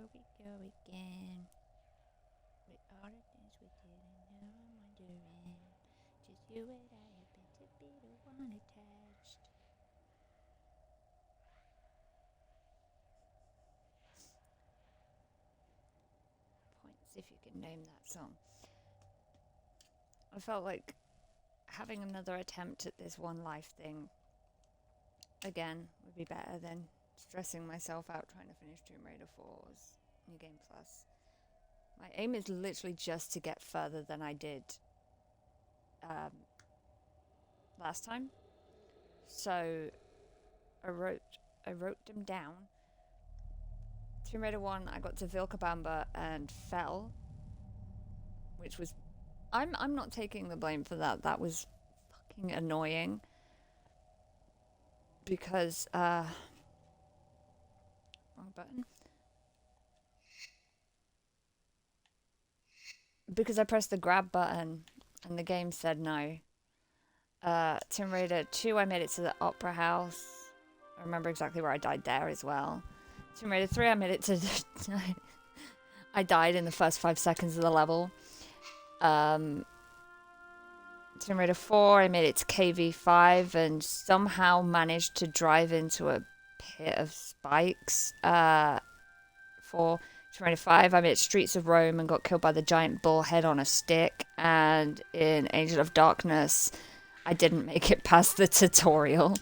we go again. With all the things we did, and now I'm wondering. Just you and I happen to be the one attached. Points if you can name that song. I felt like having another attempt at this one life thing again would be better than stressing myself out trying to finish Tomb Raider 4's New Game Plus. My aim is literally just to get further than I did last time. So I wrote them down. Tomb Raider 1, I got to Vilcabamba and fell, which was I'm not taking the blame for that. That was fucking annoying. Because wrong button. Because I pressed the grab button and the game said no. Tomb Raider 2, I made it to the Opera House. I remember exactly where I died there as well. Tomb Raider 3, I made it to I died in the first 5 seconds of the level. Tomb Raider 4, I made it to KV5 and somehow managed to drive into a pit of spikes. For Tomb Raider 5, I made it Streets of Rome and got killed by the giant bull head on a stick. And in Angel of Darkness, I didn't make it past the tutorial.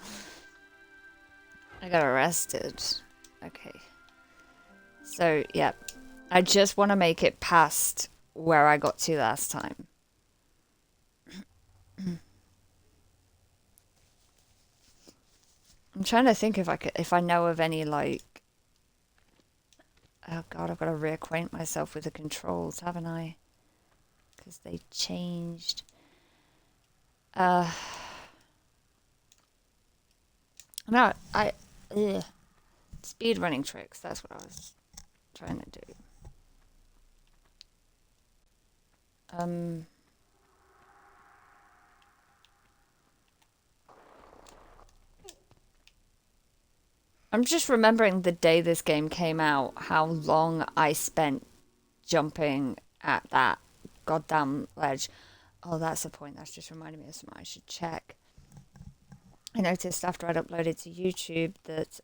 I got arrested. Okay. So, yeah. I just want to make it past where I got to last time. I'm trying to think if I know of any, like... Oh god, I've got to reacquaint myself with the controls, haven't I? Because they changed. No, speed running tricks, that's what I was trying to do. I'm just remembering the day this game came out, how long I spent jumping at that goddamn ledge. Oh, that's the point. That's just reminded me of something I should check. I noticed after I'd uploaded to YouTube that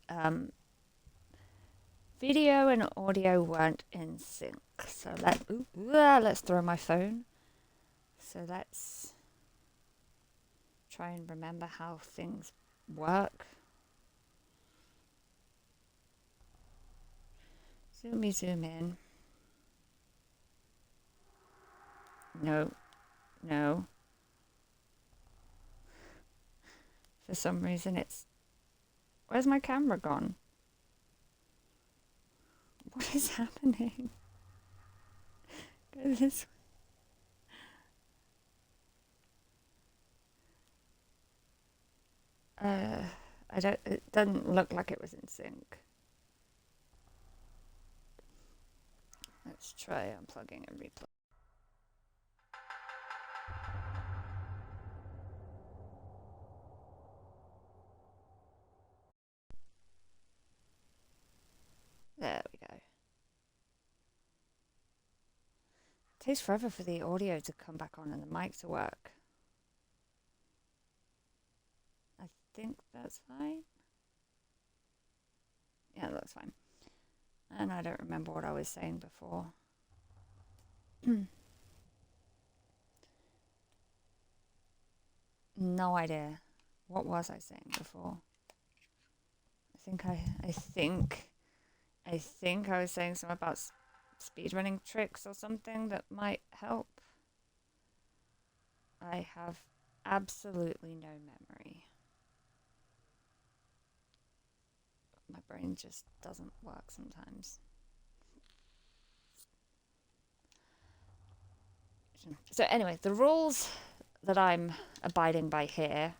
video and audio weren't in sync. So let's throw my phone. So let's try and remember how things work. Zoom in. No. For some reason it's... Where's my camera gone? What is happening? Go this way. It doesn't look like it was in sync. Let's try unplugging and replugging. There we go. It takes forever for the audio to come back on and the mic to work. I think that's fine. Yeah, that's fine. And I don't remember what I was saying before. No idea. What was I saying before? I think I was saying something about speedrunning tricks or something that might help. I have absolutely no memory. My brain just doesn't work sometimes. So anyway, the rules that I'm abiding by here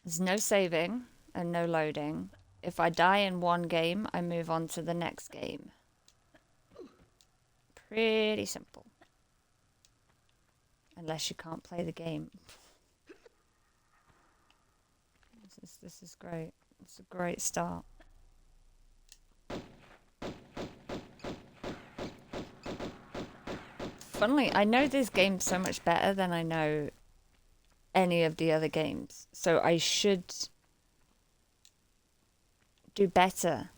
is no saving and no loading. If I die in one game, I move on to the next game. Pretty simple. Unless you can't play the game. This is great. It's a great start. Funnily, I know this game so much better than I know any of the other games. So I should do better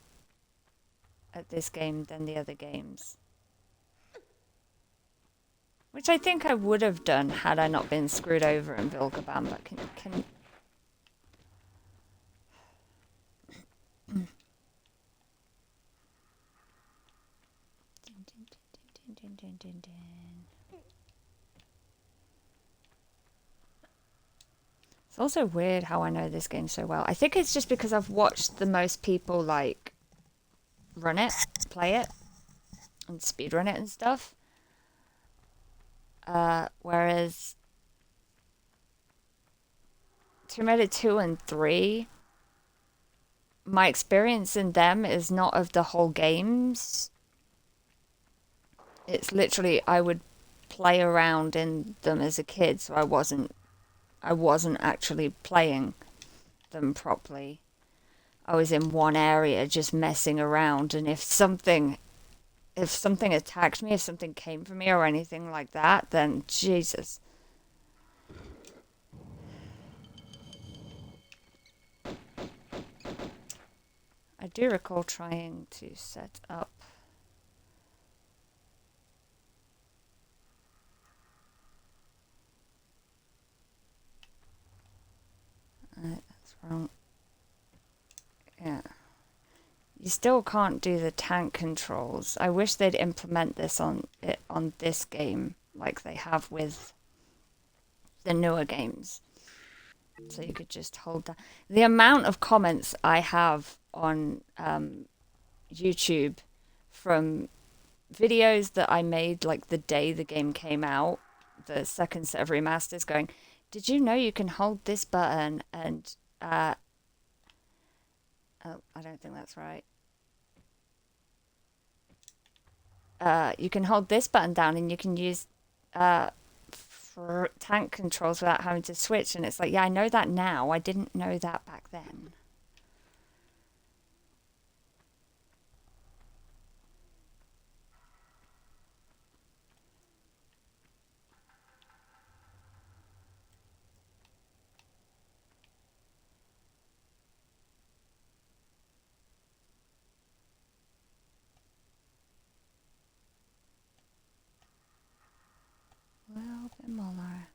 at this game than the other games. Which I think I would have done had I not been screwed over in Vilcabamba. Can It's also weird how I know this game so well. I think it's just because I've watched the most people like run it, play it, and speedrun it and stuff. Whereas Tomb Raider 2 and 3, my experience in them is not of the whole games. It's literally I would play around in them as a kid, so I wasn't actually playing them properly. I was in one area just messing around, and if something attacked me, if something came for me or anything like that, then Jesus. I do recall trying to set up that's wrong. Yeah. You still can't do the tank controls. I wish they'd implement this on this game like they have with the newer games. So you could just hold that. The amount of comments I have on YouTube from videos that I made like the day the game came out, the second set of remasters, going, did you know you can hold this button and oh, I don't think that's right. You can hold this button down and you can use for tank controls without having to switch. And it's like, yeah, I know that now. I didn't know that back then. Well, Bimolar.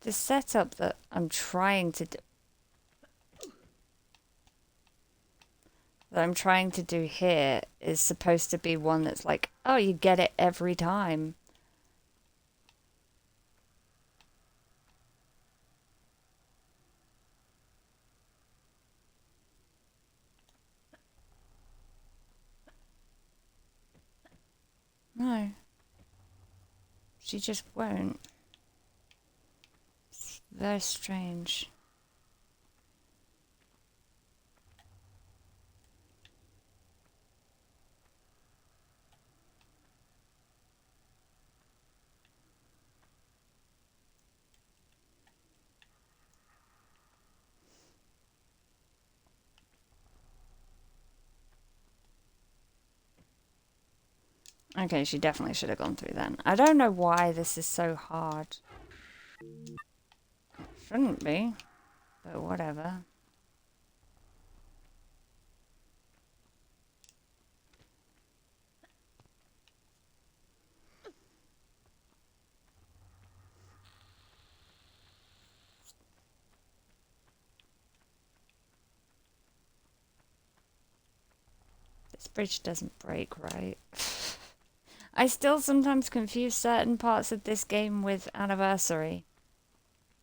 The setup that I'm trying to do here is supposed to be one that's like, oh, you get it every time. No. She just won't. It's very strange. Okay, she definitely should have gone through then. I don't know why this is so hard. It shouldn't be, but whatever. This bridge doesn't break, right? I still sometimes confuse certain parts of this game with Anniversary.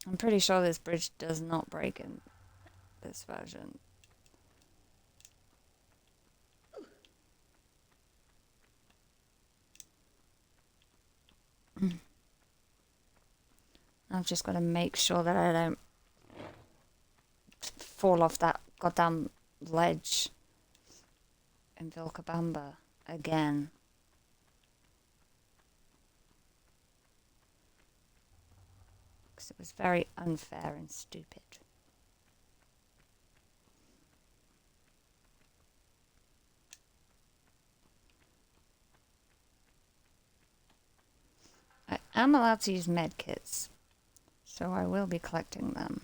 I'm pretty sure this bridge does not break in this version. I've just got to make sure that I don't fall off that goddamn ledge in Vilcabamba again. because it was very unfair and stupid. I am allowed to use medkits, so I will be collecting them.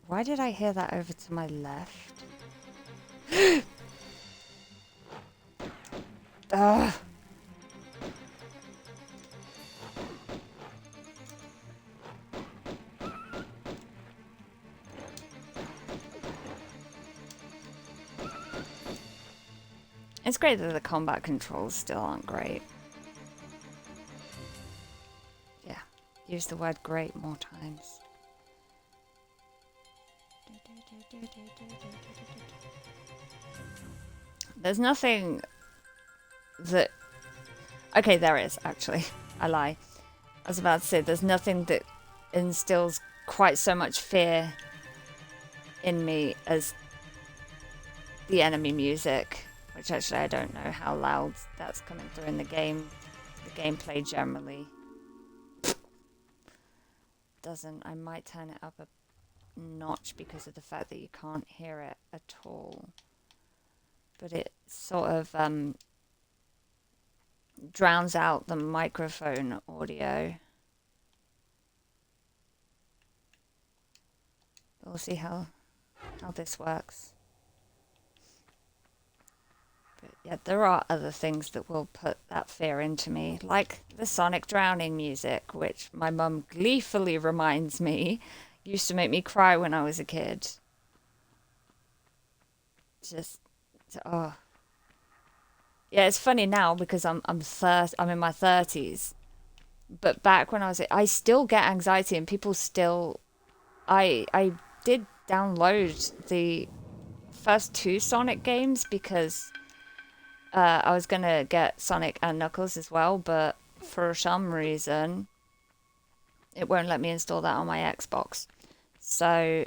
Why did I hear that over to my left? Ugh. It's great that the combat controls still aren't great. Yeah, use the word great more times. There's nothing that... Okay, there is, actually. I lie. I was about to say, there's nothing that instills quite so much fear in me as the enemy music. Which actually I don't know how loud that's coming through in the game. The gameplay generally doesn't. I might turn it up a notch because of the fact that you can't hear it at all. But it sort of drowns out the microphone audio. But we'll see how this works. But yeah, there are other things that will put that fear into me, like the Sonic drowning music, which my mum gleefully reminds me used to make me cry when I was a kid. Just, oh. Yeah, it's funny now because I'm in my 30s. But back when I still get anxiety, and people still... I did download the first 2 Sonic games because I was going to get Sonic and Knuckles as well, but for some reason it won't let me install that on my Xbox. So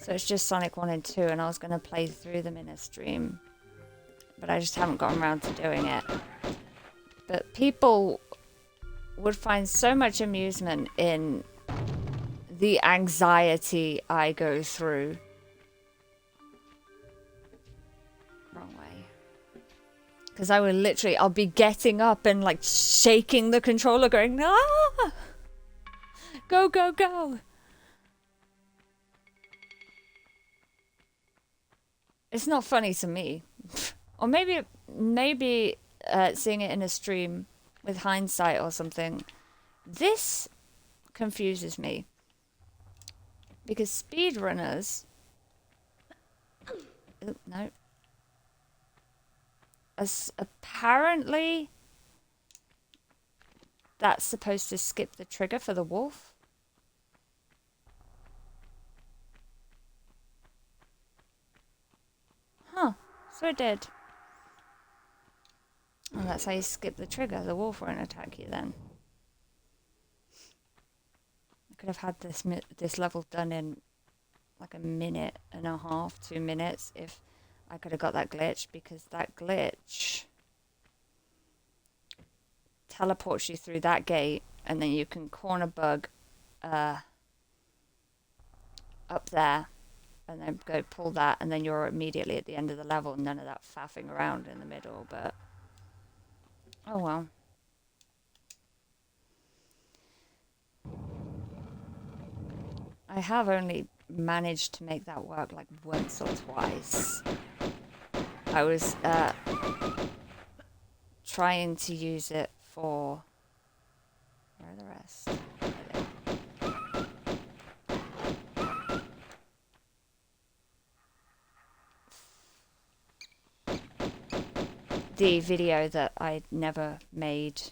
it's just Sonic 1 and 2, and I was going to play through them in a stream, but I just haven't gotten around to doing it. But people would find so much amusement in the anxiety I go through. Wrong way. Because I will literally, I'll be getting up and like shaking the controller going, ah! Go, go, go! It's not funny to me. Or maybe seeing it in a stream with hindsight or something. This confuses me. Because speedrunners... Oh, no. Apparently, that's supposed to skip the trigger for the wolf. Huh. So it did. Oh, that's how you skip the trigger. The wolf won't attack you then. I could have had this level done in like a minute and a half, 2 minutes, if I could have got that glitch, because that glitch teleports you through that gate, and then you can corner bug up there, and then go pull that, and then you're immediately at the end of the level. None of that faffing around in the middle, but oh well. I have only managed to make that work like once or twice. I was trying to use it for... Where are the rest? The video that I never made.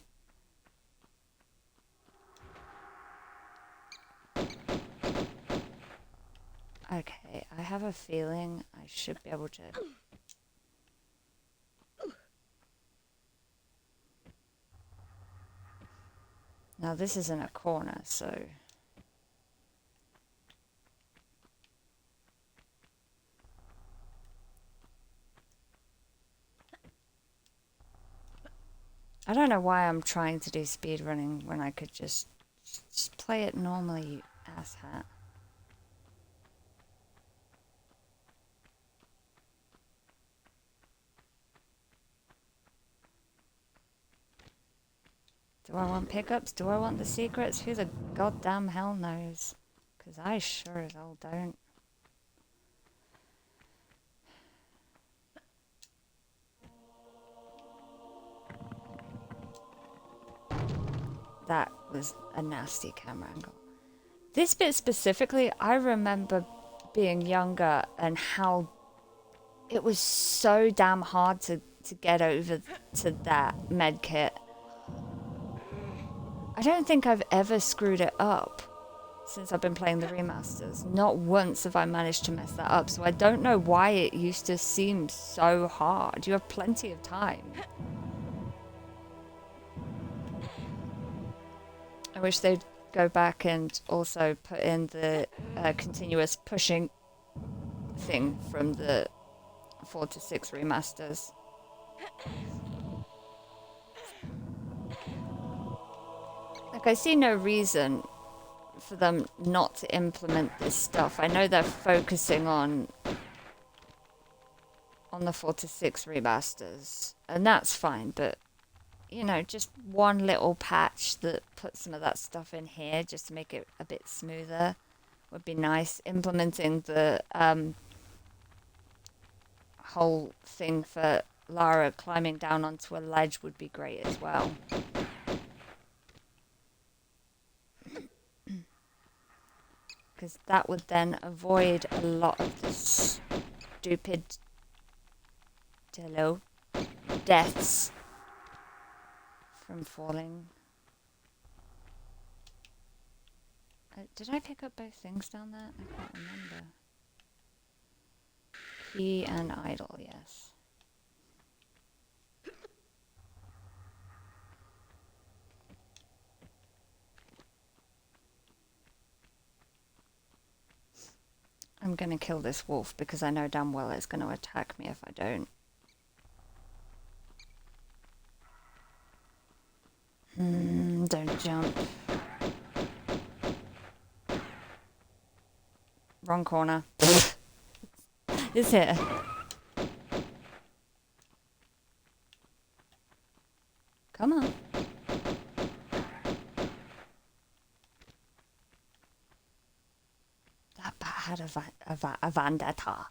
Okay, I have a feeling I should be able to... Now this isn't a corner, so... don't know why I'm trying to do speedrunning when I could just play it normally, you asshat. Do I want pickups? Do I want the secrets? Who the goddamn hell knows? Because I sure as hell don't. That was a nasty camera angle. This bit specifically, I remember being younger and how it was so damn hard to get over to that med kit. I don't think I've ever screwed it up since I've been playing the remasters. Not once have I managed to mess that up, so I don't know why it used to seem so hard. You have plenty of time. I wish they'd go back and also put in the continuous pushing thing from the 4 to 6 remasters. Like, I see no reason for them not to implement this stuff. I know they're focusing on the 4 to 6 remasters, and that's fine, but you know, just one little patch that puts some of that stuff in here just to make it a bit smoother would be nice. Implementing the whole thing for Lara climbing down onto a ledge would be great as well. Because that would then avoid a lot of the stupid deaths from falling. Did I pick up both things down there? I can't remember. Key and idol, yes. I'm gonna kill this wolf because I know damn well it's gonna attack me if I don't. Don't jump. Wrong corner. It's here. Come on. That bat had a vendetta.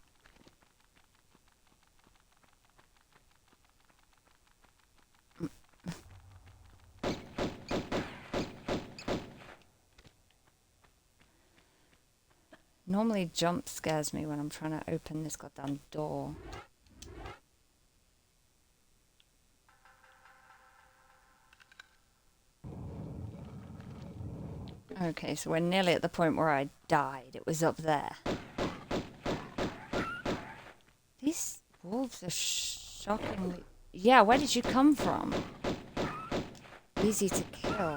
Normally jump scares me when I'm trying to open this goddamn door. Okay, so we're nearly at the point where I died. It was up there. These wolves are shockingly... Yeah, where did you come from? Easy to kill.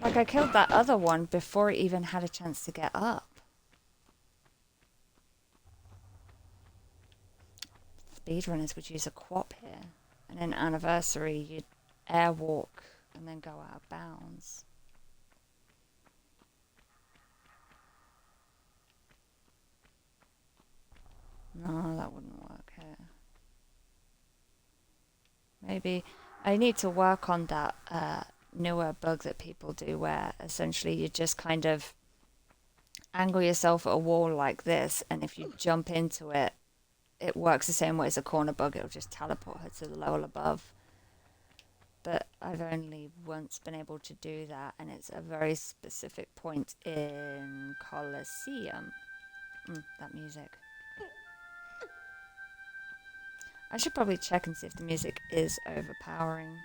Like, I killed that other one before it even had a chance to get up. Speedrunners would use a quap here. And in Anniversary, you'd airwalk and then go out of bounds. No, that wouldn't work here. Maybe I need to work on that newer bug that people do where essentially you just kind of angle yourself at a wall like this, and if you jump into it, it works the same way as a corner bug. It'll just teleport her to the level above. But I've only once been able to do that, and it's a very specific point in Coliseum. That music. I should probably check and see if the music is overpowering.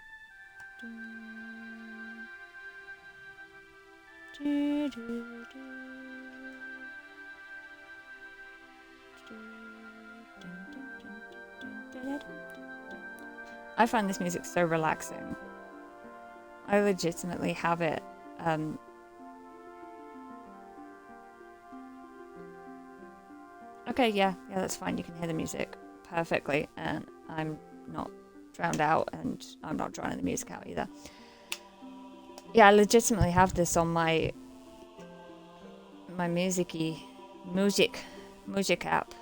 I find this music so relaxing. I legitimately have it. Okay, yeah, that's fine. You can hear the music perfectly, and I'm not drowned out, and I'm not drowning the music out either. Yeah, I legitimately have this on my music app.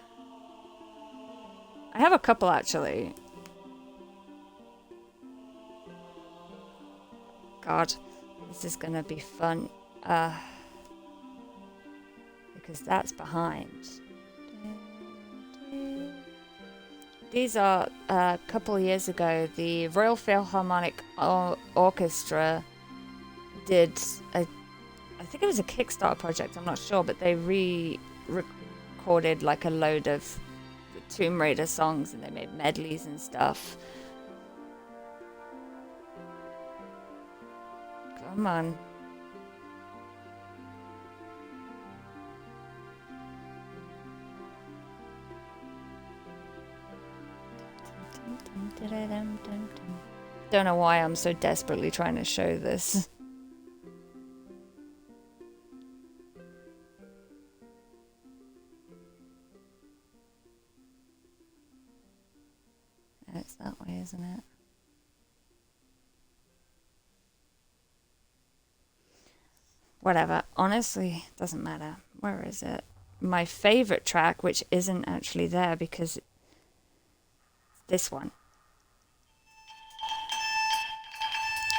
I have a couple actually. God, this is gonna be fun. Because that's behind. These are a couple of years ago. The Royal Philharmonic Orchestra did I think it was a Kickstarter project. I'm not sure, but they recorded like a load of Tomb Raider songs, and they made medleys and stuff. Come on. Don't know why I'm so desperately trying to show this. It's that way, isn't it? Whatever. Honestly, doesn't matter. Where is it? My favorite track, which isn't actually there because it's this one.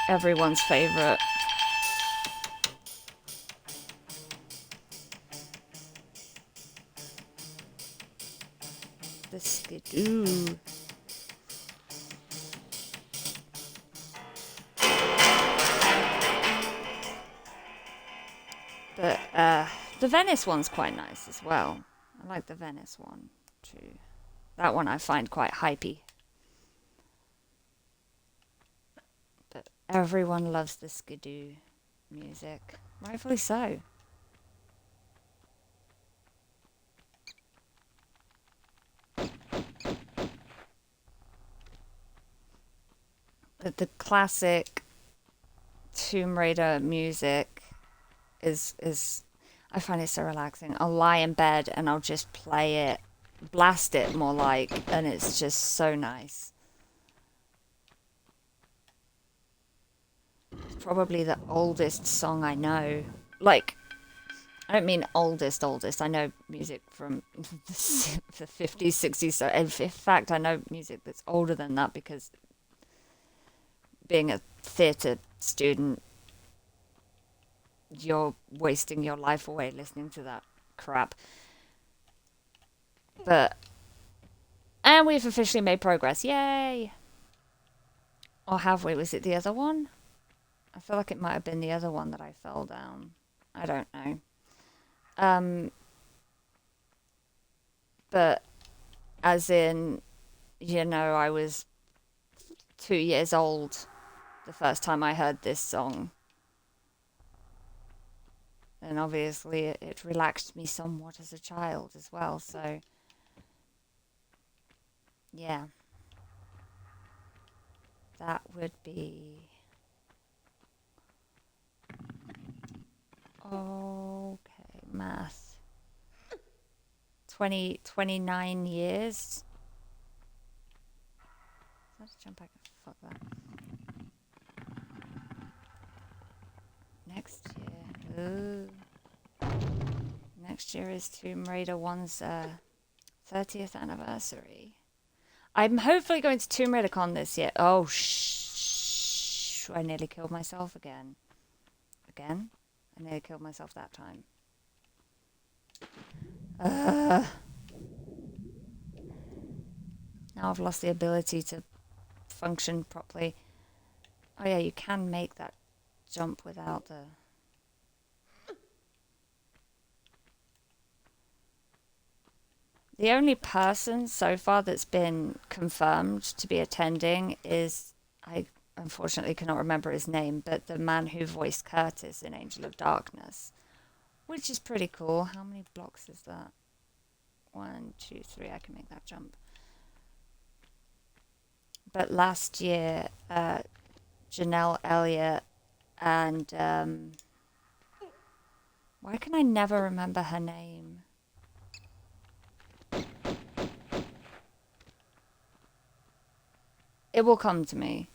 Everyone's favorite. The skidoo. But the Venice one's quite nice as well. I like the Venice one too. That one I find quite hypey. But everyone loves the skidoo music. Rightfully so. But the classic Tomb Raider music is I find it so relaxing. I'll lie in bed and I'll just play it, blast it more like, and it's just so nice. It's probably the oldest song I know. Like, I don't mean oldest. I know music from the 50s, 60s. So in fact, I know music that's older than that because being a theatre student, you're wasting your life away listening to that crap. And we've officially made progress. Yay! Or have we? Was it the other one? I feel like it might have been the other one that I fell down. I don't know. But as in, I was 2 years old the first time I heard this song. And obviously it relaxed me somewhat as a child as well, so yeah. That would be... Okay, math. 29 years. Let's jump back. Fuck that. Next year. Ooh. Next year is Tomb Raider 1's 30th anniversary. I'm hopefully going to Tomb Raider Con this year. Oh, shh. I nearly killed myself again. Again? I nearly killed myself that time. Now I've lost the ability to function properly. Oh yeah, you can make that jump without the... The only person so far that's been confirmed to be attending is, I unfortunately cannot remember his name, but the man who voiced Curtis in Angel of Darkness, which is pretty cool. How many blocks is that? 1, 2, 3. I can make that jump. But last year, Janelle Elliott and why can I never remember her name? It will come to me.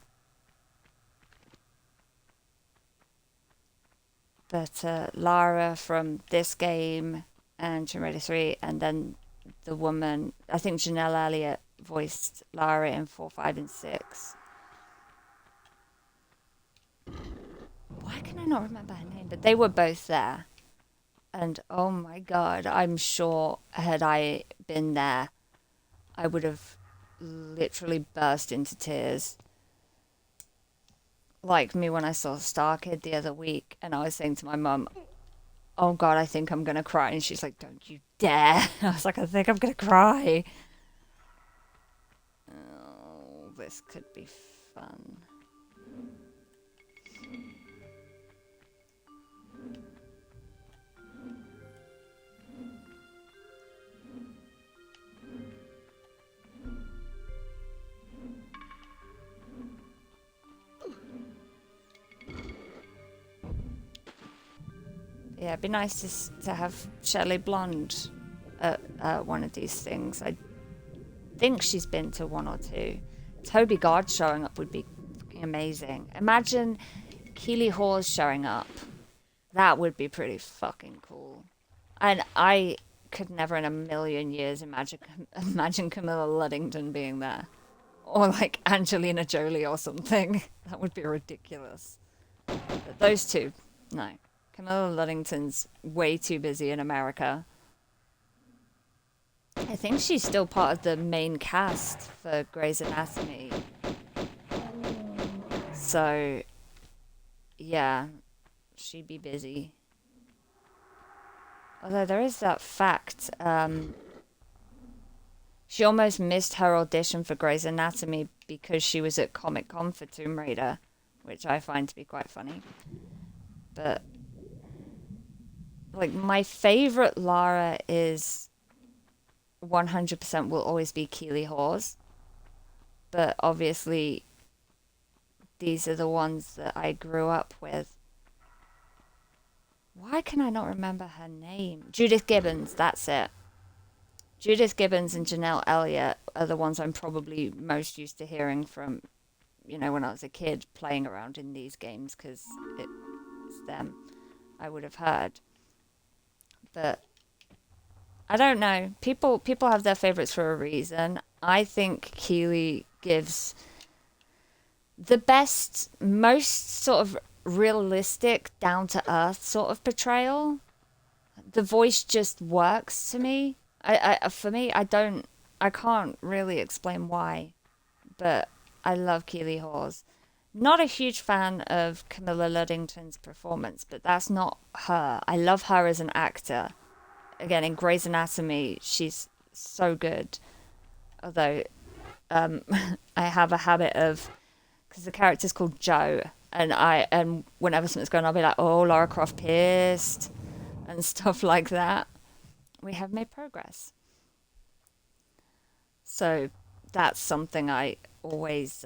But Lara from this game and Tomb Raider 3, and then the woman, I think Janelle Elliott voiced Lara in 4, 5, and 6. Why can I not remember her name? But they were both there. And oh my god, I'm sure had I been there, I would have literally burst into tears. Like me when I saw Star Kid the other week, and I was saying to my mum, oh god, I think I'm gonna cry. And she's like, don't you dare. I was like, I think I'm gonna cry. Oh, this could be fun. Yeah, it'd be nice to have Shelley Blonde at one of these things. I think she's been to 1 or 2. Toby Gard showing up would be amazing. Imagine Keely Hawes showing up. That would be pretty fucking cool. And I could never in a million years imagine Camilla Luddington being there. Or like Angelina Jolie or something. That would be ridiculous. But those two, no. Camilla Luddington's way too busy in America. I think she's still part of the main cast for Grey's Anatomy. So, yeah, she'd be busy. Although there is that fact, she almost missed her audition for Grey's Anatomy because she was at Comic-Con for Tomb Raider, which I find to be quite funny. But like, my favorite Lara is 100% will always be Keely Hawes. But obviously, these are the ones that I grew up with. Why can I not remember her name? Judith Gibbons, that's it. Judith Gibbons and Janelle Elliott are the ones I'm probably most used to hearing from, you know, when I was a kid playing around in these games, because it's them I would have heard. But I don't know. People have their favorites for a reason. I think Keely gives the best, most sort of realistic, down to earth sort of portrayal. The voice just works to me. For me, I can't really explain why, but I love Keely Hawes. Not a huge fan of Camilla Luddington's performance, but that's not her. I love her as an actor. Again, in Grey's Anatomy, she's so good. Although, I have a habit of, because the character's called Joe, and whenever something's going on, I'll be like, oh, Lara Croft pissed, and stuff like that. We have made progress. So that's something I always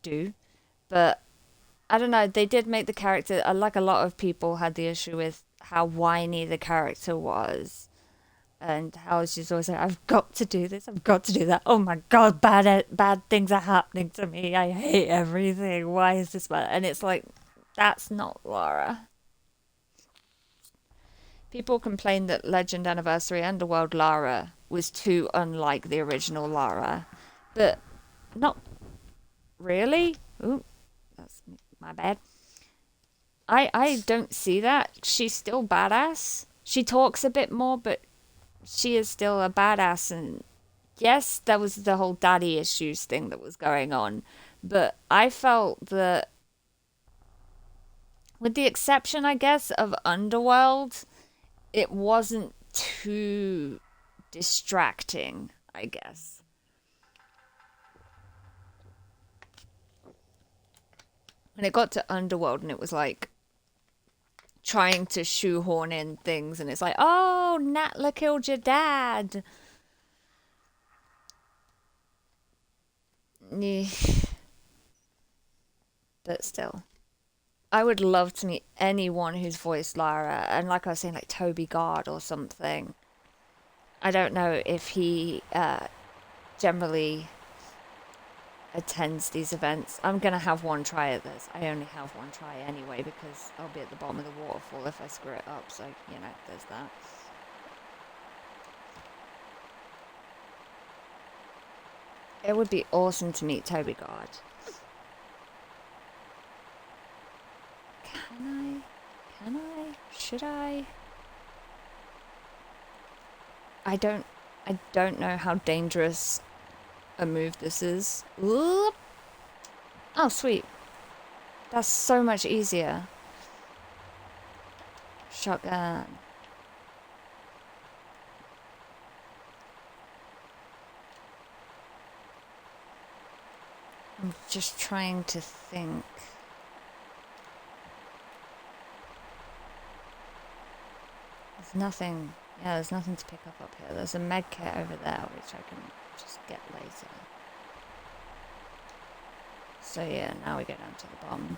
do. But I don't know, they did make the character, like a lot of people had the issue with how whiny the character was. And how she's always like, I've got to do this, I've got to do that. Oh my god, bad things are happening to me. I hate everything. Why is this bad? And it's like, that's not Lara. People complained that Legend Anniversary Underworld Lara was too unlike the original Lara. But not really. Ooh, that's my bad. I don't see that. She's still badass. She talks a bit more, but she is still a badass. And yes, there was the whole daddy issues thing that was going on. But I felt that, with the exception, I guess, of Underworld, it wasn't too distracting, I guess. When it got to Underworld and it was like trying to shoehorn in things, and it's like, oh, Natla killed your dad. But still, I would love to meet anyone who's voiced Lara, and like I was saying, like Toby Gard or something. I don't know if he generally attends these events. I'm gonna have one try at this. I only have one try anyway because I'll be at the bottom of the waterfall if I screw it up, so, you know, there's that. It would be awesome to meet Toby God. Can I? Should I? I don't know how dangerous a move this is. Oop. Oh, sweet. That's so much easier. Shotgun. I'm just trying to think. There's nothing. Yeah, there's nothing to pick up here. There's a med kit over there, which I can just get later. So yeah, now we go down to the bottom.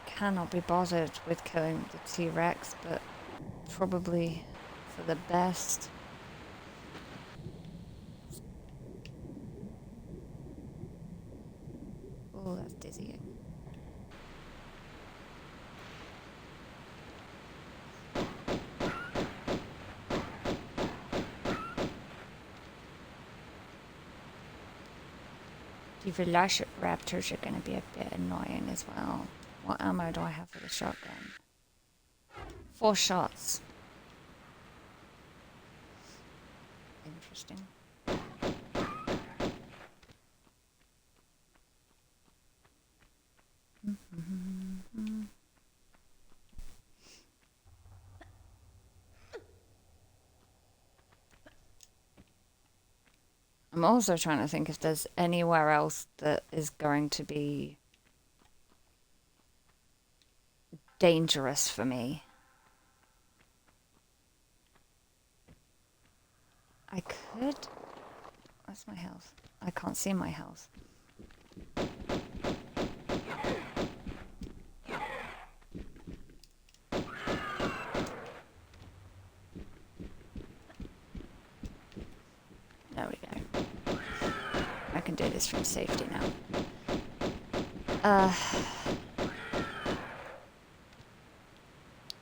Cannot be bothered with killing the T-Rex, but probably for the best. Oh, that's dizzying. The Velociraptors are going to be a bit annoying as well. What ammo do I have for the shotgun? 4 shots. Interesting. I'm also trying to think if there's anywhere else that is going to be dangerous for me. I could... Where's my health? I can't see my health. There we go. I can do this from safety now.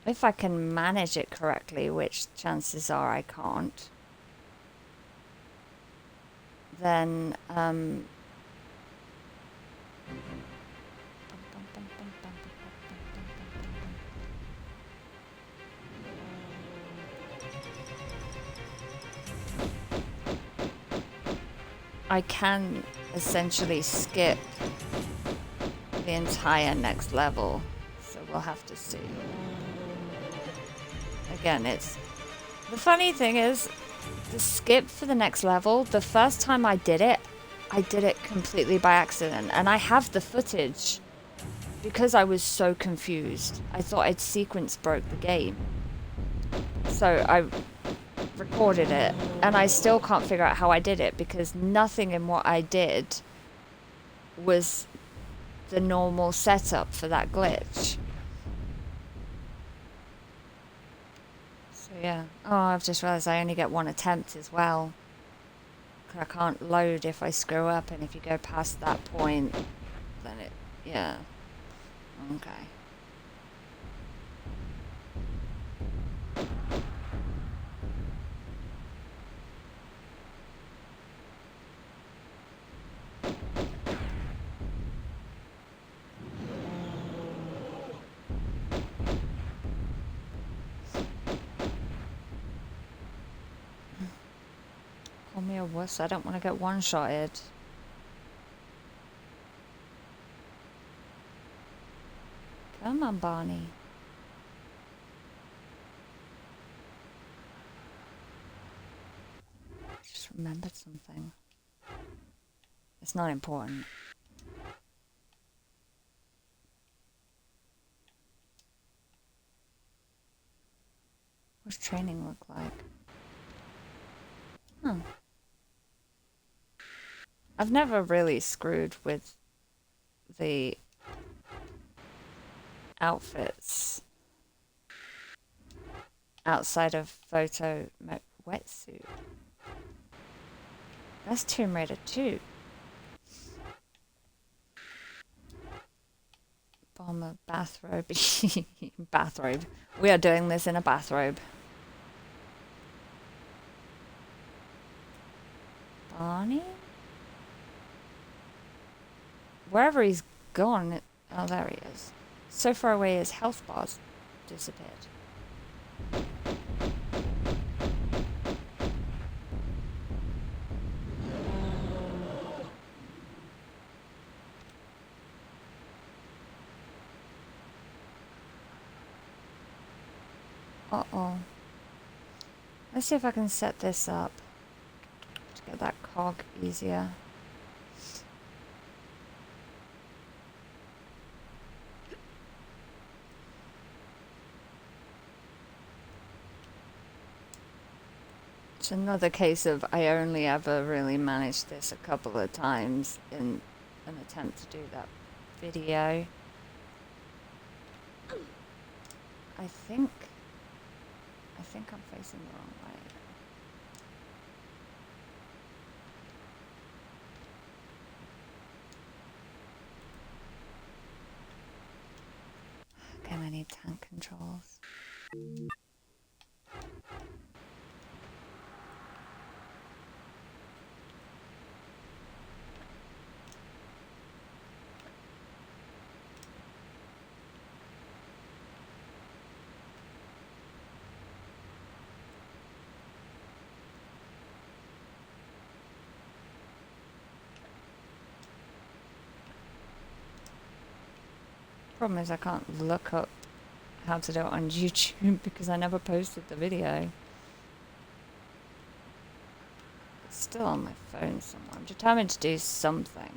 If I can manage it correctly, which chances are I can't, then I can essentially skip the entire next level, so we'll have to see. Again, it's... The funny thing is, the skip for the next level, the first time I did it completely by accident, and I have the footage because I was so confused. I thought I'd sequence broke the game. So I recorded it, and I still can't figure out how I did it because nothing in what I did was the normal setup for that glitch. So yeah. Oh, I've just realized I only get one attempt as well. I can't load if I screw up, and if you go past that point, then it... Yeah. Okay. Call me a wuss, I don't want to get one-shotted. Come on, Barney. Just remembered something. It's not important. What's training look like? Huh. I've never really screwed with the outfits outside of photo wetsuit. That's Tomb Raider 2. Bomber bathrobe. Bathrobe. We are doing this in a bathrobe. Barney? Wherever he's gone. Oh, there he is. So far away his health bars disappeared. Uh-oh. Let's see if I can set this up to get that cog easier. It's another case of I only ever really managed this a couple of times in an attempt to do that video. I think I'm facing the wrong way. Okay, I need tank controls. Problem is I can't look up how to do it on YouTube because I never posted the video. It's still on my phone somewhere. I'm determined to do something.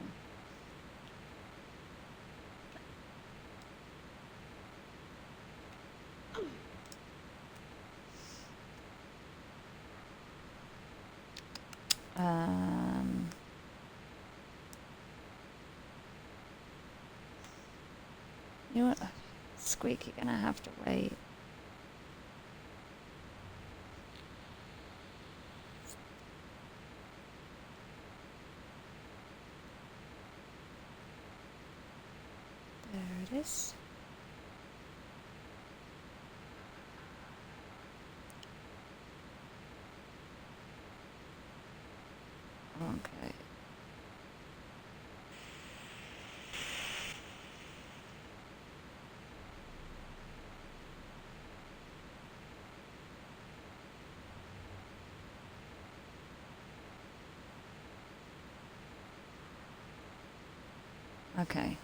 You know what? Squeak, you're gonna have to wait. There it is. Okay. Okay.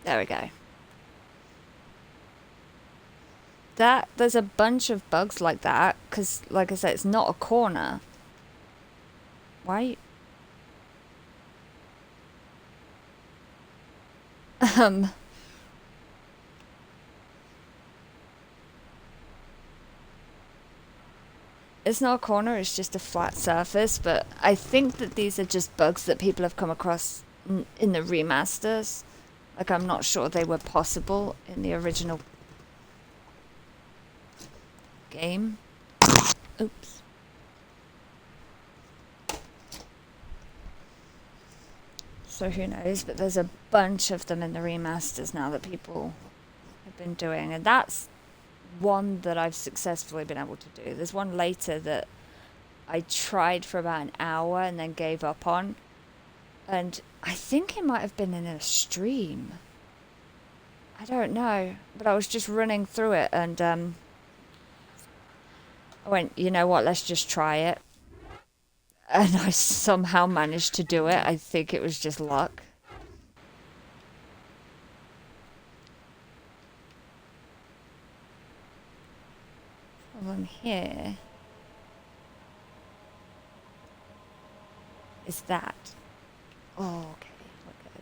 There we go. There's a bunch of bugs like that, because, like I said, it's not a corner. Why? It's not a corner, it's just a flat surface, but I think that these are just bugs that people have come across in the remasters. Like, I'm not sure they were possible in the original game. Oops. So who knows, but there's a bunch of them in the remasters now that people have been doing, and that's one that I've successfully been able to do. There's one later that I tried for about an hour and then gave up on, and I think it might have been in a stream. I don't know, but I was just running through it and I went, you know what, let's just try it. And I somehow managed to do it. I think it was just luck. Problem here is that. Oh, okay, we're good.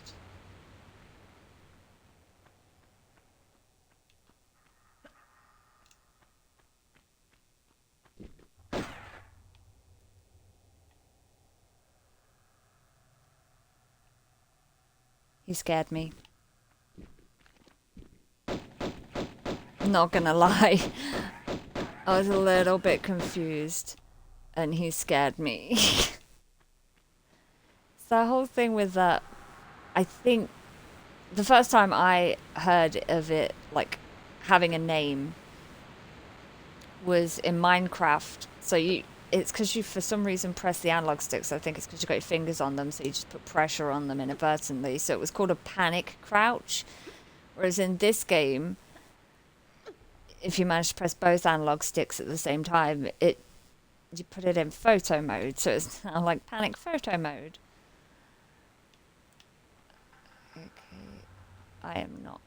He scared me. Not gonna lie. I was a little bit confused. And he scared me. So the whole thing with that, I think the first time I heard of it, like, having a name was in Minecraft. So it's because you, for some reason, press the analog sticks. I think it's because you got your fingers on them, so you just put pressure on them inadvertently. So it was called a panic crouch. Whereas in this game, if you manage to press both analog sticks at the same time, you put it in photo mode. So it's now like panic photo mode. Okay, I am not.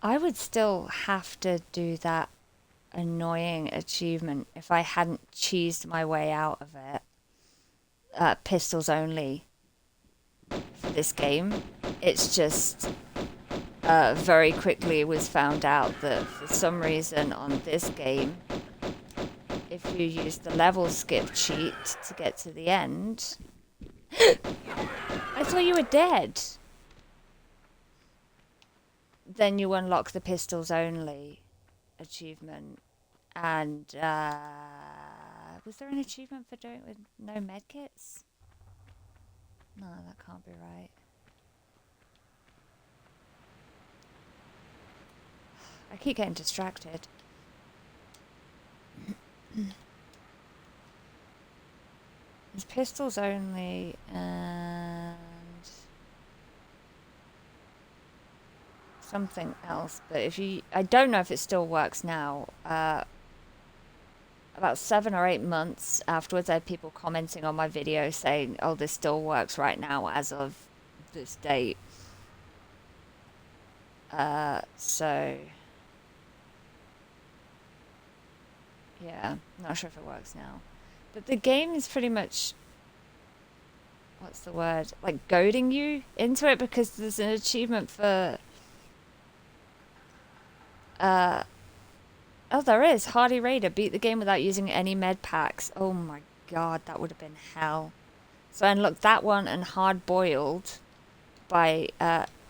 I would still have to do that annoying achievement if I hadn't cheesed my way out of it. Pistols only for this game. It's just very quickly was found out that for some reason on this game, if you use the level skip cheat to get to the end, I thought you were dead. Then you unlock the pistols only achievement. And was there an achievement for doing it with no medkits? No, that can't be right. I keep getting distracted. It's pistols only and something else. But if you, I don't know if it still works now. About 7 or 8 months afterwards, I had people commenting on my video saying, "Oh, this still works right now as of this date." So yeah, not sure if it works now. But the game is pretty much, what's the word? Like goading you into it because there's an achievement for oh, there is. Hardy Raider beat the game without using any med packs. Oh my god, that would have been hell. So I unlocked that one and Hard Boiled by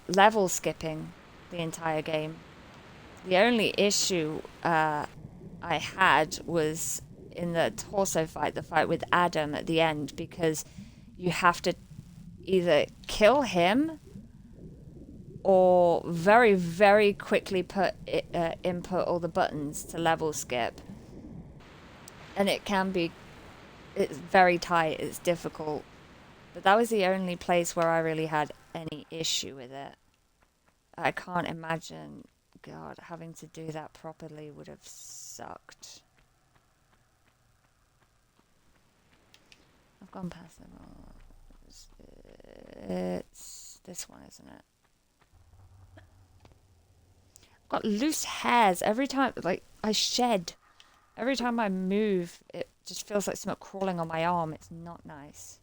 level skipping the entire game. The only issue I had was in the torso fight, the fight with Adam at the end, because you have to either kill him or very, very quickly input all the buttons to level skip. And it can be, it's very tight, it's difficult. But that was the only place where I really had any issue with it. I can't imagine, God, having to do that properly would have sucked. I've gone past them all. It's this one, isn't it? I've got loose hairs every time, like, I shed. Every time I move, it just feels like something crawling on my arm. It's not nice.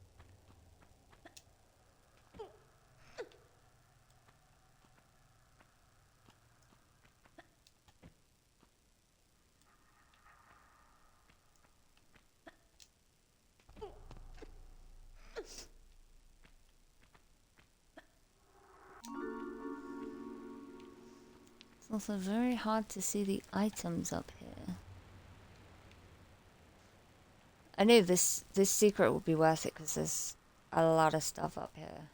It's also very hard to see the items up here. I knew this secret would be worth it because there's a lot of stuff up here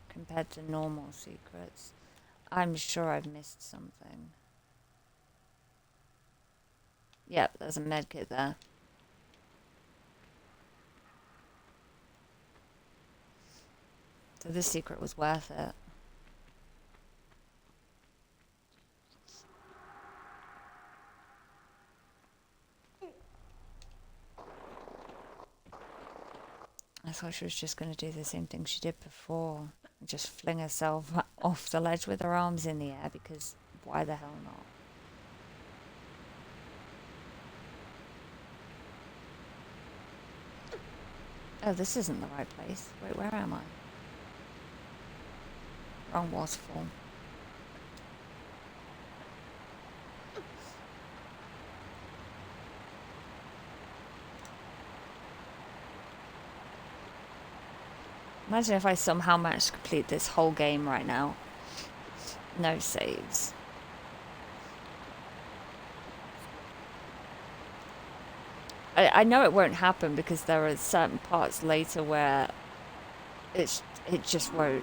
compared to normal secrets. I'm sure I've missed something. Yep, there's a medkit there. So this secret was worth it. I thought she was just going to do the same thing she did before. Just fling herself off the ledge with her arms in the air, because why the hell not? Oh, this isn't the right place. Wait, where am I? Wrong waterfall. Imagine if I somehow managed to complete this whole game right now. No saves. I know it won't happen because there are certain parts later where it just won't.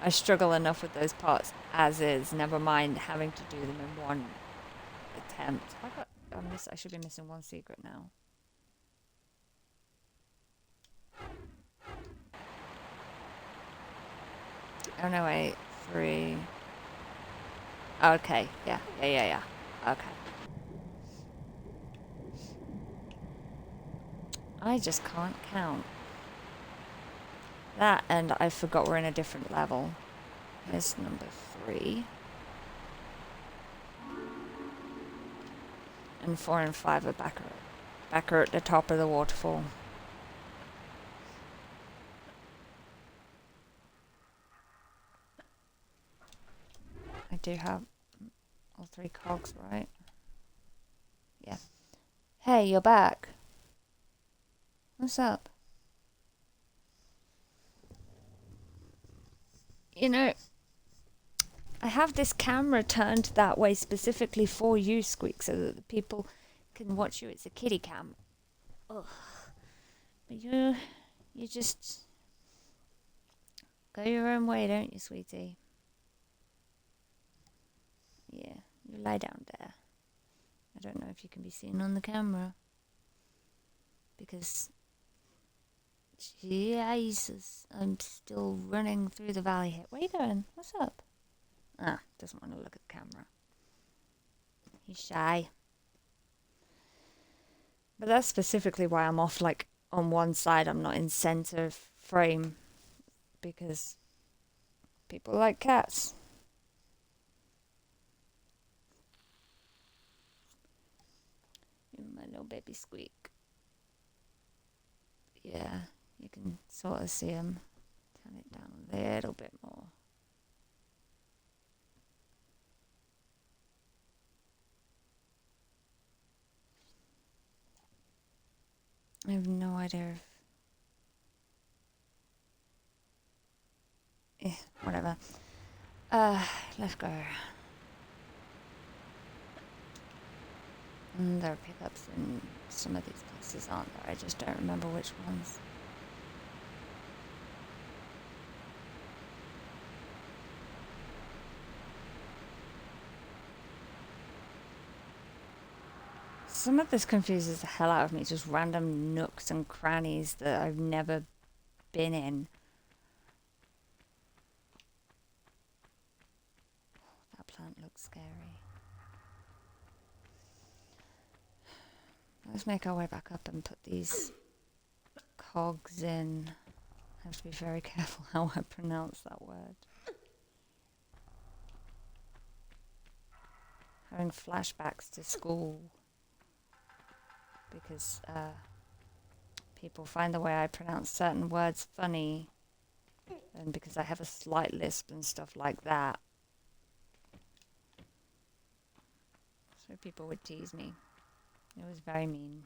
I struggle enough with those parts as is, never mind having to do them in one attempt. I should be missing one secret now. Oh no, wait. 3. Okay, yeah. Okay. I just can't count. That, and I forgot we're in a different level. Here's number 3. And 4 and 5 are back at the top of the waterfall. I do have all 3 cogs, right? Yeah. Hey, you're back. What's up? You know, I have this camera turned that way specifically for you, Squeak, so that the people can watch you. It's a kiddie cam. Ugh. But you just go your own way, don't you, sweetie? Yeah, you lie down there. I don't know if you can be seen on the camera. Because, Jesus, I'm still running through the valley here. Where are you going? What's up? Ah, doesn't want to look at the camera. He's shy. But that's specifically why I'm off, like, on one side. I'm not in center frame. Because people like cats. You're my little baby Squeak. Yeah, you can sort of see him. Turn it down a little bit more. I have no idea if... whatever. Let's go. And there are pickups in some of these places, aren't there? I just don't remember which ones. Some of this confuses the hell out of me, just random nooks and crannies that I've never been in. That plant looks scary. Let's make our way back up and put these cogs in. I have to be very careful how I pronounce that word. Having flashbacks to school because people find the way I pronounce certain words funny, and because I have a slight lisp and stuff like that. So people would tease me. It was very mean.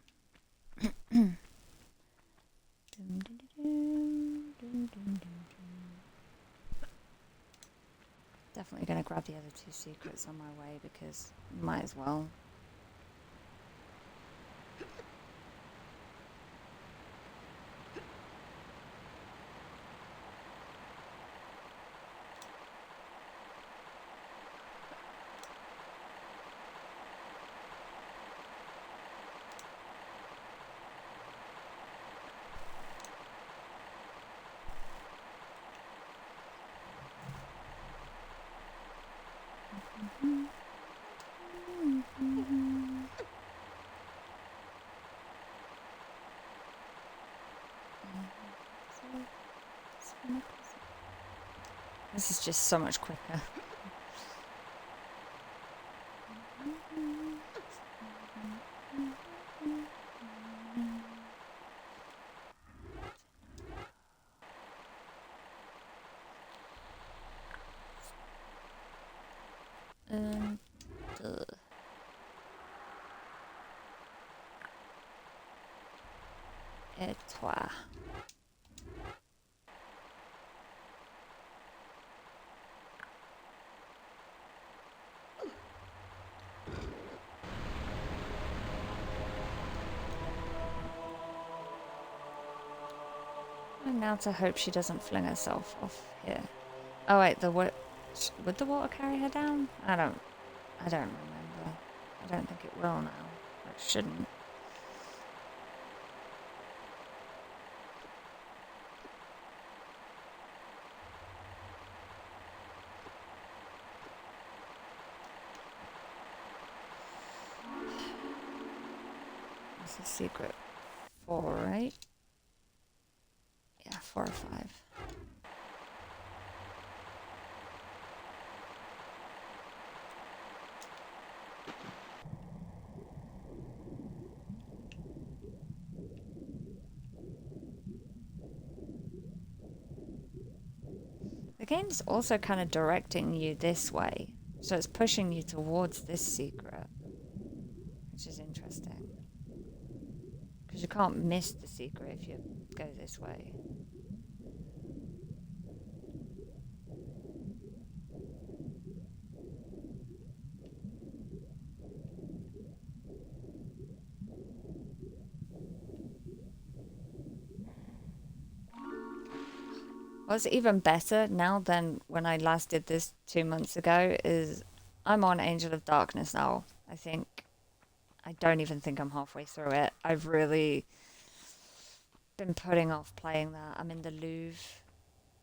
Definitely going to grab the other 2 secrets on my way because might as well. This is just so much quicker. Et toi. And now to hope she doesn't fling herself off here. Oh wait, would the water carry her down? I don't remember. I don't think it will now. Or it shouldn't. It's a secret 4, right? Yeah, 4 or 5. The game's also kind of directing you this way, so it's pushing you towards this secret, which is interesting. Because you can't miss the secret if you go this way. What's even better now than when I last did this 2 months ago is I'm on Angel of Darkness now, I think. I don't even think I'm halfway through it. I've really been putting off playing that. I'm in the Louvre.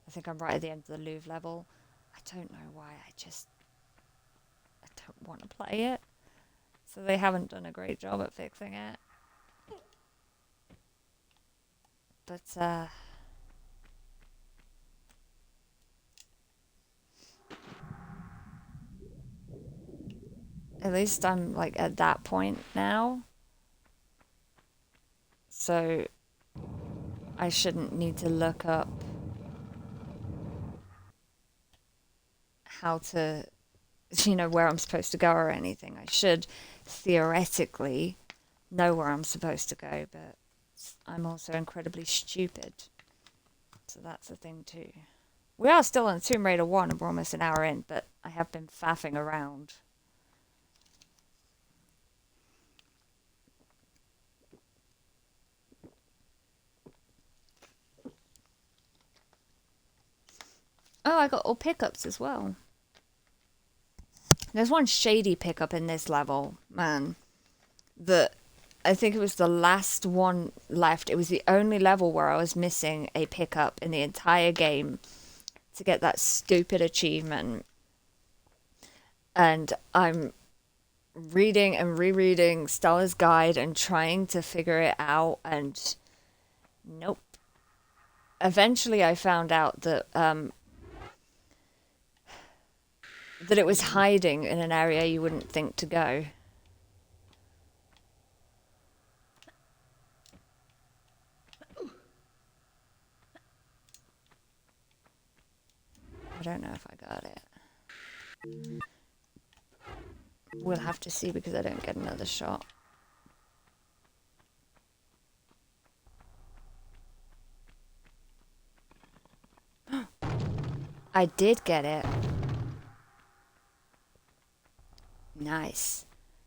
I think I'm right at the end of the Louvre level. I don't know why, I don't want to play it. So they haven't done a great job at fixing it. But, at least I'm, like, at that point now. So I shouldn't need to look up how to, where I'm supposed to go or anything. I should theoretically know where I'm supposed to go, but I'm also incredibly stupid. So that's the thing too. We are still on Tomb Raider 1 and we're almost an hour in, but I have been faffing around. Oh, I got all pickups as well. There's one shady pickup in this level, man. I think it was the last one left. It was the only level where I was missing a pickup in the entire game to get that stupid achievement. And I'm reading and rereading Stella's guide and trying to figure it out, and nope. Eventually I found out that that it was hiding in an area you wouldn't think to go. I don't know if I got it. We'll have to see because I don't get another shot. I did get it. Nice.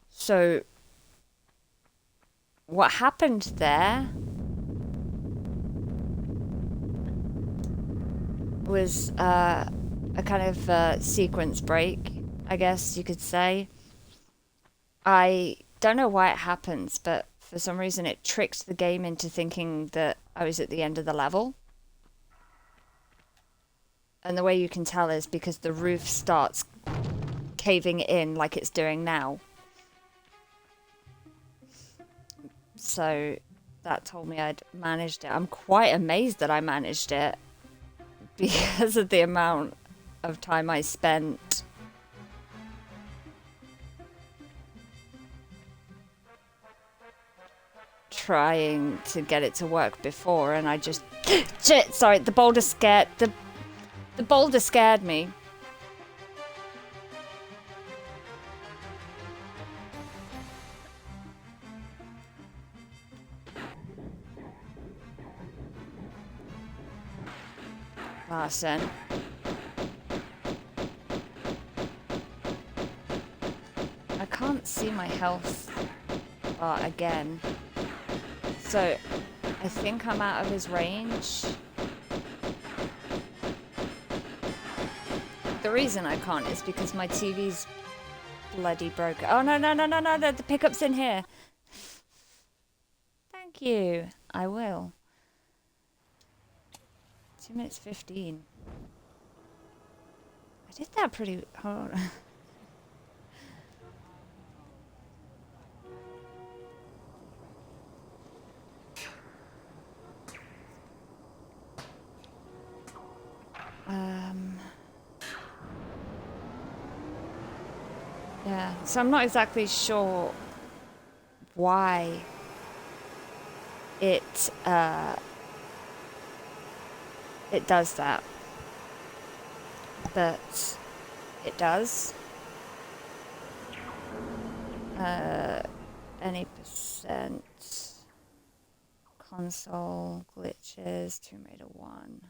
So, what happened there was a kind of sequence break, I guess you could say. I don't know why it happens, but for some reason it tricked the game into thinking that I was at the end of the level. And the way you can tell is because the roof starts caving in like it's doing now. So that told me I'd managed it. I'm quite amazed that I managed it because of the amount of time I spent trying to get it to work before, and I just shit, sorry, the boulder scared me. Larson. I can't see my health bar again. So I think I'm out of his range. The reason I can't is because my TV's bloody broken. Oh, no, no, no, no, no, the pickup's in here. Thank you. I will. 2 minutes 15. I did that pretty... Hold on. Yeah, so I'm not exactly sure why it does that, but it does. Any percent console glitches, Tomb Raider 1.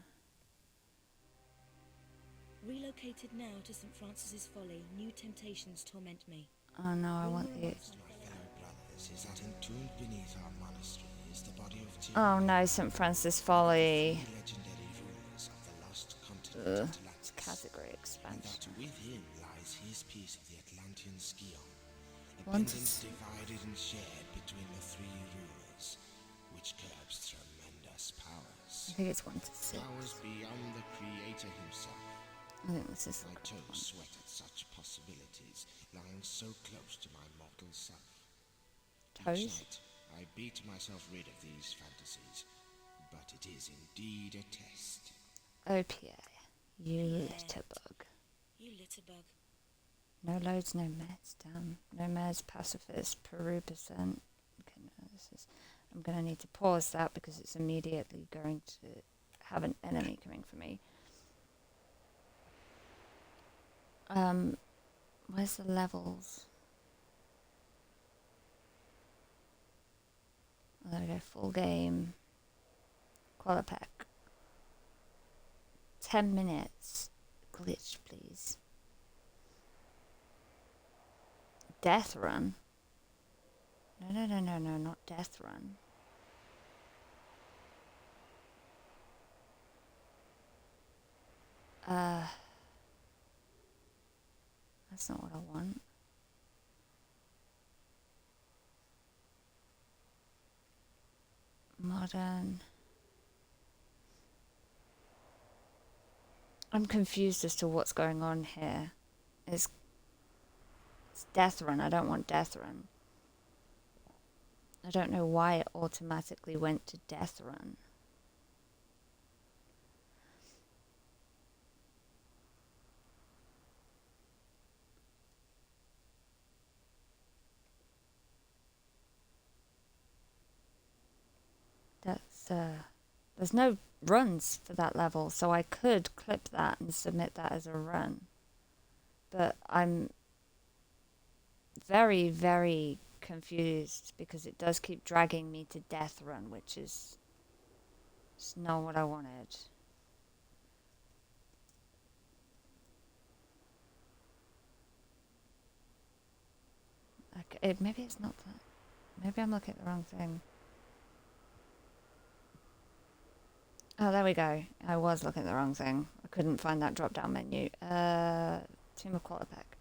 Relocated now to St. Francis's Folly, new temptations torment me. Oh no, I want the... Oh no, St. Francis Folly. Ugh, it's category expansion. Once divided and shared between the three rulers, which curbs tremendous powers. I think it's 1 to 6. Powers beyond the creator himself. I think this is My toes sweat at such possibilities, lying so close to my mortal self. Toes? Each night, I beat myself rid of these fantasies, but it is indeed a test. OPA. You litterbug. You litterbug. No loads, no meds, damn. No meds, pacifist, Peru percent. Okay, no, this is... I'm going to need to pause that because it's immediately going to have an enemy coming for me. Where's the levels? Oh, there we go, full game. Qualopec. 10 minutes. Glitch, please. Death run? No, no, no, no, no, not death run. That's not what I want. Modern. I'm confused as to what's going on here. It's death run. I don't want death run. I don't know why it automatically went to death run. There's no runs for that level, so I could clip that and submit that as a run. But I'm very, very confused because it does keep dragging me to death run, which is just not what I wanted. Okay, maybe it's not that. Maybe I'm looking at the wrong thing. Oh, there we go. I was looking at the wrong thing. I couldn't find that drop-down menu. Tomb of Qualopec.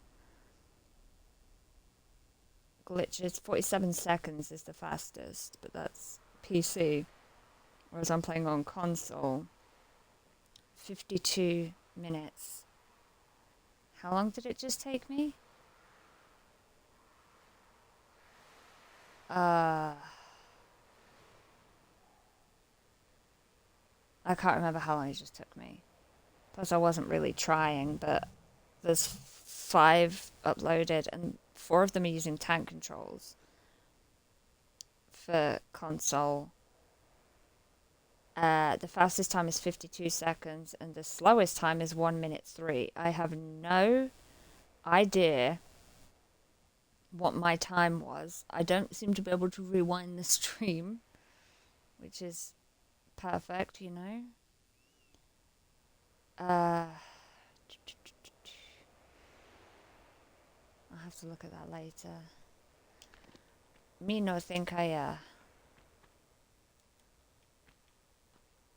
Glitches. 47 seconds is the fastest, but that's PC. Whereas I'm playing on console. 52 minutes. How long did it just take me? I can't remember how long it just took me. Plus I wasn't really trying, but there's 5 uploaded and 4 of them are using tank controls for console. The fastest time is 52 seconds and the slowest time is 1 minute 3. I have no idea what my time was. I don't seem to be able to rewind the stream, which is perfect, you know. I'll have to look at that later. Me no think I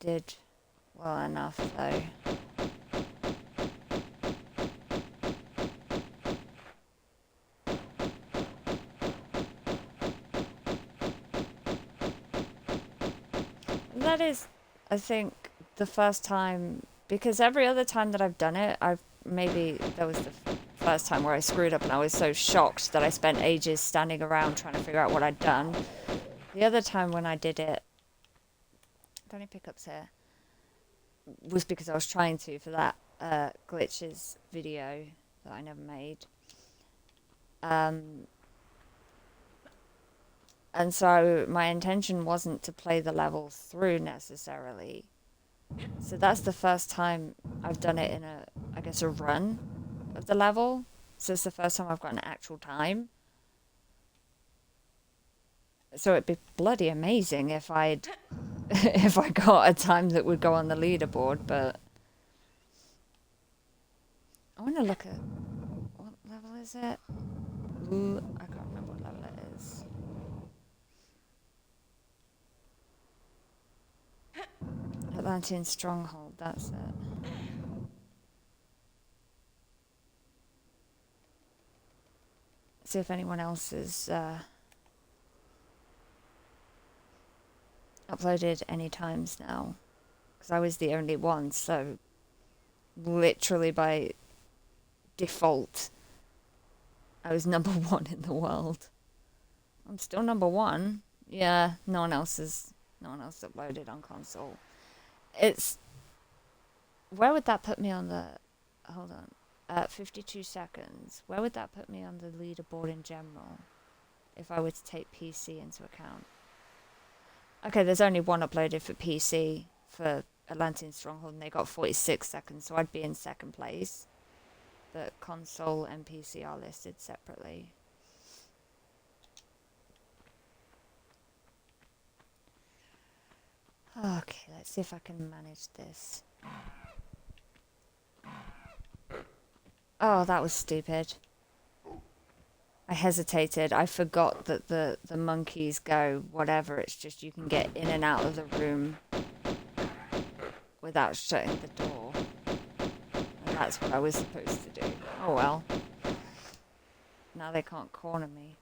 did well enough though. That is, I think, the first time, because every other time that I've done it, maybe that was the first time where I screwed up and I was so shocked that I spent ages standing around trying to figure out what I'd done. The other time when I did it, don't any pickups here, was because I was trying to for that glitches video that I never made. And so my intention wasn't to play the level through necessarily. So that's the first time I've done it in I guess a run of the level. So it's the first time I've got an actual time. So it'd be bloody amazing if I got a time that would go on the leaderboard, but I want to look at what level is it? Ooh, I can't remember what level it is. Atlantean Stronghold, that's it. See if anyone else has uploaded any times now, because I was the only one, so literally by default I was number 1 in the world. I'm still number 1. Yeah, no one else uploaded on console. It's, where would that put me on the, hold on, 52 seconds. Where would that put me on the leaderboard in general if I were to take PC into account? Okay, there's only one uploaded for PC for Atlantean Stronghold, and they got 46 seconds, so I'd be in second place. But console and PC are listed separately. Okay, let's see if I can manage this. Oh, that was stupid. I hesitated. I forgot that the monkeys go whatever. It's just you can get in and out of the room without shutting the door. And that's what I was supposed to do. Oh well. Now they can't corner me.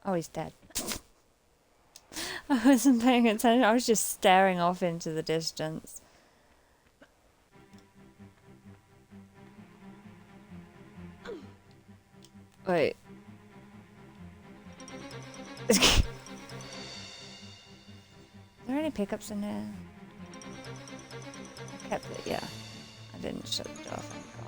Oh, he's dead. I wasn't paying attention. I was just staring off into the distance. Wait. Are there any pickups in here? I kept it, yeah. I didn't shut the door, thank God.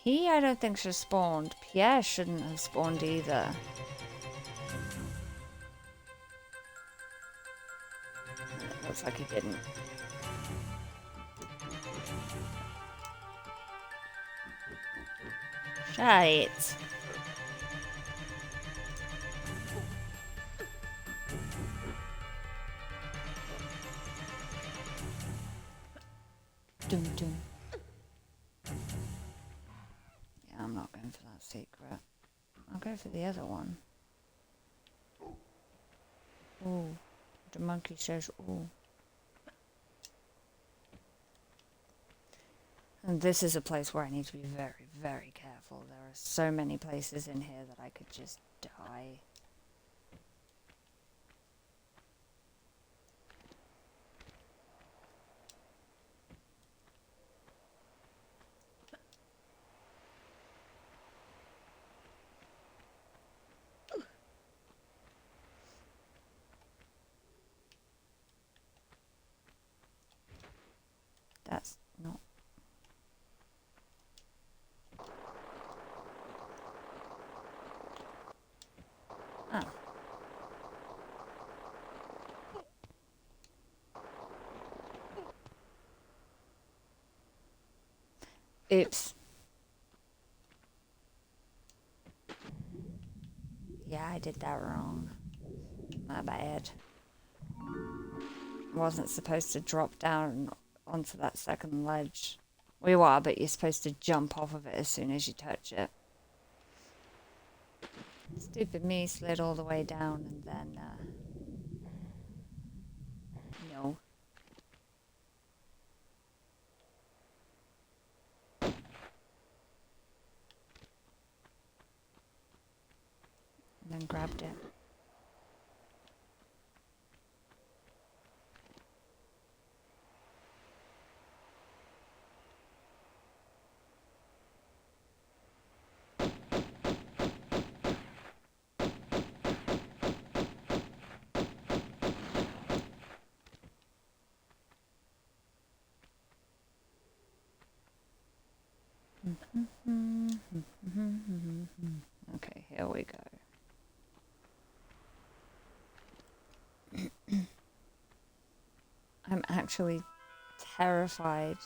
He, I don't think, should have spawned. Pierre shouldn't have spawned either. It looks like he didn't. Shite. Dum dum. Yeah, I'm not going for that secret. I'll go for the other one. Ooh. The monkey says ooh. And this is a place where I need to be very, very careful. There are so many places in here that I could just die. Oops. Yeah, I did that wrong. My bad. I wasn't supposed to drop down onto that second ledge. Well, you are, but you're supposed to jump off of it as soon as you touch it. Stupid me slid all the way down and then, no. And then grabbed it. Okay, here we go. I'm actually terrified.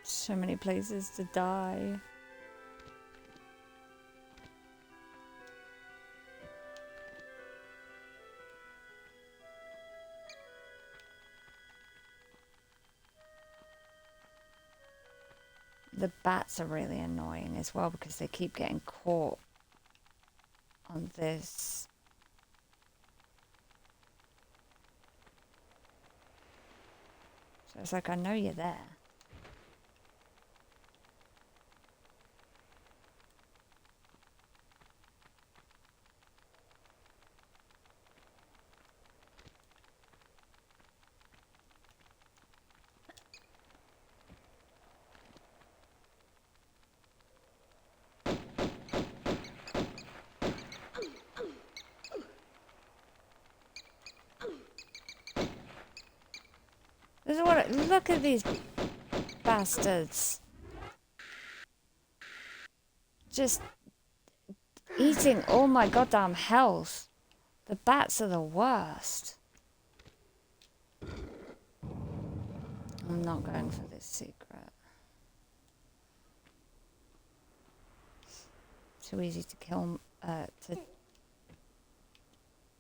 So many places to die. The bats are really annoying as well because they keep getting caught on this. So it's like, I know you're there. This is what. Look at these bastards. Just eating all my goddamn health. The bats are the worst. I'm not going for this secret. Too easy to kill, to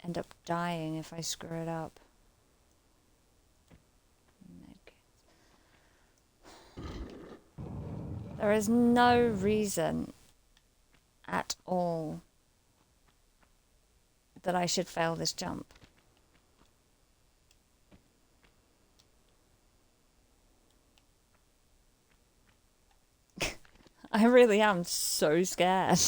end up dying if I screw it up. There is no reason at all that I should fail this jump. I really am so scared.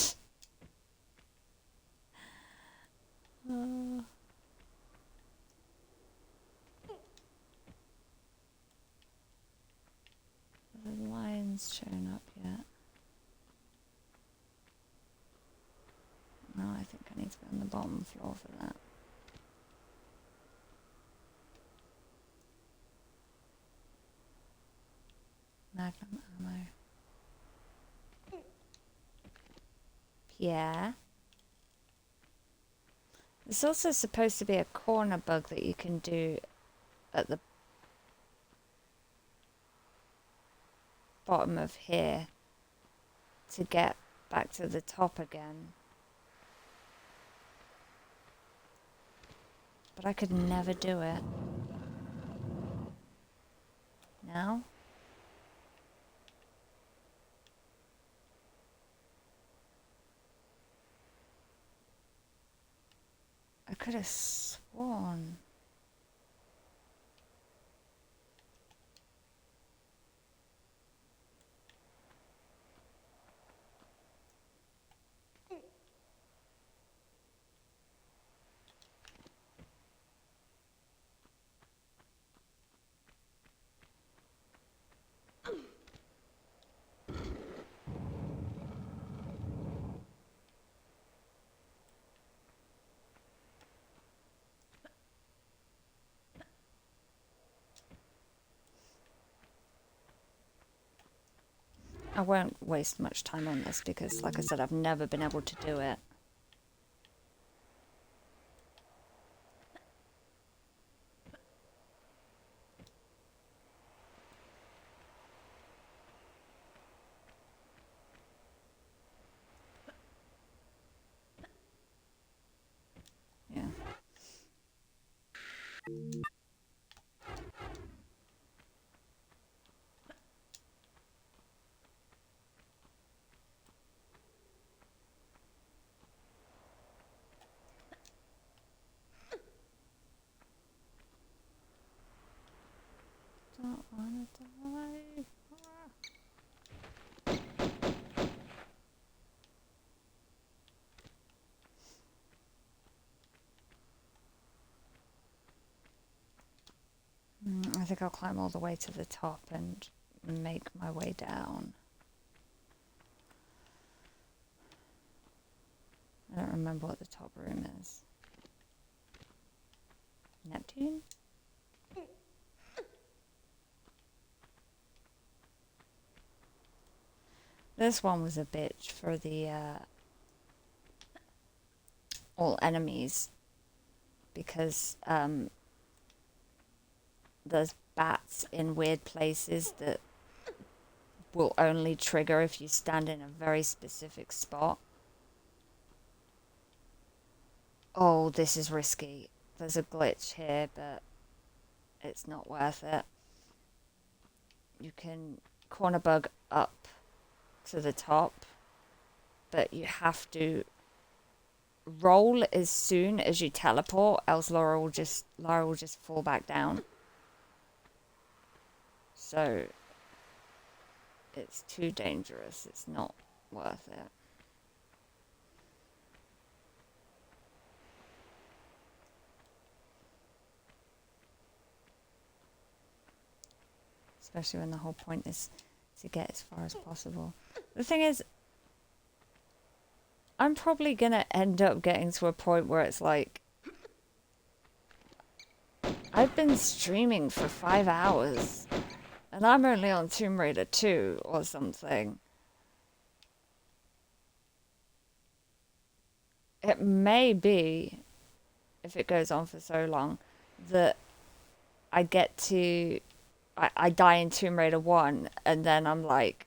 The lion's shown up yet. No, I think I need to be on the bottom floor for that. Magnum ammo. Yeah. There's also supposed to be a corner bug that you can do at the bottom of here to get back to the top again. But I could never do it. Now? I could have sworn. I won't waste much time on this because, like I said, I've never been able to do it. Yeah. Don't wanna die. I think I'll climb all the way to the top and make my way down. I don't remember what the top room is. Neptune? This one was a bitch for the all enemies because there's bats in weird places that will only trigger if you stand in a very specific spot. Oh, this is risky. There's a glitch here, but it's not worth it. You can corner bug up to the top, but you have to roll as soon as you teleport, else Lara will just fall back down. So it's too dangerous. It's not worth it. Especially when the whole point is to get as far as possible. The thing is, I'm probably gonna end up getting to a point where it's like, I've been streaming for 5 hours and I'm only on Tomb Raider 2 or something. It may be, if it goes on for so long, that I get to... I die in Tomb Raider 1 and then I'm like,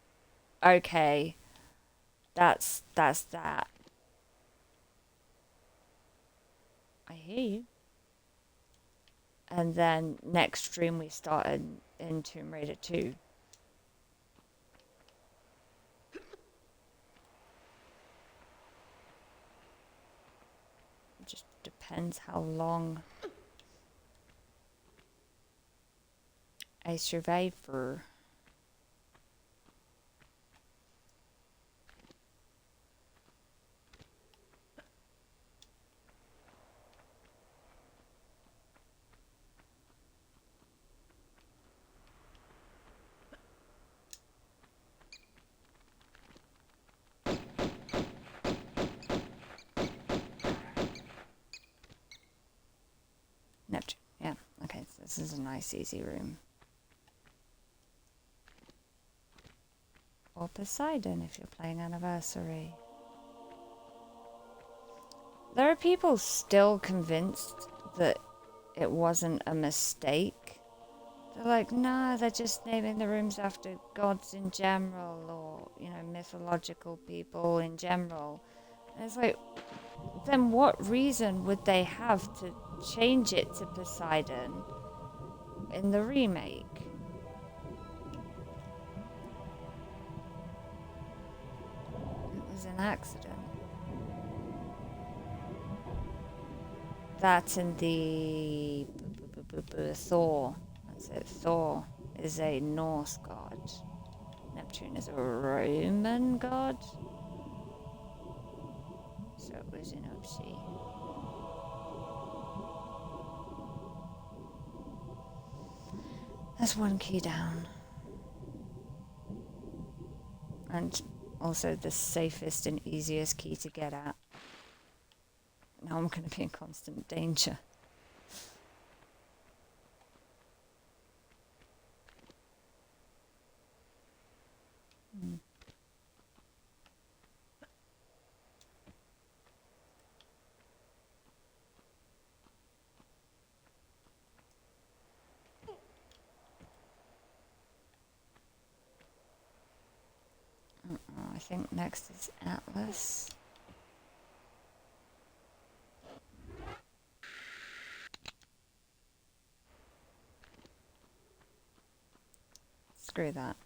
okay, that's that. I hear you. And then next stream we started in Tomb Raider 2. It just depends how long I survive for. Neptune, yeah. Okay, so this is a nice easy room. Or Poseidon if you're playing Anniversary. There are people still convinced that it wasn't a mistake. They're like, no, they're just naming the rooms after gods in general, or, you know, mythological people in general. And it's like, then what reason would they have to change it to Poseidon in the remake? It was an accident. That and the Thor. That's it. Thor is a Norse god. Neptune is a Roman god. So it was an oopsie. That's one key down. And also the safest and easiest key to get at. Now I'm going to be in constant danger. think next is Atlas. Screw that.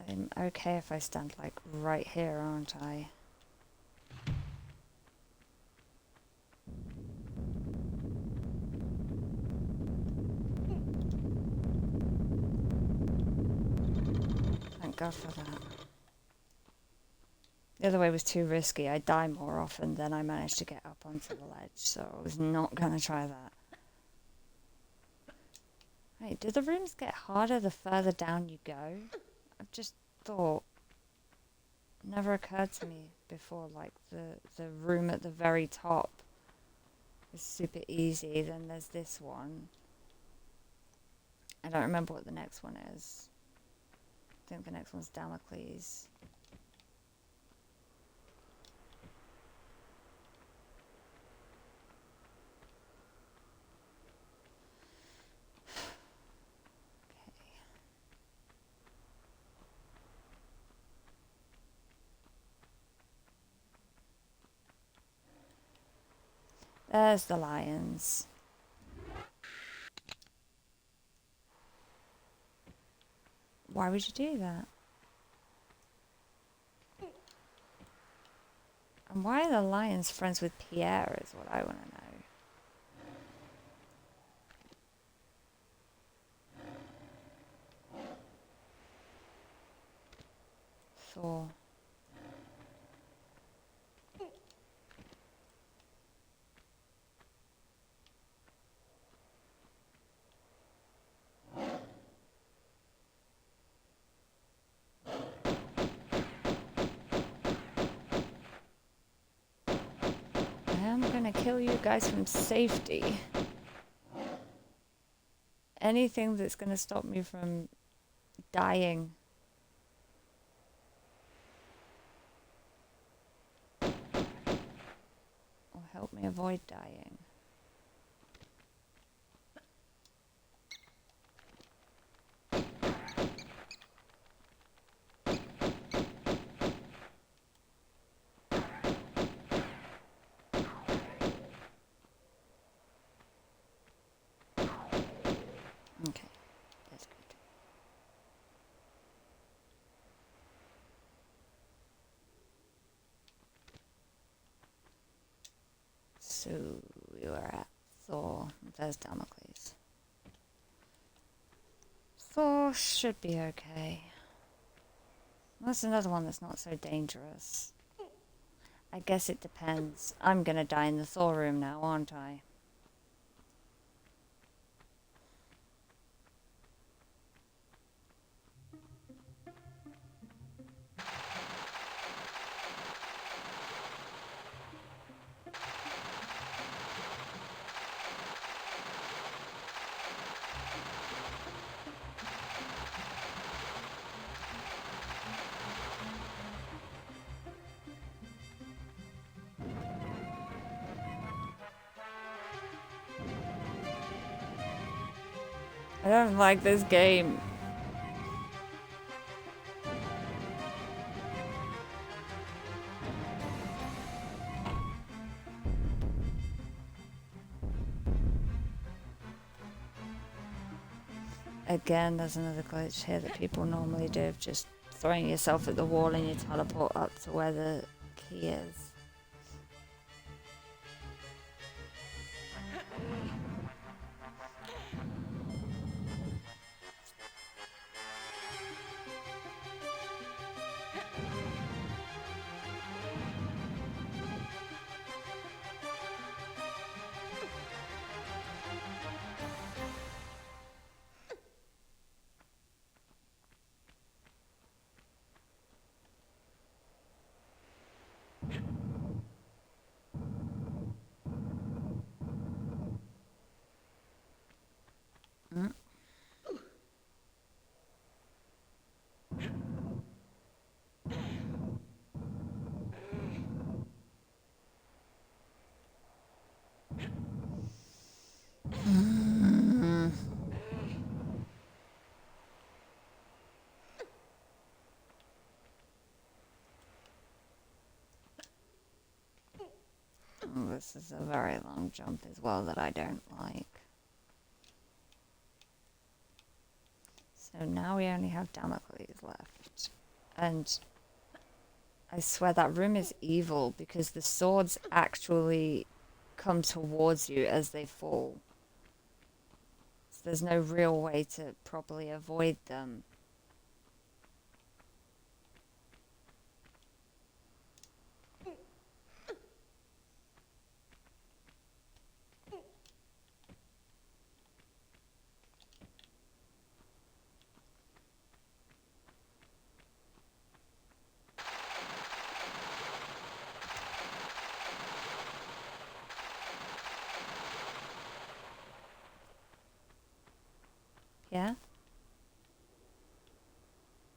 I'm okay if I stand like right here, aren't I? Thank God for that. The other way was too risky. I die more often than I managed to get up onto the ledge, so I was not going to try that. Wait, do the rooms get harder the further down you go? I've just thought, never occurred to me before, like the room at the very top is super easy, then there's this one. I don't remember what the next one is. I think the next one's Damocles. There's the lions. Why would you do that? And why are the lions friends with Pierre is what I want to know. Thor. I am gonna kill you guys from safety. Anything that's gonna stop me from dying. Or help me avoid dying. Okay, that's good. So we were at Thor. There's Damocles. Thor should be okay. That's another one that's not so dangerous. I guess it depends. I'm gonna die in the Thor room now, aren't I? I don't like this game. Again, there's another glitch here that people normally do of just throwing yourself at the wall and you teleport up to where the key is. this is a very long jump as well that I don't like. So now we only have Damocles left. And I swear that room is evil because the swords actually come towards you as they fall. So there's no real way to properly avoid them. Yeah?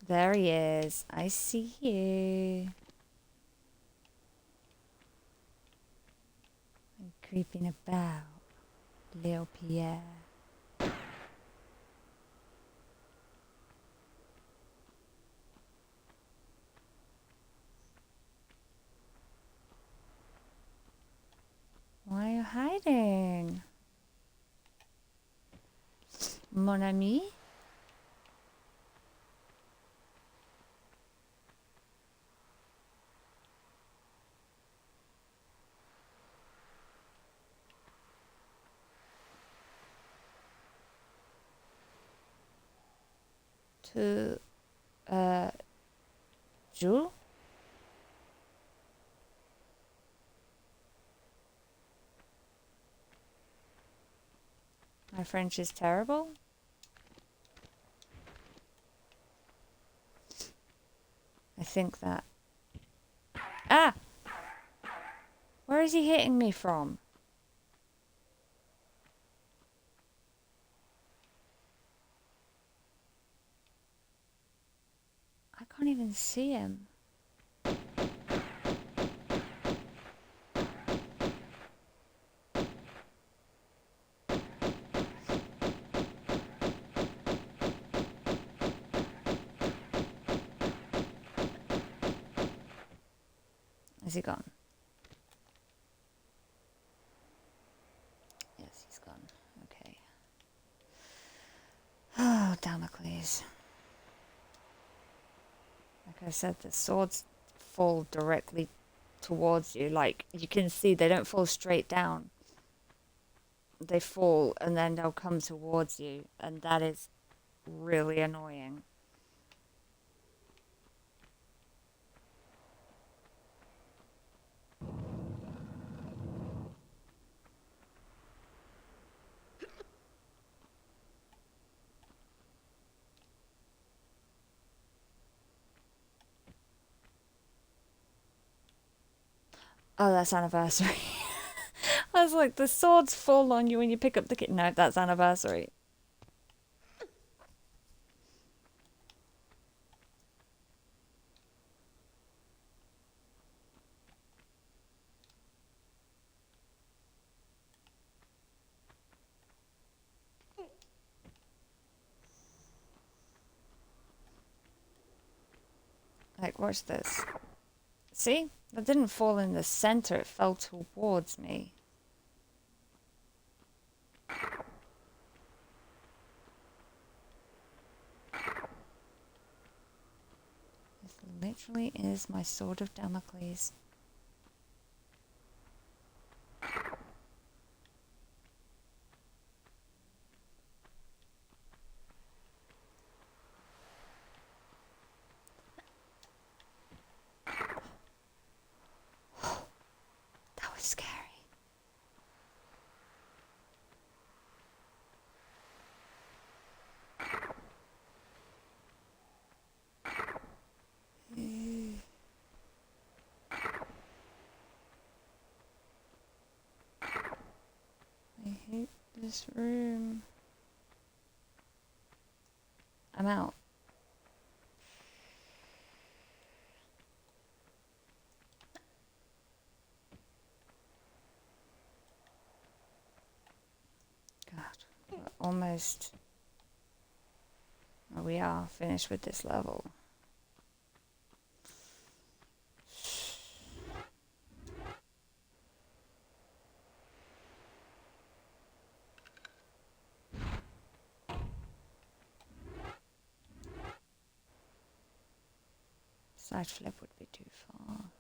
There he is. I see you. I'm creeping about, little Pierre. Why are you hiding? Mon ami? To, Jules? My French is terrible? I think that... Ah! Where is he hitting me from? I can't even see him. Is he gone? Yes, he's gone. Okay. Oh, Damocles. Like I said, the swords fall directly towards you. Like, you can see they don't fall straight down. They fall and then they'll come towards you. And that is really annoying. Oh, that's anniversary. I was like, the swords fall on you when you pick up the kit. No, that's anniversary. Like, watch this. See? That didn't fall in the center. It fell towards me. This literally is my sword of Damocles. That was scary. I hate this room. I'm out. God, we're almost... Well, we are finished with this level. Side flip would be too far.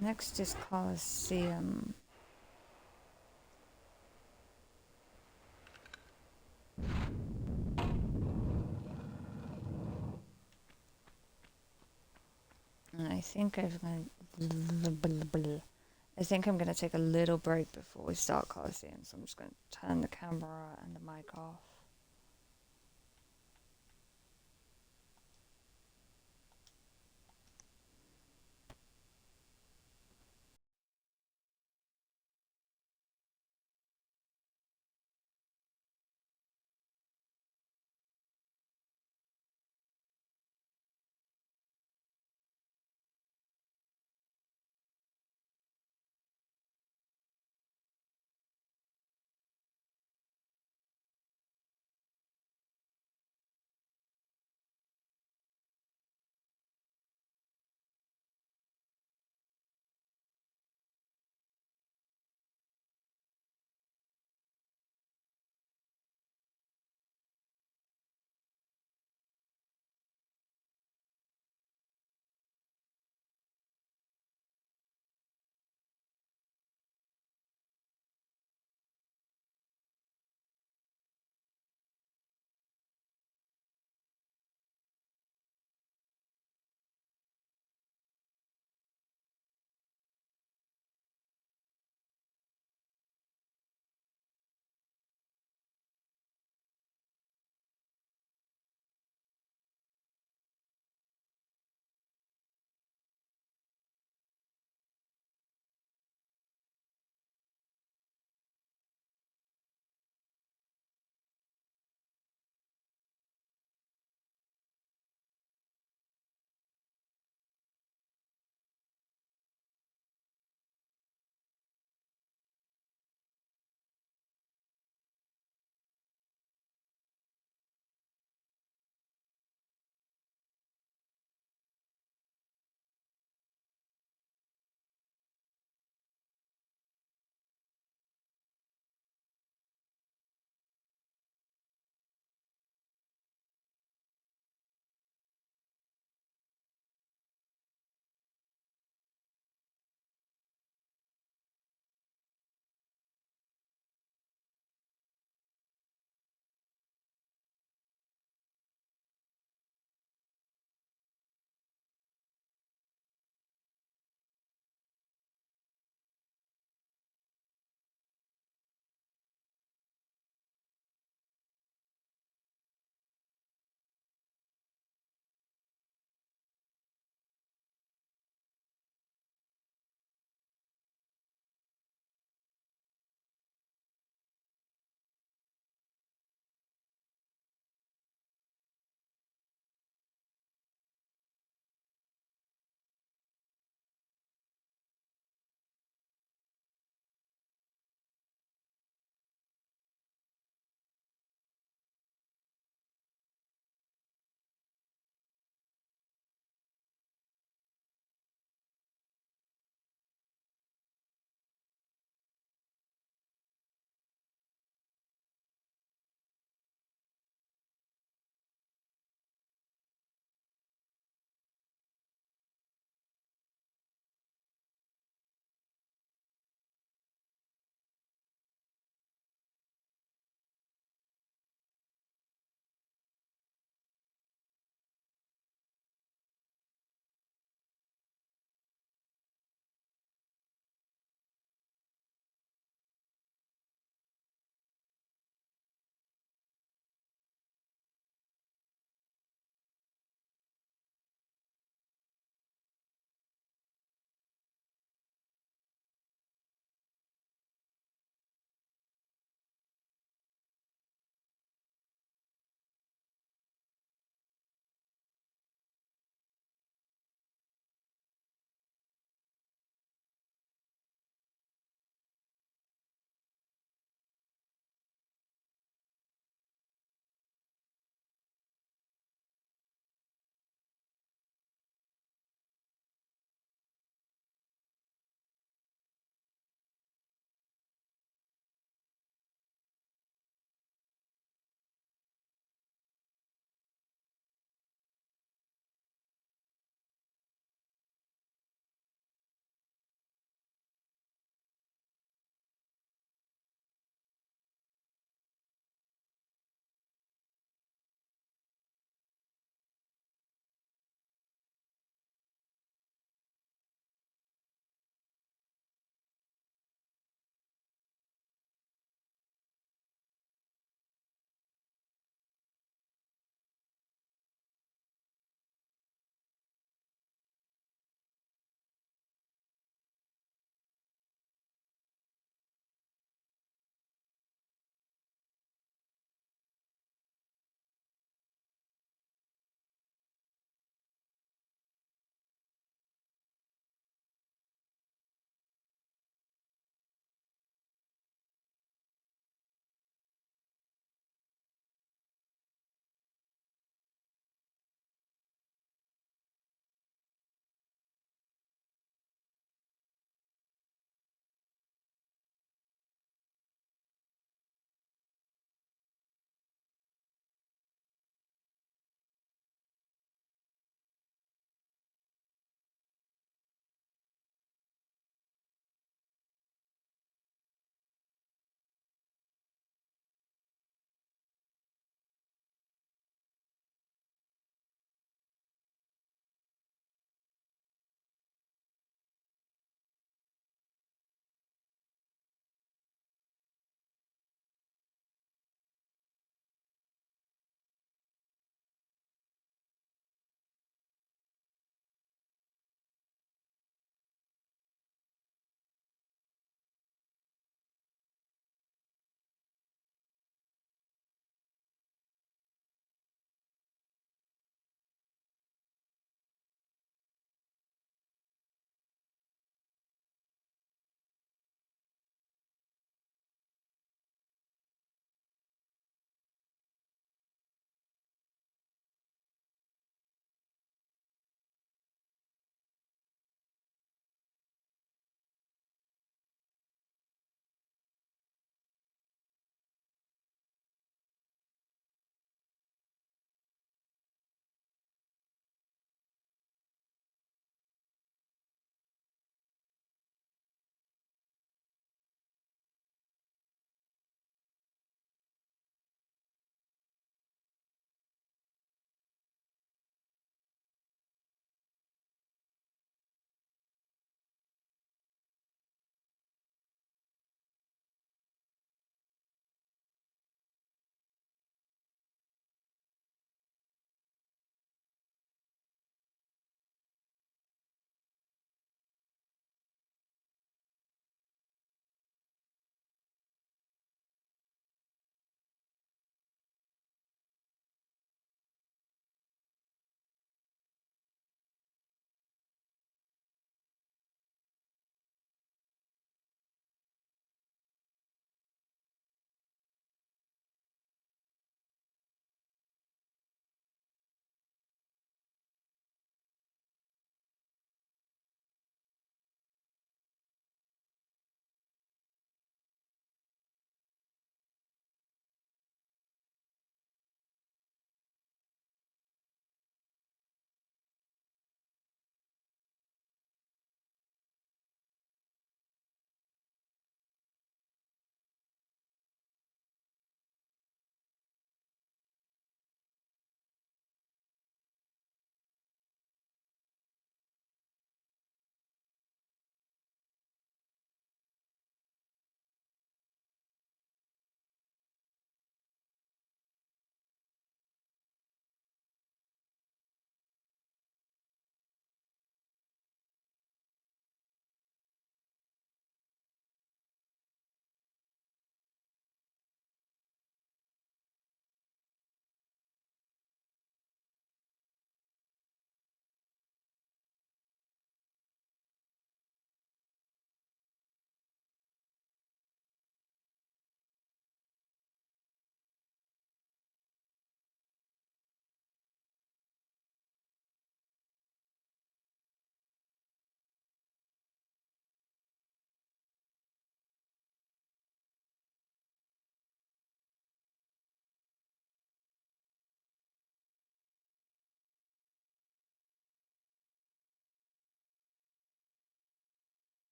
Next is Coliseum. And I think I'm gonna take a little break before we start Coliseum, so I'm just gonna turn the camera and the mic off.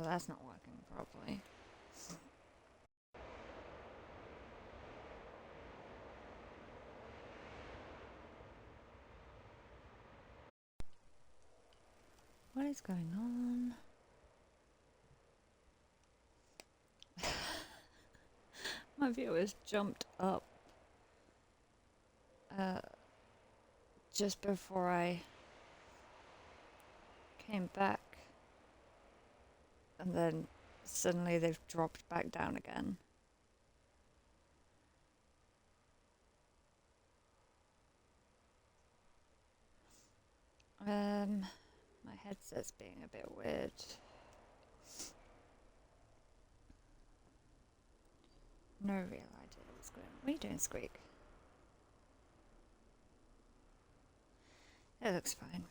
Oh, that's not working properly. What is going on? My viewers jumped up just before I came back, and then suddenly they've dropped back down again. My headset's being a bit weird. No real idea what's going on. What are you doing, Squeak? It looks fine.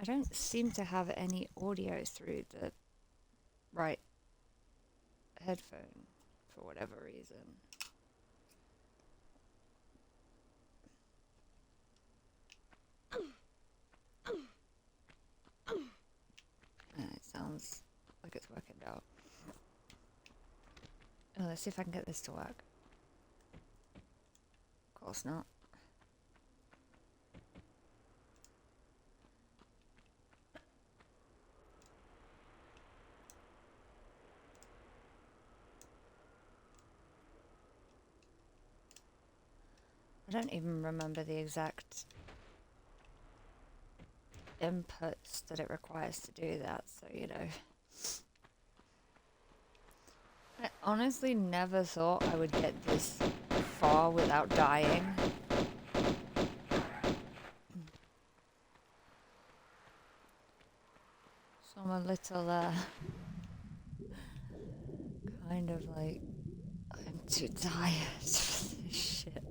I don't seem to have any audio through the right headphone for whatever reason. It sounds like it's working out. Oh, let's see if I can get this to work. Of course not. I don't even remember the exact inputs that it requires to do that, so you know. I honestly never thought I would get this far without dying. So I'm a little, kind of like, I'm too tired for this shit.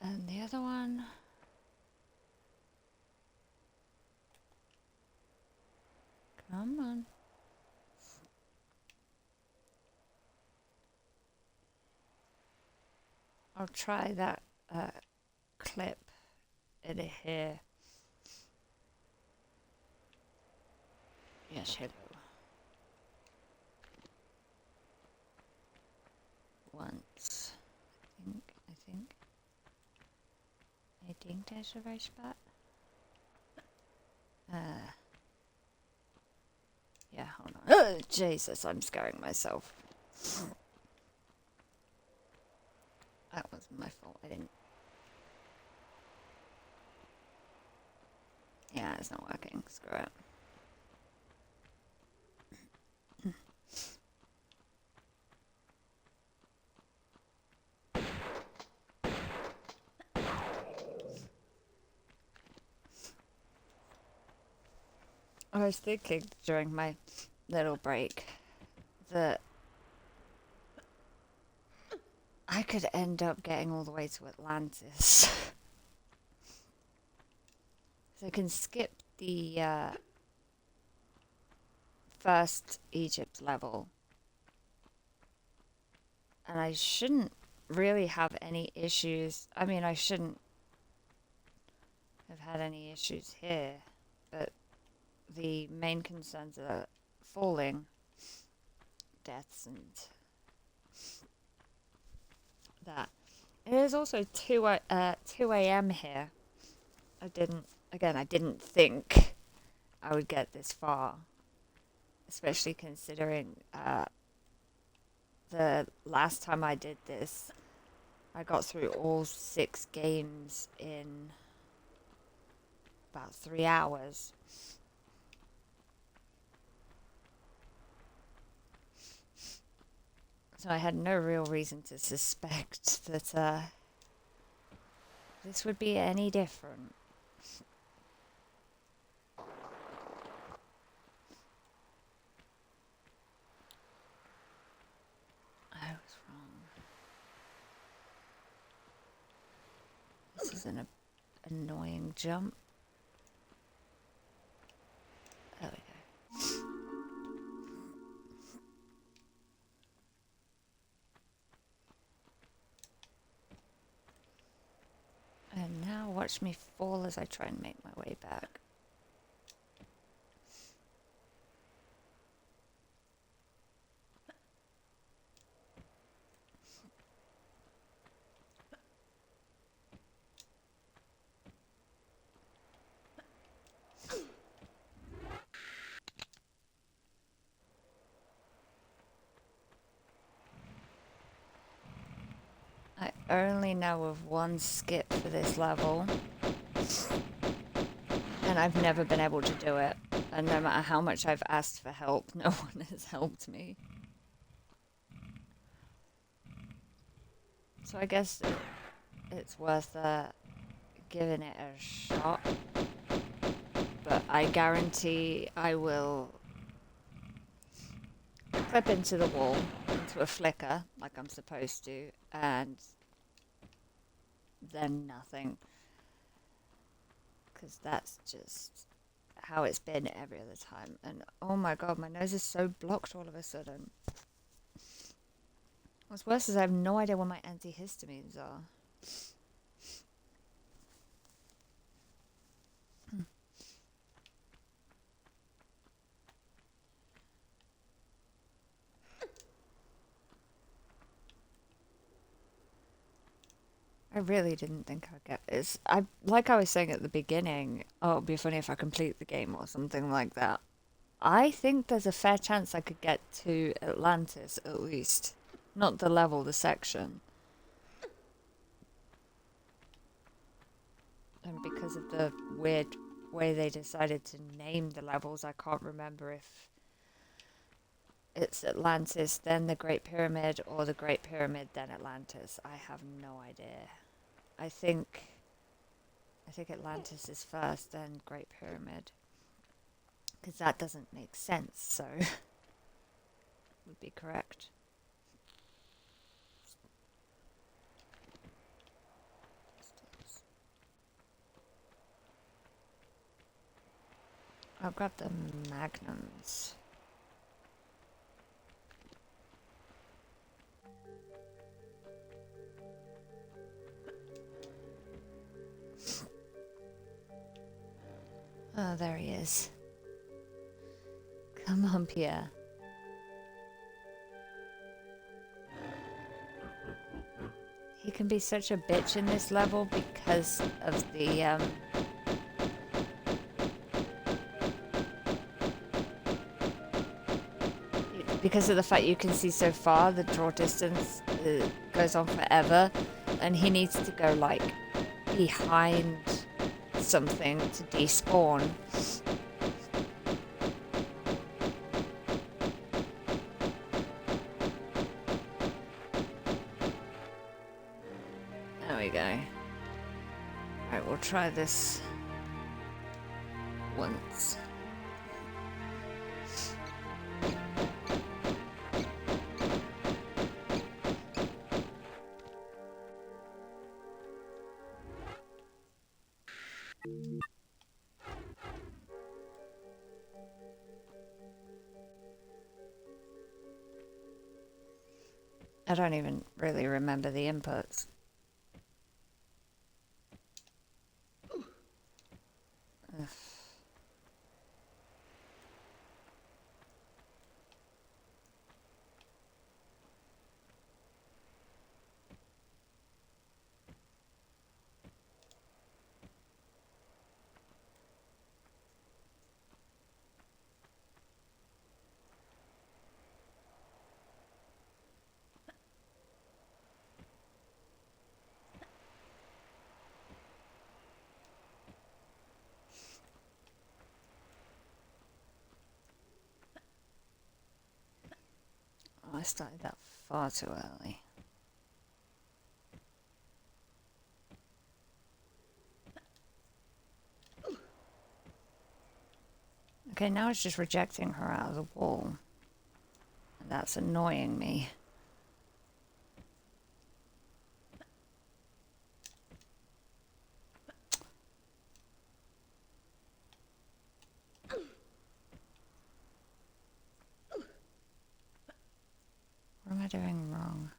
And the other one... Come on. I'll try that clip in here. Yes, hello. Once. I think that's the right spot. Yeah, hold on. Oh, Jesus, I'm scaring myself. That was my fault. I didn't... Yeah, it's not working. Screw it. I was thinking during my little break that I could end up getting all the way to Atlantis. So I can skip the first Egypt level. And I shouldn't really have any issues. I mean, I shouldn't have had any issues here. But the main concerns are falling, deaths, and that. It is also 2 a.m. here. I didn't think I would get this far. Especially considering the last time I did this, I got through all 6 games in about 3 hours. So I had no real reason to suspect that this would be any different. I was wrong. This is was an annoying jump. There we go. And now watch me fall as I try and make my way back. I only know of one skip for this level, and I've never been able to do it. And no matter how much I've asked for help, no one has helped me. So I guess it's worth giving it a shot. But I guarantee I will clip into the wall, into a flicker, like I'm supposed to, and then nothing. Because that's just how it's been every other time. And oh my god, my nose is so blocked all of a sudden. What's worse is I have no idea where my antihistamines are. I really didn't think I'd get this. Like I was saying at the beginning, oh, it'd be funny if I complete the game or something like that. I think there's a fair chance I could get to Atlantis at least. Not the level, the section. And because of the weird way they decided to name the levels, I can't remember if it's Atlantis, then the Great Pyramid, or the Great Pyramid, then Atlantis. I have no idea. I think Atlantis is first, then Great Pyramid. Because that doesn't make sense, so would be correct. I'll grab the magnums. Oh, there he is. Come on, Pierre. He can be such a bitch in this level because of the, because of the fact you can see so far, the draw distance goes on forever, and he needs to go, like, behind something to despawn. There we go. Right, we'll try this once. I don't even really remember the inputs. Ugh. I started that far too early. Okay, now it's just rejecting her out of the wall. And that's annoying me. I doing wrong?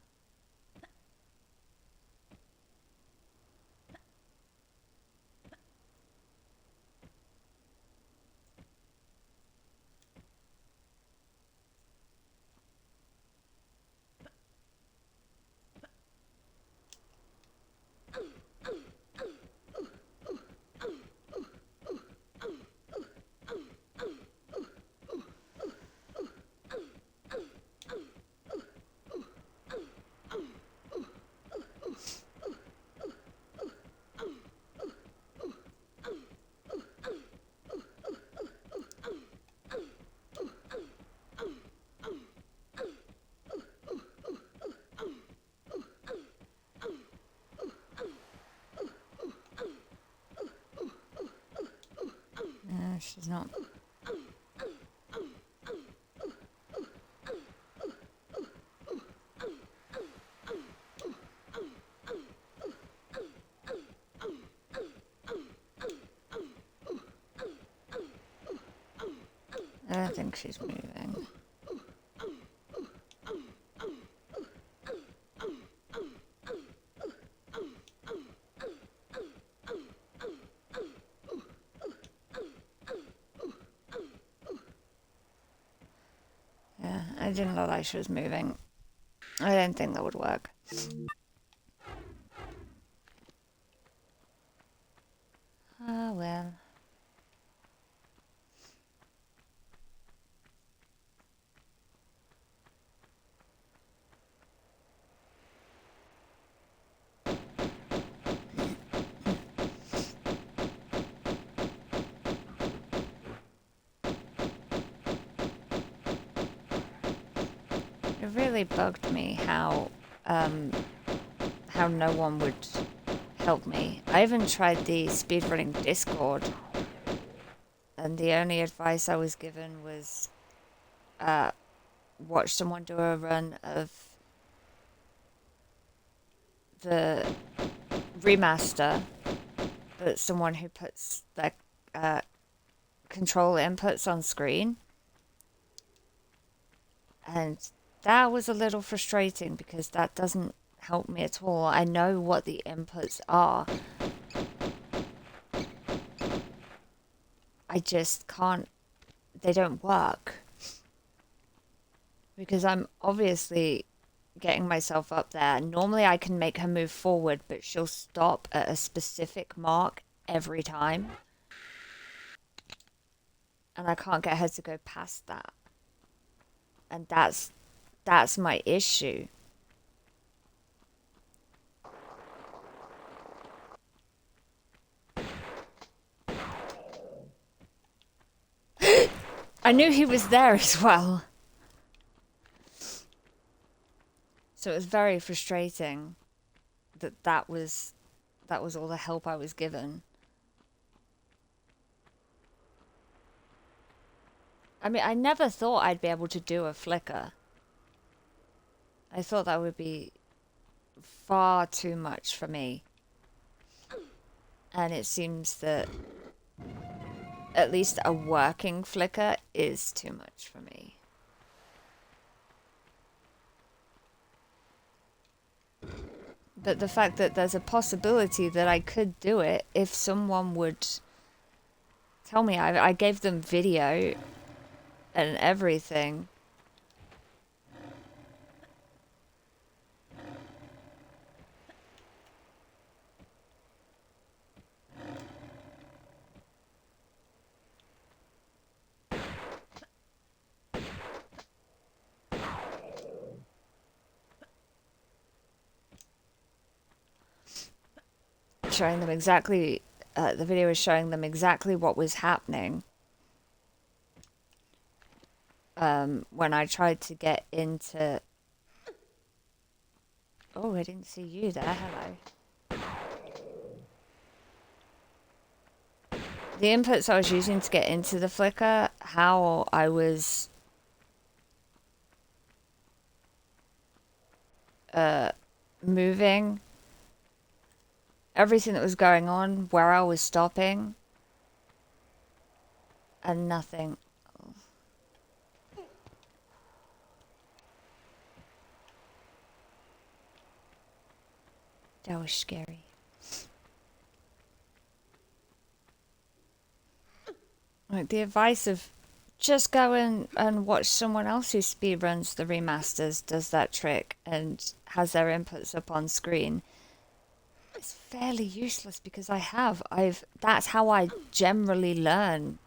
No, she's not. I don't think she's moving. Yeah, I didn't know that she was moving. I didn't think that would work. Ah, well. It really bugged me how no one would help me. I even tried the speedrunning Discord, and the only advice I was given was watch someone do a run of the remaster, but someone who puts their control inputs on screen. And that was a little frustrating because that doesn't help me at all. I know what the inputs are. I just can't, they don't work. Because I'm obviously getting myself up there. Normally I can make her move forward, but she'll stop at a specific mark every time. And I can't get her to go past that. And that's my issue. I knew he was there as well. So it was very frustrating that was all the help I was given. I mean, I never thought I'd be able to do a flicker. I thought that would be far too much for me. And it seems that at least a working flicker is too much for me. But the fact that there's a possibility that I could do it if someone would tell me, I gave them video and everything. Showing them exactly, the video was showing them exactly what was happening. When I tried to get into... Oh, I didn't see you there. Hello. The inputs I was using to get into the flicker, how I was... moving, everything that was going on, where I was stopping, and nothing. That was scary. Like the advice of just go and watch someone else who speedruns the remasters, does that trick, and has their inputs up on screen. It's fairly useless because that's how I generally learn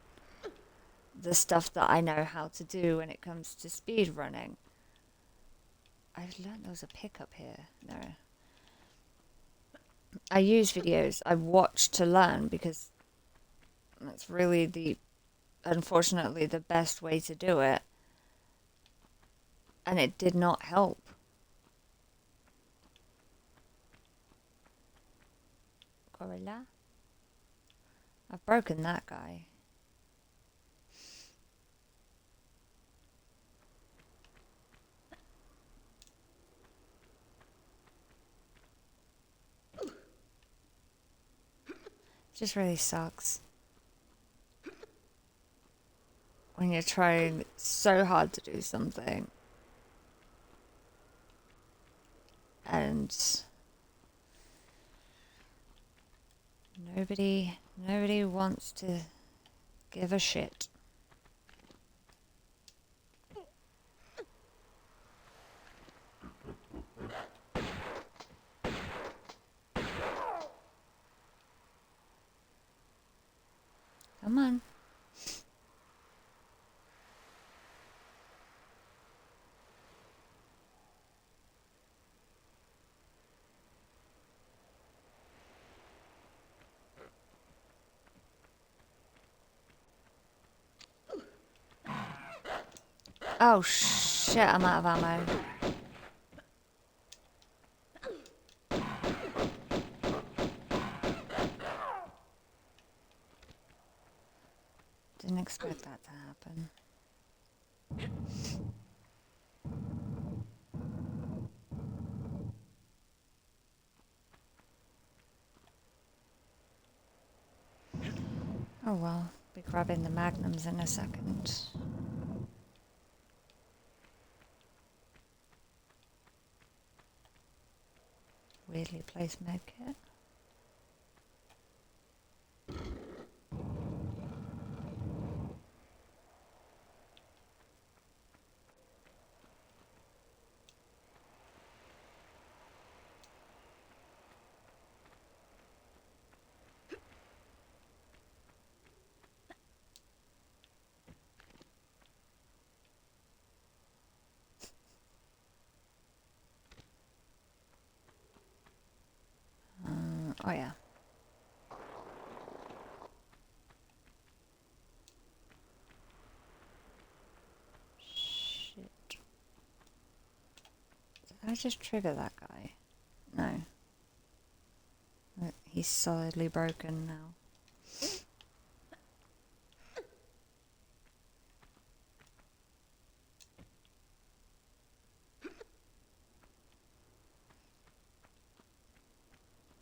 the stuff that I know how to do when it comes to speedrunning. I've learned there was a pickup here. No. I use videos. I watch to learn because that's really unfortunately the best way to do it. And it did not help. Gorilla? I've broken that guy. Just really sucks when you're trying so hard to do something and nobody wants to give a shit. Come on. Oh shit, I'm out of ammo. Didn't expect that to happen. Oh well, be grabbing the magnums in a second. Weirdly placed medkit. Oh yeah. Shit. Did I just trigger that guy? No. He's solidly broken now.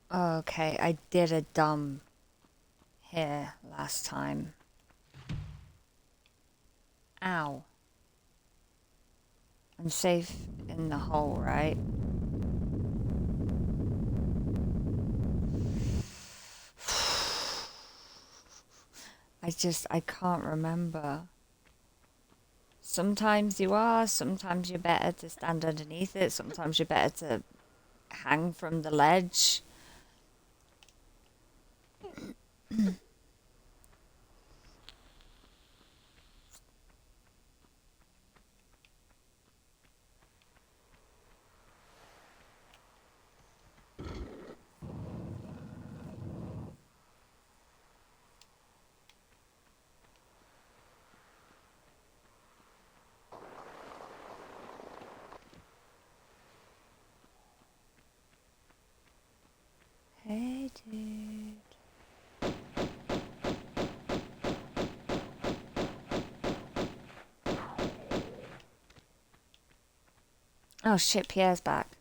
Okay, I did a dumb here last time. Ow. I'm safe in the hole, right? I can't remember. Sometimes you are, sometimes you're better to stand underneath it, sometimes you're better to hang from the ledge. Hey, dude. Oh shit, Pierre's back.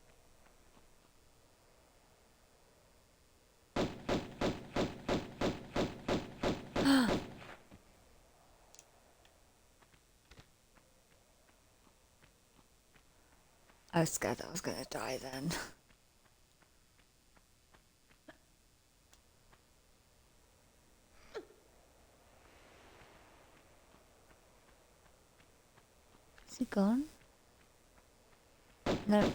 I was scared that I was gonna die then. Is he gone? No.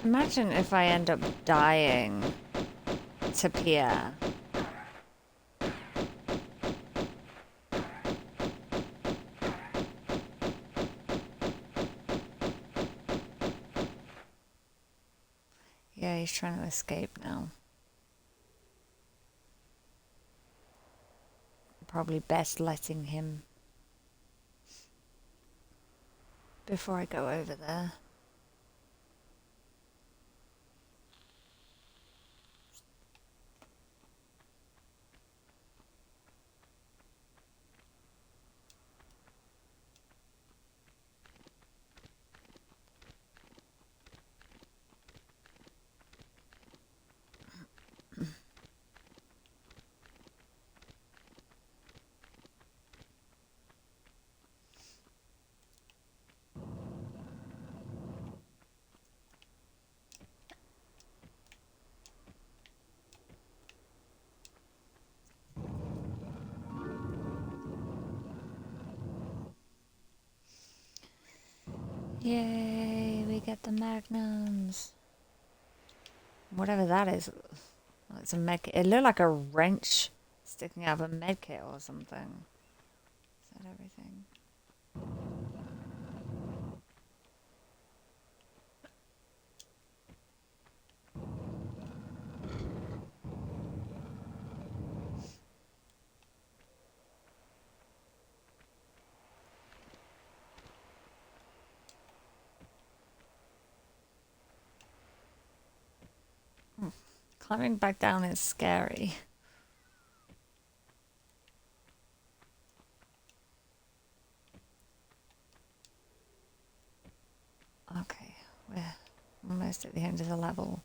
Imagine if I end up dying to Pierre. Yeah, he's trying to escape now. Probably best letting him before I go over there. Yay, we get the magnums. Whatever that is. It's a med kit. It looked like a wrench sticking out of a med kit or something. Is that everything? Climbing back down is scary. Okay, we're almost at the end of the level.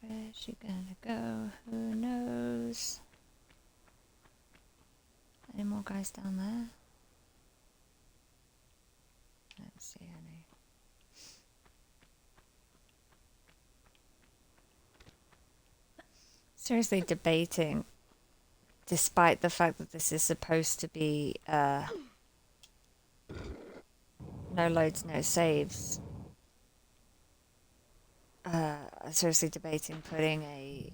Where's she gonna go? Who knows? Any more guys down there? I don't see any. Seriously debating, despite the fact that this is supposed to be no loads, no saves. Seriously debating putting a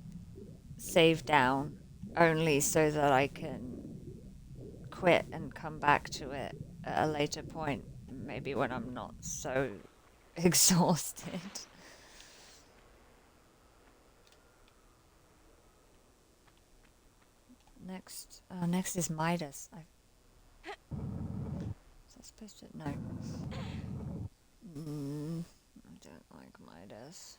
save down only so that I can quit and come back to it at a later point, maybe when I'm not so exhausted. Next is Midas. Is that supposed to? No. I don't like Midas.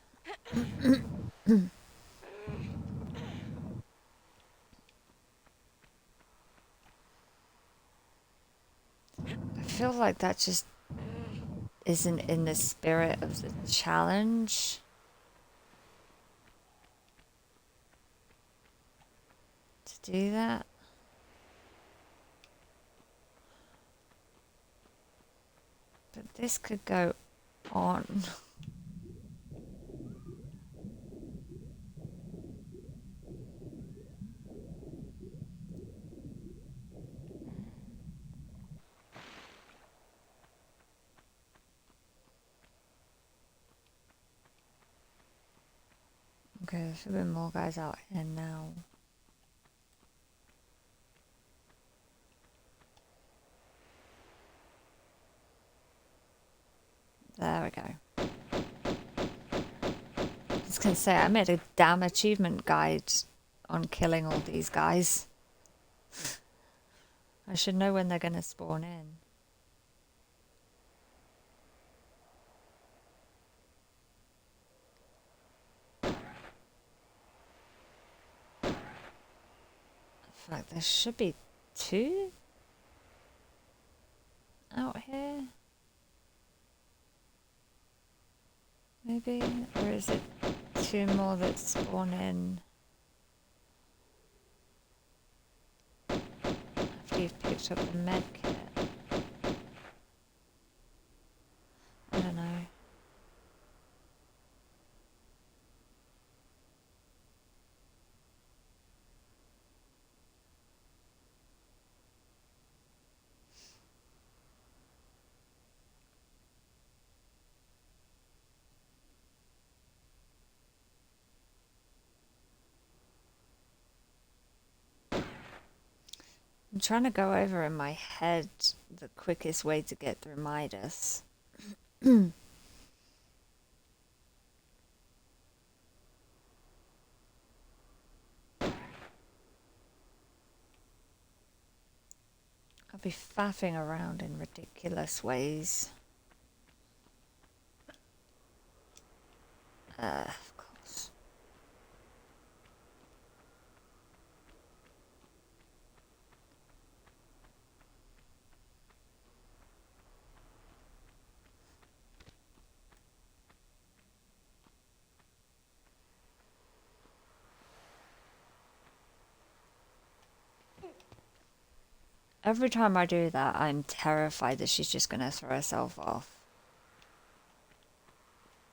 I feel like that just isn't in the spirit of the challenge. To do that. But this could go on. Okay, there should be more guys out here now. There we go. I was gonna say, I made a damn achievement guide on killing all these guys. I should know when they're gonna spawn in. In fact, there should be 2 out here. Maybe? Or is it 2 more that spawn in? picked up the med kit. I don't know. I'm trying to go over in my head the quickest way to get through Midas. I'll be faffing around in ridiculous ways. Of course. Every time I do that, I'm terrified that she's just going to throw herself off.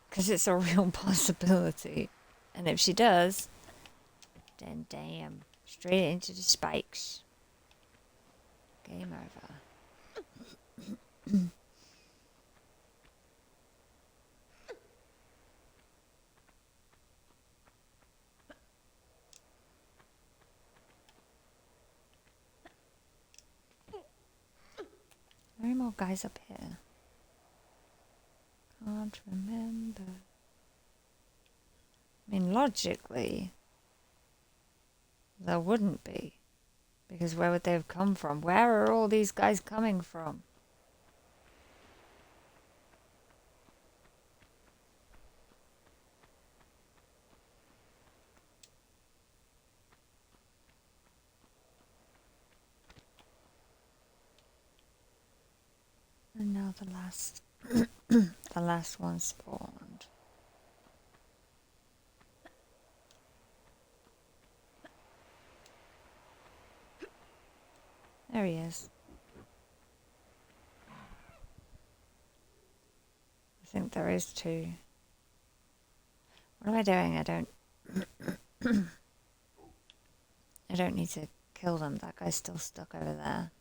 Because it's a real possibility. And if she does, then damn. Straight into the spikes. Game over. There are more guys up here. Can't remember. I mean, logically, there wouldn't be. Because where would they have come from? Where are all these guys coming from? And now the last, the last one spawned. There he is. I think there is two. What am I doing? I don't need to kill them. That guy's still stuck over there.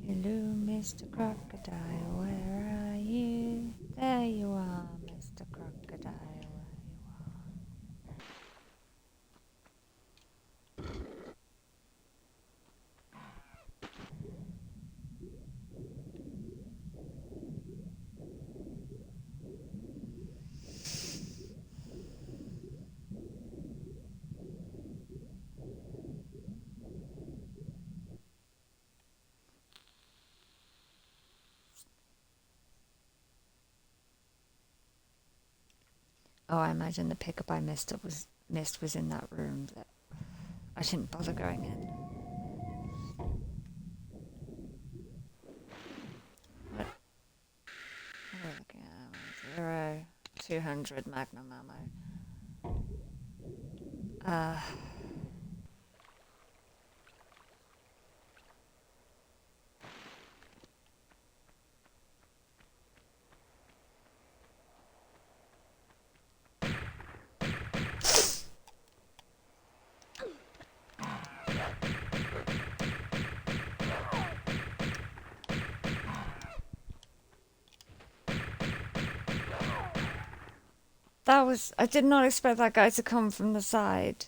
Hello, Mr. Crocodile, where are you? There you are, Mr. Crocodile, where you are. Oh, I imagine the pickup I missed was in that room that I didn't bother going in. What are we looking at? 0, 200 Magnum ammo. I did not expect that guy to come from the side.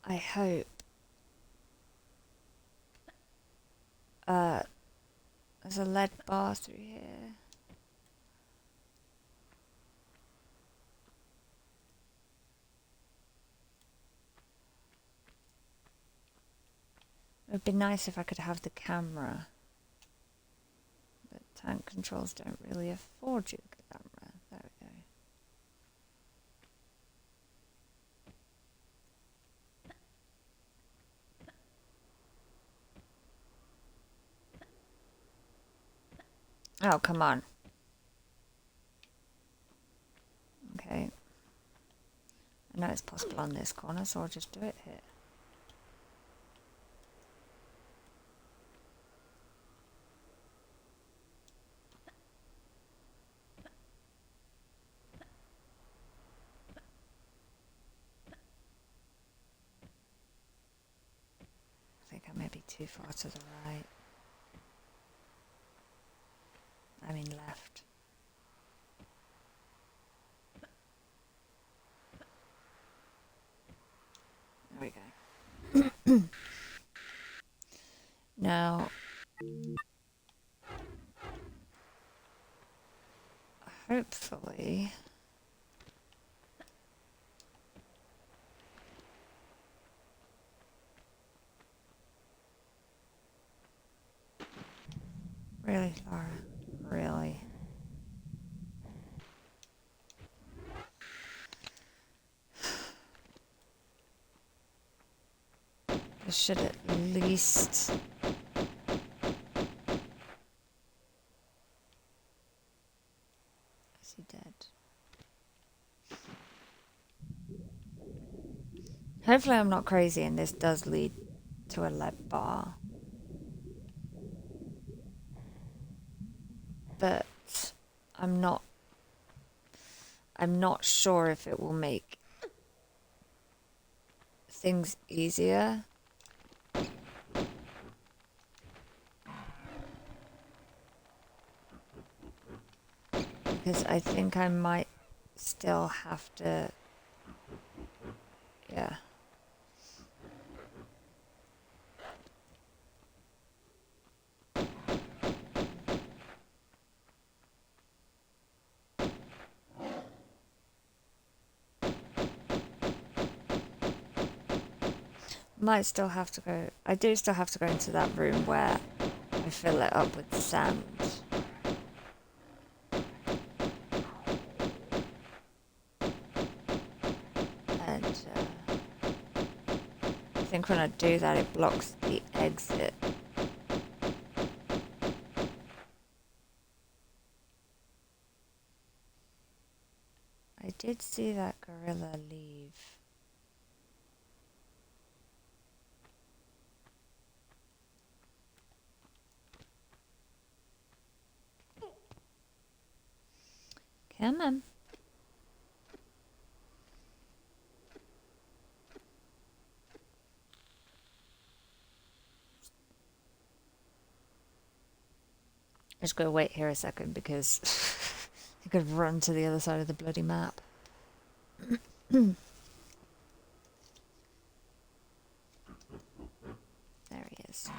I hope. There's a lead bar through here. It would be nice if I could have the camera. But tank controls don't really afford you the camera. There we go. Oh, come on. Okay. I know it's possible on this corner, so I'll just do it here. I think I may be too far to the right. I mean left. There we go. Now, hopefully, really, Laura, really. I should at least... Is he dead? Hopefully I'm not crazy and this does lead to a lead bar. But I'm not sure if it will make things easier. Because I think I might still have to... Yeah. Might still have to go... I do still have to go into that room where I fill it up with sand. And I think when I do that it blocks the exit. I did see that gorilla leave. Come on. I'm just gonna wait here a second because he could run to the other side of the bloody map. There he is.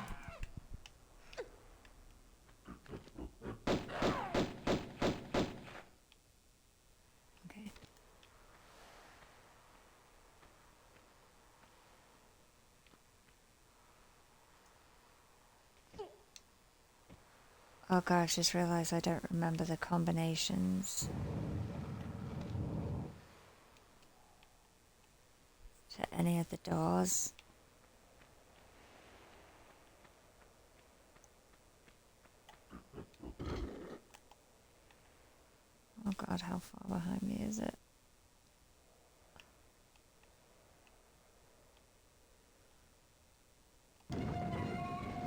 Okay. Oh gosh, just realised I don't remember the combinations to any of the doors. Oh god, how far behind me is it?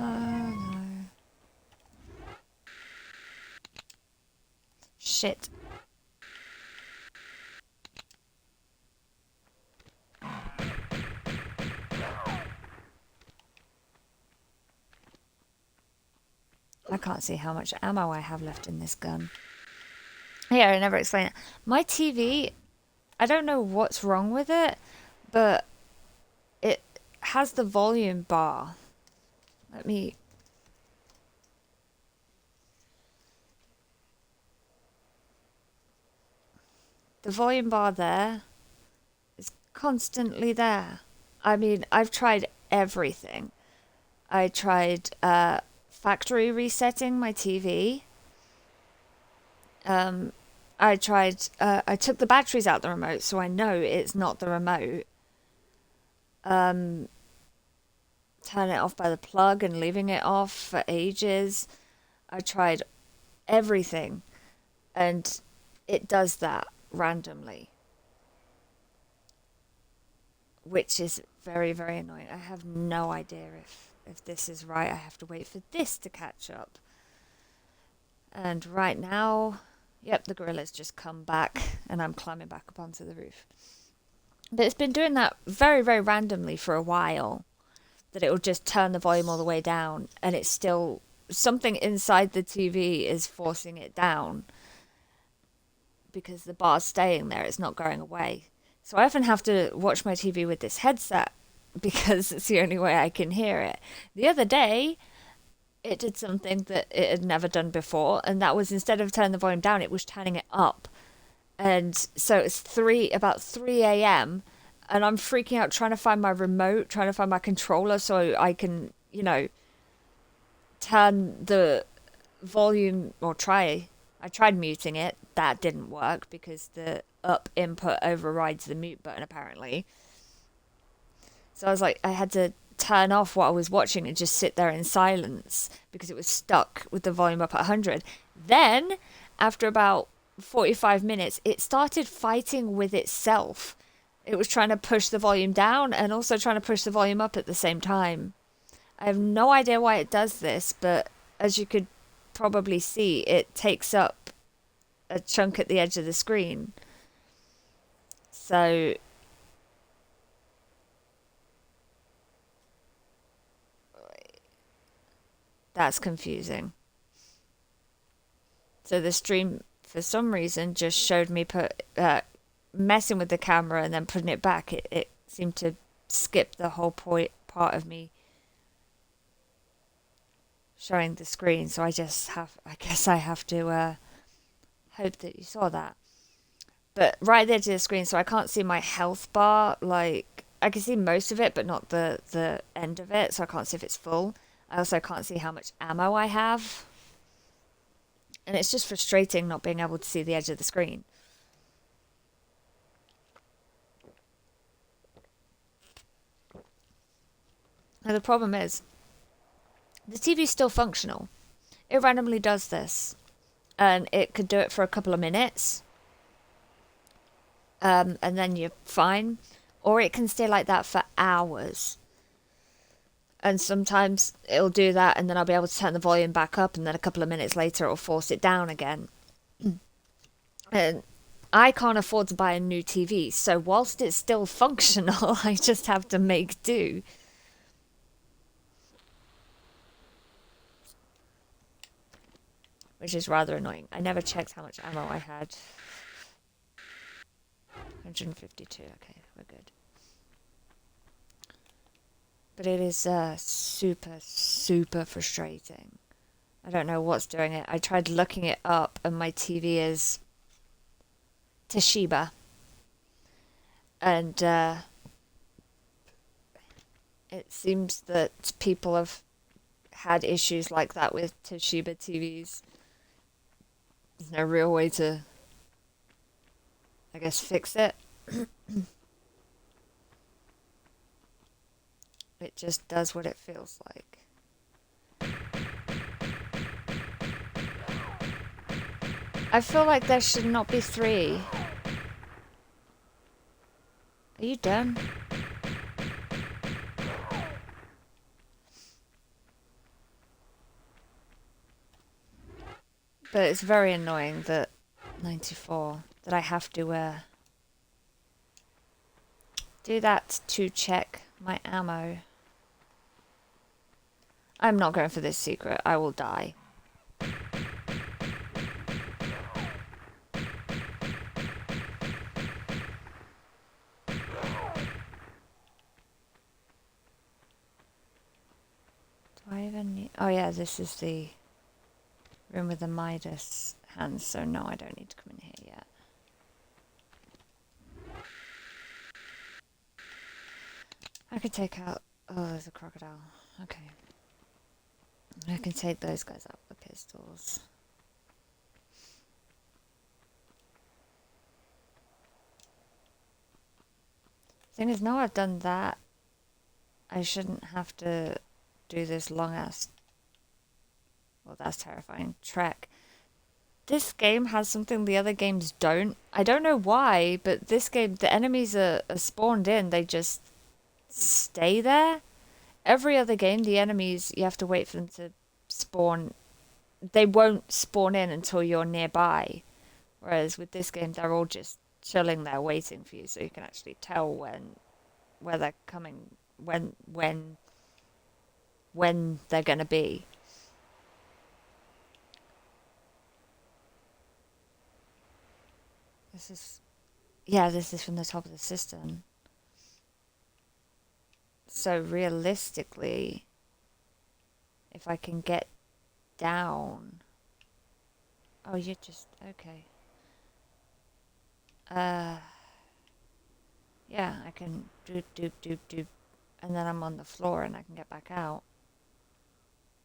Oh no. Shit. I can't see how much ammo I have left in this gun. Yeah, I never explained it. My TV, I don't know what's wrong with it, but it has the volume bar. Let me... The volume bar there is constantly there. I mean, I've tried everything. I tried factory resetting my TV. I took the batteries out the remote, so I know it's not the remote. Turn it off by the plug and leaving it off for ages. I tried everything, and it does that randomly, which is very, very annoying. I have no idea if this is right. I have to wait for this to catch up. And right now, yep, the gorilla's just come back, and I'm climbing back up onto the roof. But it's been doing that very, very randomly for a while, that it will just turn the volume all the way down, and it's still, something inside the TV is forcing it down because the bar's staying there, it's not going away. So I often have to watch my TV with this headset because it's the only way I can hear it. The other day, it did something that it had never done before, and that was, instead of turning the volume down, it was turning it up. And so it's about 3 a.m., and I'm freaking out trying to find my remote, trying to find my controller so I can, turn the volume, or I tried muting it. That didn't work because the up input overrides the mute button, apparently. So I was like, I had to turn off what I was watching and just sit there in silence because it was stuck with the volume up at 100. Then, after about 45 minutes, it started fighting with itself. It was trying to push the volume down and also trying to push the volume up at the same time. I have no idea why it does this, but as you could probably see, it takes up a chunk at the edge of the screen. So that's confusing. So the stream, for some reason, just showed me messing with the camera and then putting it back. It seemed to skip the whole part of me showing the screen. So I guess I have to hope that you saw that. But right at the edge of the screen, so I can't see my health bar. Like, I can see most of it, but not the end of it. So I can't see if it's full. I also can't see how much ammo I have. And it's just frustrating not being able to see the edge of the screen. Now the problem is, the TV's still functional. It randomly does this. And it could do it for a couple of minutes. And then you're fine. Or it can stay like that for hours. And sometimes it'll do that, and then I'll be able to turn the volume back up, and then a couple of minutes later it'll force it down again. And I can't afford to buy a new TV, so whilst it's still functional, I just have to make do. Which is rather annoying. I never checked how much ammo I had. 152, okay, we're good. But it is super, super frustrating. I don't know what's doing it. I tried looking it up, and my TV is Toshiba. And it seems that people have had issues like that with Toshiba TVs. There's no real way to, I guess, fix it. It just does what it feels like. I feel like there should not be 3. Are you done? But it's very annoying that 94, that I have to do that to check my ammo. I'm not going for this secret. I will die. Do I even need... Oh yeah, this is the room with the Midas hands, so no, I don't need to come in here yet. I could take out... Oh, there's a crocodile. Okay. I can take those guys out with pistols. Thing is, now I've done that, I shouldn't have to do this long ass, well, that's terrifying, trek. This game has something the other games don't. I don't know why, but this game, the enemies are spawned in, they just stay there. Every other game, the enemies, you have to wait for them to spawn. They won't spawn in until you're nearby. Whereas with this game, they're all just chilling there waiting for you, so you can actually tell where they're coming, when they're gonna be. This is from the top of the cistern. So realistically, if I can get down... Oh, you're just... Okay. Yeah, I can doop, doop, doop, doop. And then I'm on the floor and I can get back out.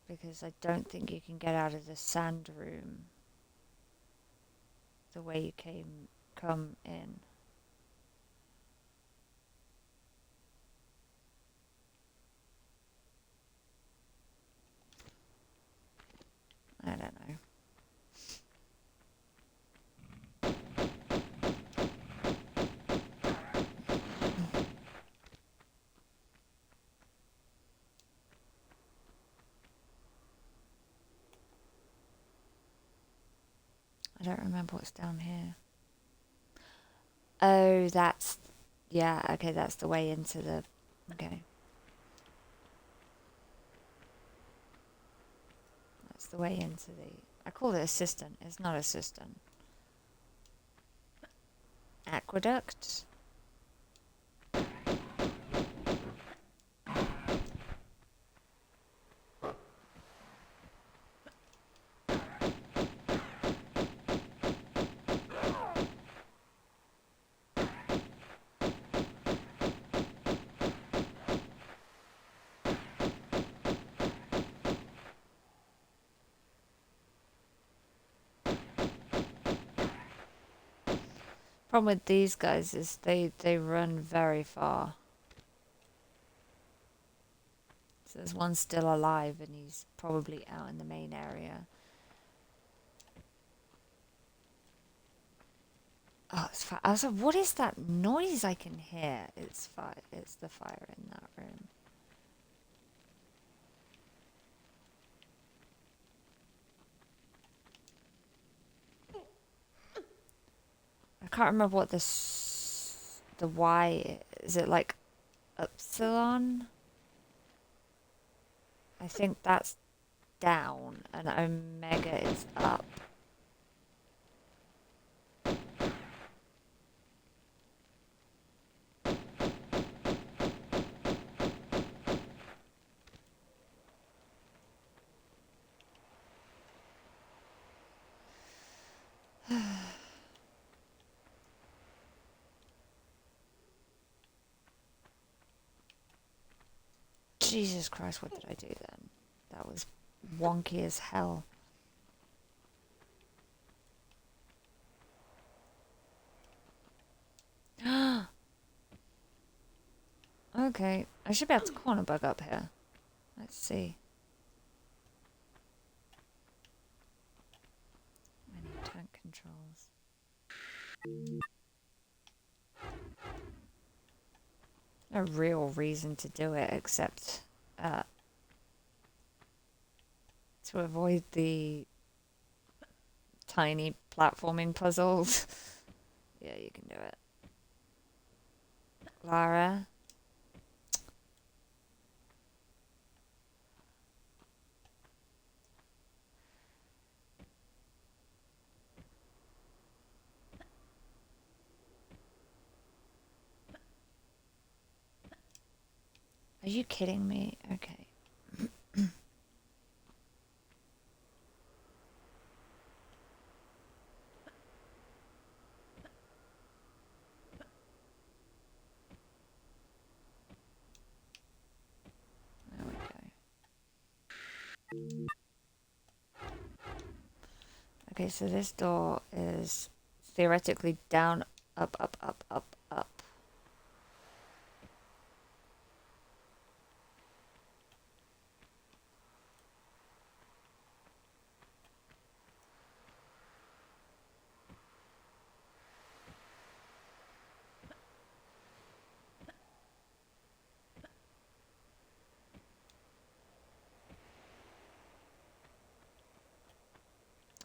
Because I don't think you can get out of the sand room the way you come in. I don't know. I don't remember what's down here. Oh, that's... Yeah, okay, that's the way into the... Okay. That's the way into the... I call it a cistern. It's not a cistern. Aqueduct? Problem with these guys is they run very far. So there's one still alive and he's probably out in the main area. Oh, it's fire. I was like, what is that noise I can hear? It's fire. It's the fire in that room. I can't remember what the Y is. It like Upsilon? I think that's down and Omega is up. Jesus Christ, what did I do then? That was wonky as hell. Okay, I should be able to corner bug up here. Let's see. I need tank controls. No real reason to do it except to avoid the tiny platforming puzzles. Yeah, you can do it. Lara. Are you kidding me? Okay. There we go. Okay, so this door is theoretically down, up, up, up, up, up.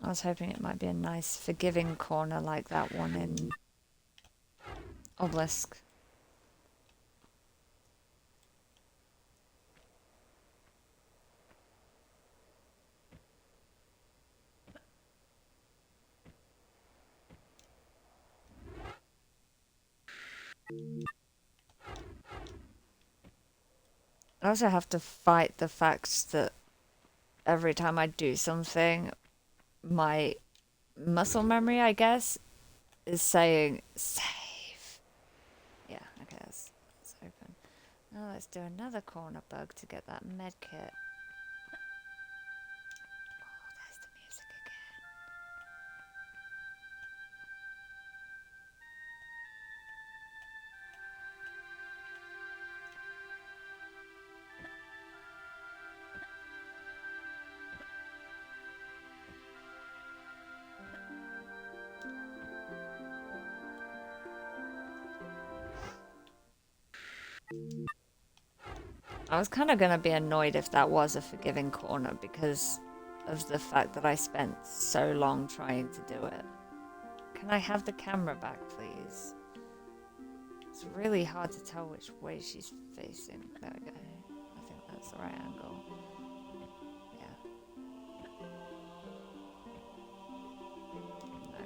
I was hoping it might be a nice forgiving corner like that one in Obelisk. I also have to fight the fact that every time I do something, my muscle memory, I guess, is saying save. Yeah, okay, that's open. Now let's do another corner bug to get that med kit. Oh, there's the music again. I was kind of going to be annoyed if that was a forgiving corner because of the fact that I spent so long trying to do it. Can I have the camera back, please? It's really hard to tell which way she's facing. There we go. I think that's the right angle. Yeah. No.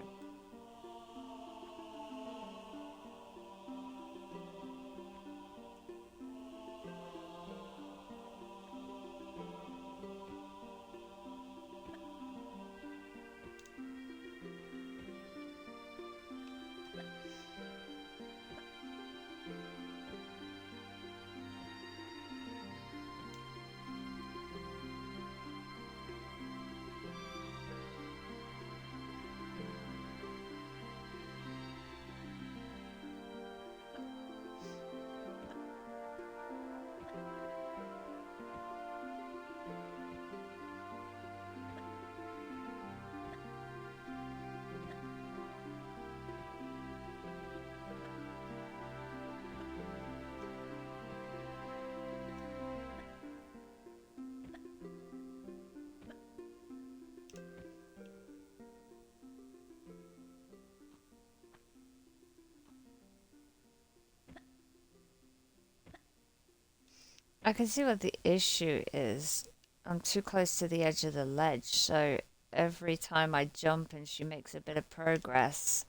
I can see what the issue is. I'm too close to the edge of the ledge, so every time I jump and she makes a bit of progress,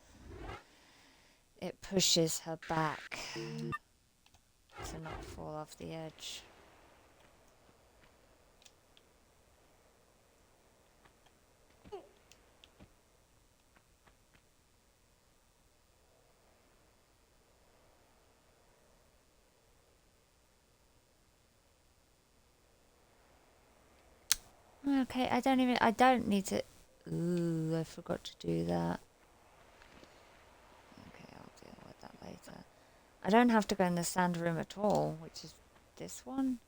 it pushes her back to not fall off the edge. Okay, I don't need to... Ooh, I forgot to do that. Okay, I'll deal with that later. I don't have to go in the sand room at all, which is this one.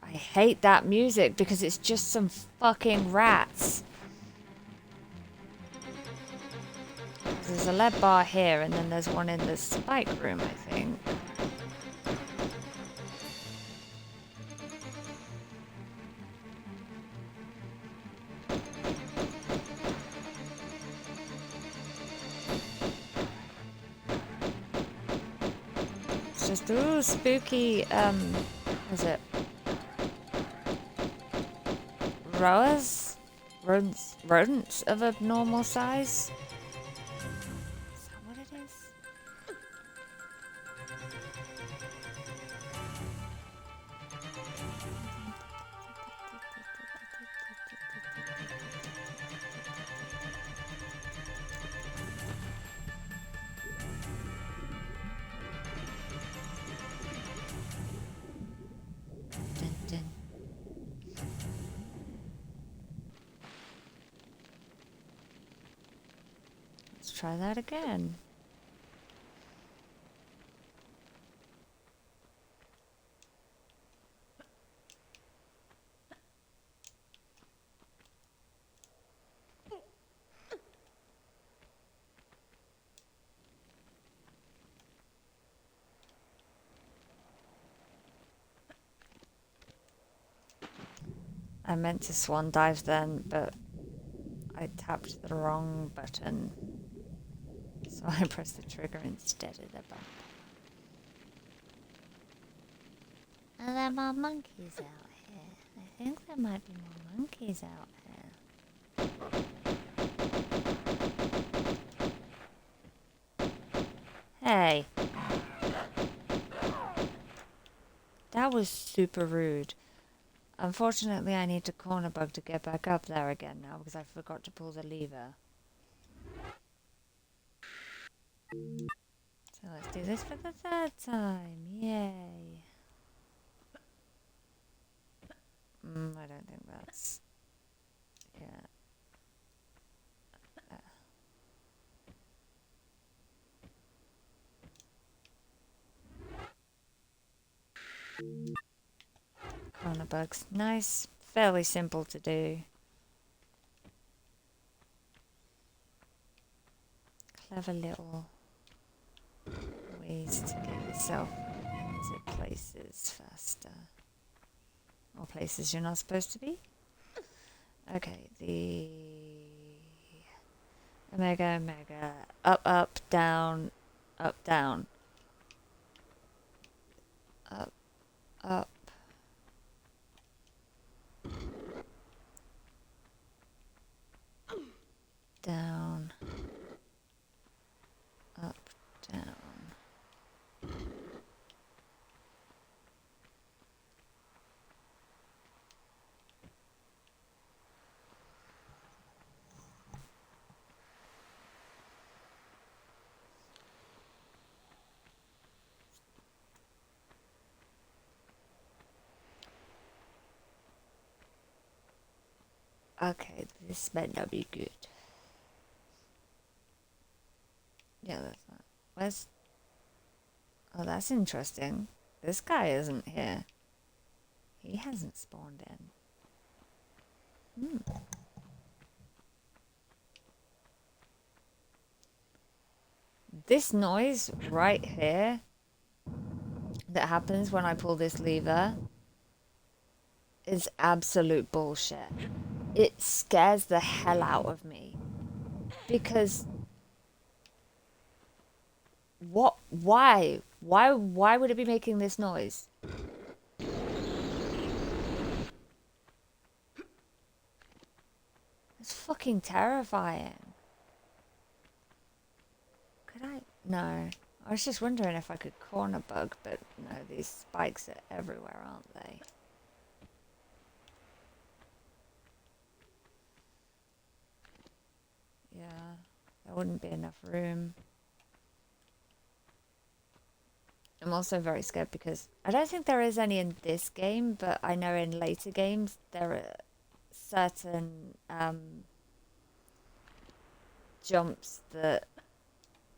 I hate that music because it's just some fucking rats. There's a lead bar here, and then there's one in the spike room, I think. It's just, ooh, spooky, what is it? Roas? Rodents of abnormal size? Is that what it is? Dun, dun. Let's try that again. I meant to swan dive then, but I tapped the wrong button. So I pressed the trigger instead of the button. Are there more monkeys out here? I think there might be more monkeys out here. Hey! That was super rude. Unfortunately, I need to corner bug to get back up there again now because I forgot to pull the lever. So let's do this for the third time. Yay. I don't think that's... Yeah. Corner bugs. Nice. Fairly simple to do. Clever little ways to get yourself to places faster. Or places you're not supposed to be. Okay, the... Omega, Omega. Up, up, down, down. Up, up. Down. Up, down. Okay, this might not be good. Yeah, that's not... Where's... Oh, that's interesting. This guy isn't here. He hasn't spawned in. This noise right here that happens when I pull this lever is absolute bullshit. It scares the hell out of me. Because... What? Why? Why would it be making this noise? It's fucking terrifying. Could I? No. I was just wondering if I could corner bug, but no, these spikes are everywhere, aren't they? Yeah, there wouldn't be enough room. I'm also very scared because I don't think there is any in this game, but I know in later games there are certain jumps that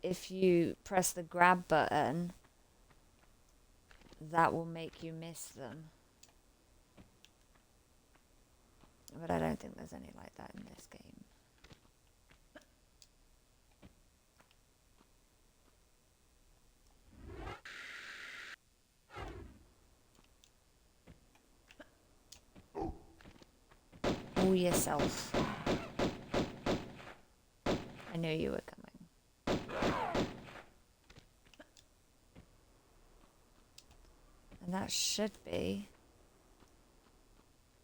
if you press the grab button, that will make you miss them. But I don't think there's any like that in this game. Oh, yourself. I knew you were coming. And that should be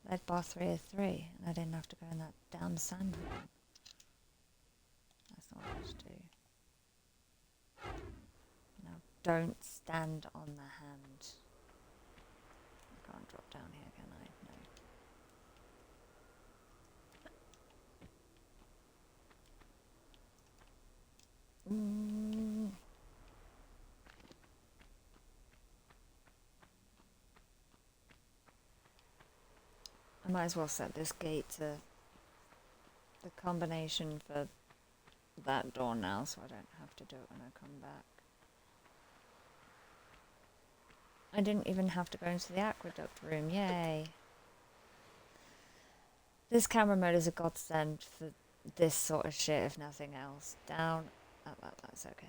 lead bar 303. And I didn't have to go in that damn sand room. That's not what I should do. Now, don't stand on the hand. I can't drop down here, can I? No. I might as well set this gate to the combination for that door now, so I don't have to do it when I come back. I didn't even have to go into the aqueduct room. Yay. This camera mode is a godsend for this sort of shit, if nothing else. Down. Oh, well, that's okay.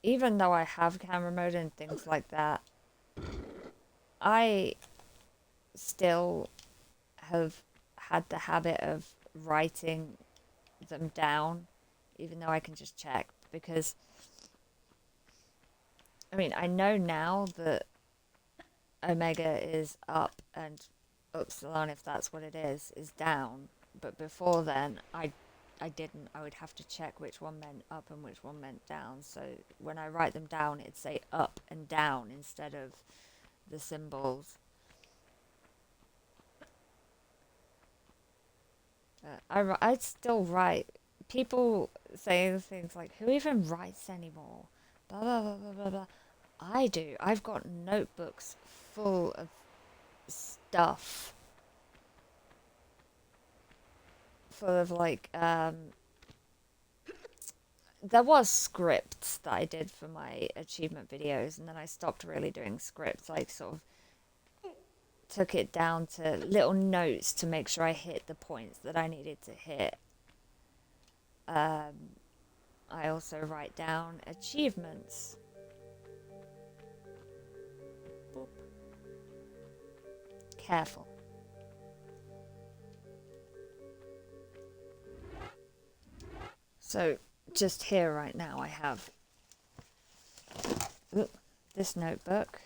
Even though I have camera mode and things like that, I still have had the habit of writing them down, even though I can just check, because I mean, I know now that Omega is up and Upsilon, if that's what it is down, but before then I didn't. I would have to check which one meant up and which one meant down. So when I write them down, it'd say up and down instead of the symbols. I still write. People say things like, who even writes anymore? Blah, blah, blah, blah, blah, blah. I do. I've got notebooks full of stuff. Full of like, there was scripts that I did for my achievement videos, and then I stopped really doing scripts. I sort of took it down to little notes to make sure I hit the points that I needed to hit. I also write down achievements. Boop. Careful. So just here right now I have this notebook,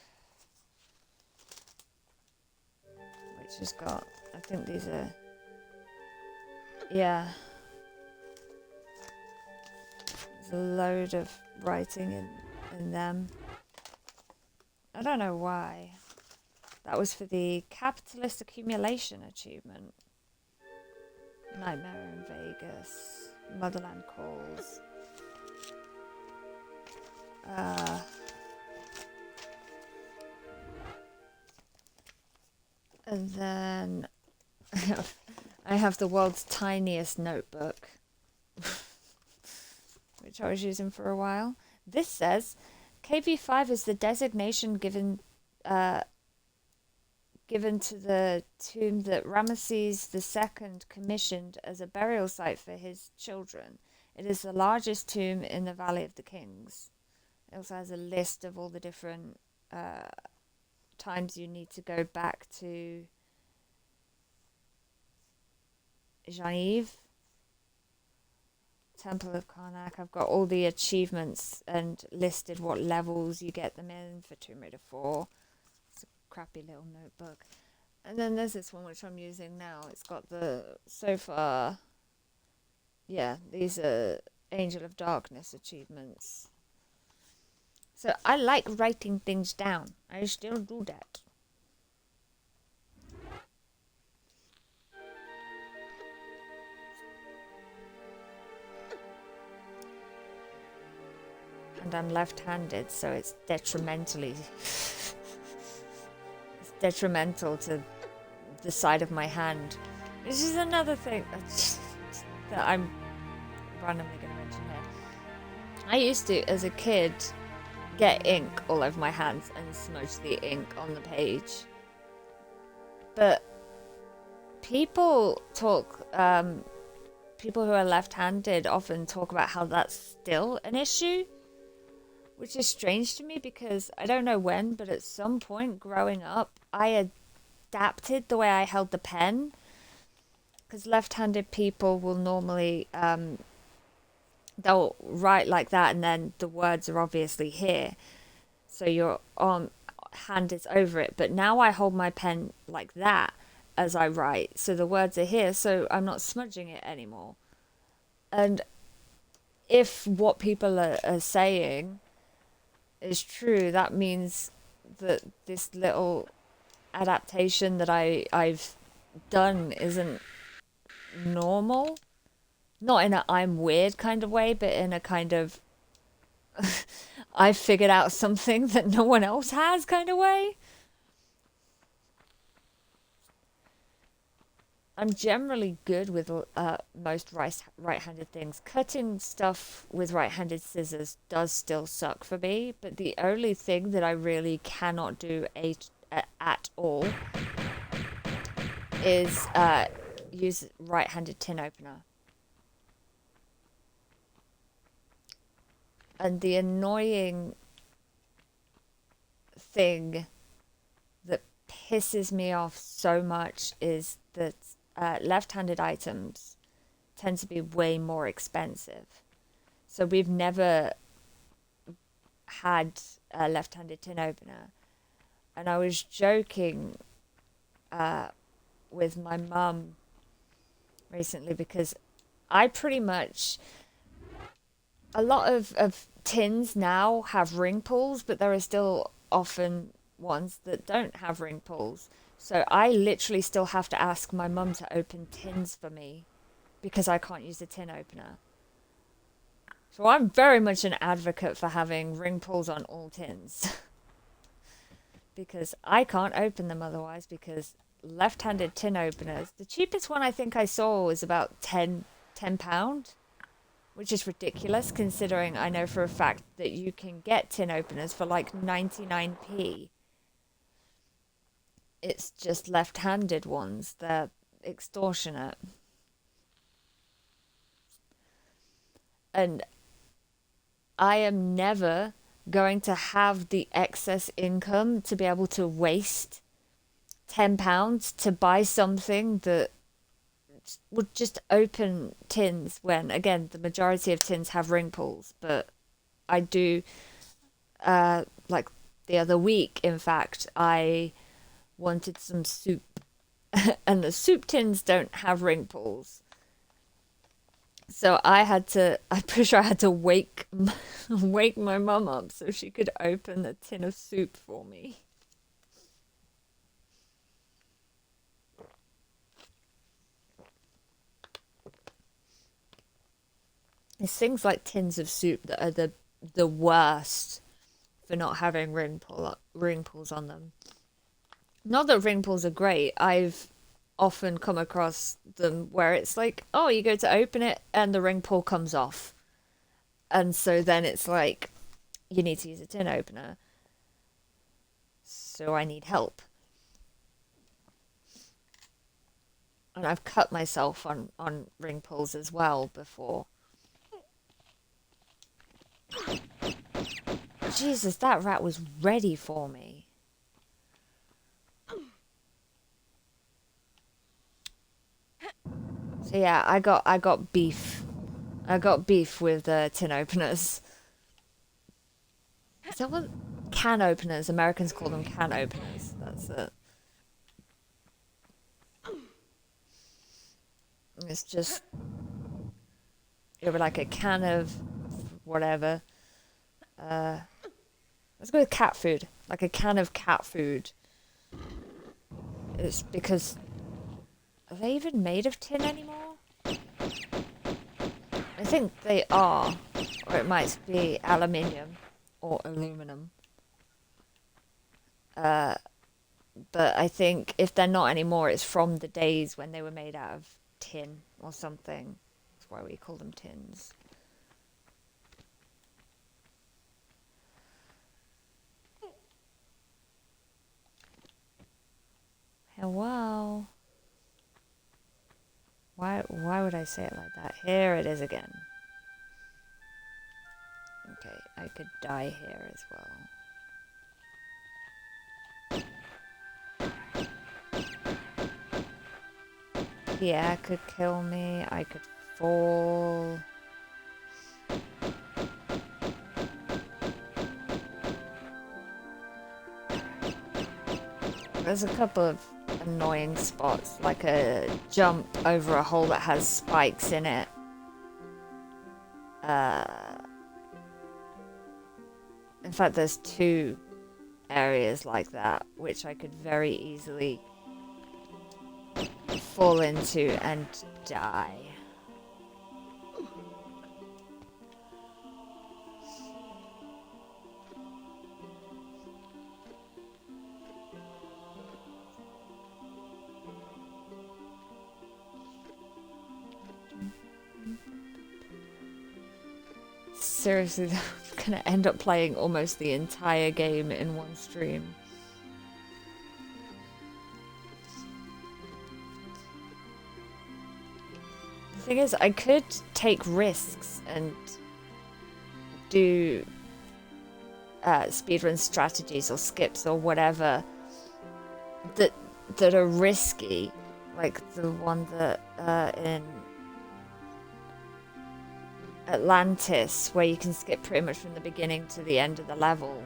which has got, I think these are, yeah, there's a load of writing in them. I don't know why. That was for the capitalist accumulation achievement. Nightmare in Vegas. Motherland Calls. And then I have the world's tiniest notebook, which I was using for a while. This says, KB5 is the designation given to the tomb that Ramesses II commissioned as a burial site for his children. It is the largest tomb in the Valley of the Kings. It also has a list of all the different times you need to go back to Genevieve, Temple of Karnak. I've got all the achievements and listed what levels you get them in for Tomb Raider 4. Crappy little notebook. And then there's this one which I'm using now. It's got the, so far, yeah, these are Angel of Darkness achievements. So I like writing things down. I still do that. And I'm left-handed, so it's detrimental to the side of my hand, which is another thing that I'm randomly going to mention here. I used to, as a kid, get ink all over my hands and smudge the ink on the page. But people who are left-handed often talk about how that's still an issue, which is strange to me because I don't know when, but at some point growing up, I adapted the way I held the pen. Because left-handed people will normally, they'll write like that and then the words are obviously here. So your hand is over it. But now I hold my pen like that as I write. So the words are here, so I'm not smudging it anymore. And if what people are saying is true, that means that this little adaptation that I've done isn't normal. Not in a I'm weird kind of way, but in a kind of I've figured out something that no one else has kind of way. I'm generally good with most right-handed things. Cutting stuff with right-handed scissors does still suck for me, but the only thing that I really cannot do at all is use right-handed tin opener. And the annoying thing that pisses me off so much is that left-handed items tend to be way more expensive. So we've never had a left-handed tin opener. And I was joking with my mum recently because I pretty much... A lot of tins now have ring pulls, but there are still often ones that don't have ring pulls. So I literally still have to ask my mum to open tins for me because I can't use a tin opener. So I'm very much an advocate for having ring pulls on all tins. Because I can't open them otherwise, because left-handed tin openers, the cheapest one I think I saw was about £10, which is ridiculous considering I know for a fact that you can get tin openers for like 99p. It's just left-handed ones, they're extortionate. And I am never going to have the excess income to be able to waste £10 to buy something that would just open tins when, again, the majority of tins have ring pulls. But I do, like the other week, in fact, I wanted some soup. And the soup tins don't have ring pulls. So I'm pretty sure I had to wake my mum up so she could open the tin of soup for me. It's things like tins of soup that are the worst for not having ring pulls on them. Not that ring pulls are great. I've often come across them where it's like, oh, you go to open it and the ring pull comes off. And so then it's like, you need to use a tin opener. So I need help. And I've cut myself on ring pulls as well before. Jesus, that rat was ready for me. So yeah, I got beef. I got beef with tin openers. Is that what can openers? Americans call them can openers. That's it. It's just it would like a can of whatever. Let's go with cat food. Like a can of cat food. It's because are they even made of tin anymore? I think they are, or it might be aluminium or aluminum. But I think if they're not anymore, it's from the days when they were made out of tin or something. That's why we call them tins. Hello. Why would I say it like that? Here it is again. Okay, I could die here as well. Yeah, could kill me. I could fall. There's a couple of annoying spots, like a jump over a hole that has spikes in it. In fact, there's two areas like that, which I could very easily fall into and die. seriously, I'm gonna end up playing almost the entire game in one stream. The thing is, I could take risks and do speedrun strategies or skips or whatever that are risky, like the one that in Atlantis, where you can skip pretty much from the beginning to the end of the level,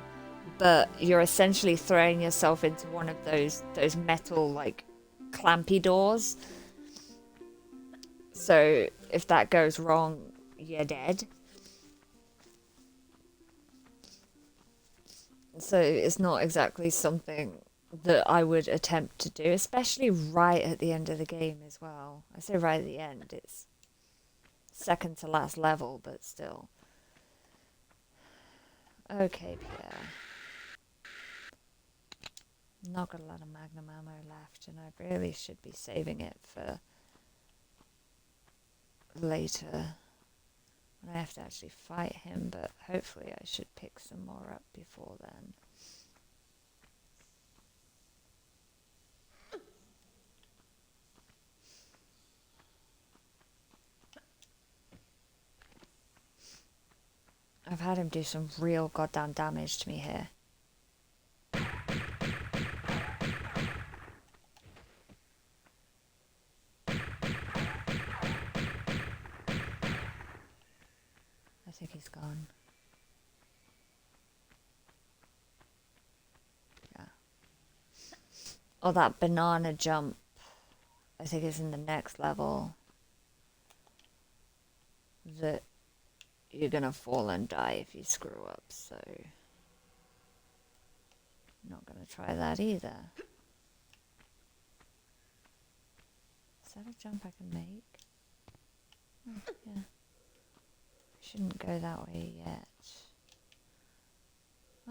but you're essentially throwing yourself into one of those metal like clampy doors. So if that goes wrong, you're dead. So it's not exactly something that I would attempt to do, especially right at the end of the game as well. I say right at the end, it's second to last level, but still. Okay, Pierre. Not got a lot of magnum ammo left, and I really should be saving it for later when I have to actually fight him, but hopefully I should pick some more up before then. I've had him do some real goddamn damage to me here. I think he's gone. Yeah. Oh, that banana jump, I think is in the next level. That you're gonna fall and die if you screw up, so not gonna try that either. Is that a jump I can make? Oh, yeah. Shouldn't go that way yet.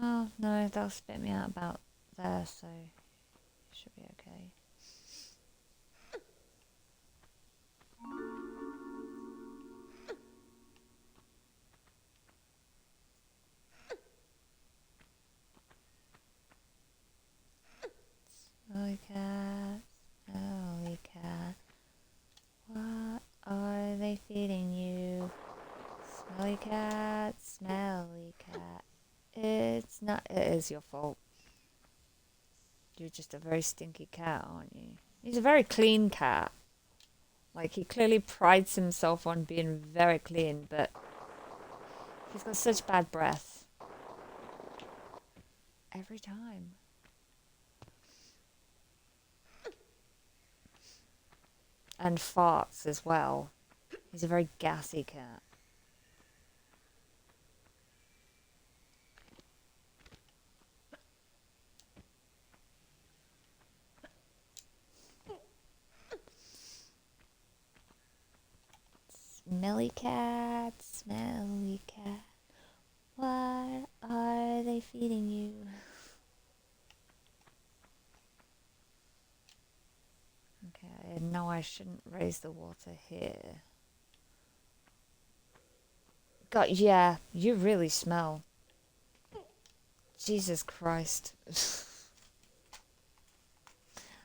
Oh, no, they'll spit me out about there, so should be okay. Smelly cat, smelly cat, what are they feeding you? Smelly cat, smelly cat. It's not, it is your fault. You're just a very stinky cat, aren't you? He's a very clean cat. Like, he clearly prides himself on being very clean, but he's got such bad breath. Every time. And farts as well. He's a very gassy cat. Smelly cat, smelly cat. What are they feeding you? Okay, I know I shouldn't raise the water here. God, yeah, you really smell. Jesus Christ.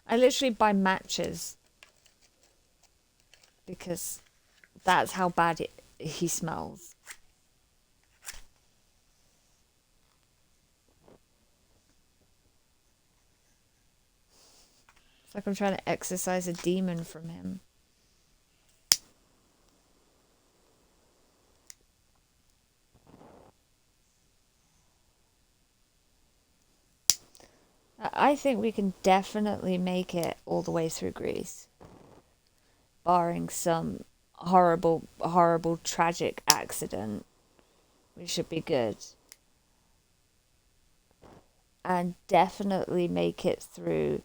I literally buy matches because that's how bad he smells. It's like I'm trying to exorcise a demon from him. I think we can definitely make it all the way through Greece. Barring some horrible, horrible, tragic accident. We should be good. And definitely make it through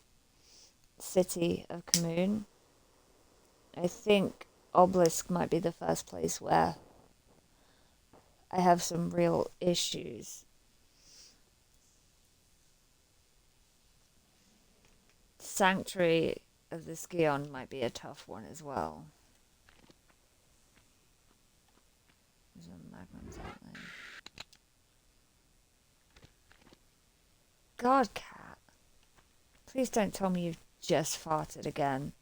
City of Kmoon. I think Obelisk might be the first place where I have some real issues. Sanctuary of the Scion might be a tough one as well. There's a magnums, aren't they? God, cat. Please don't tell me you've just farted again.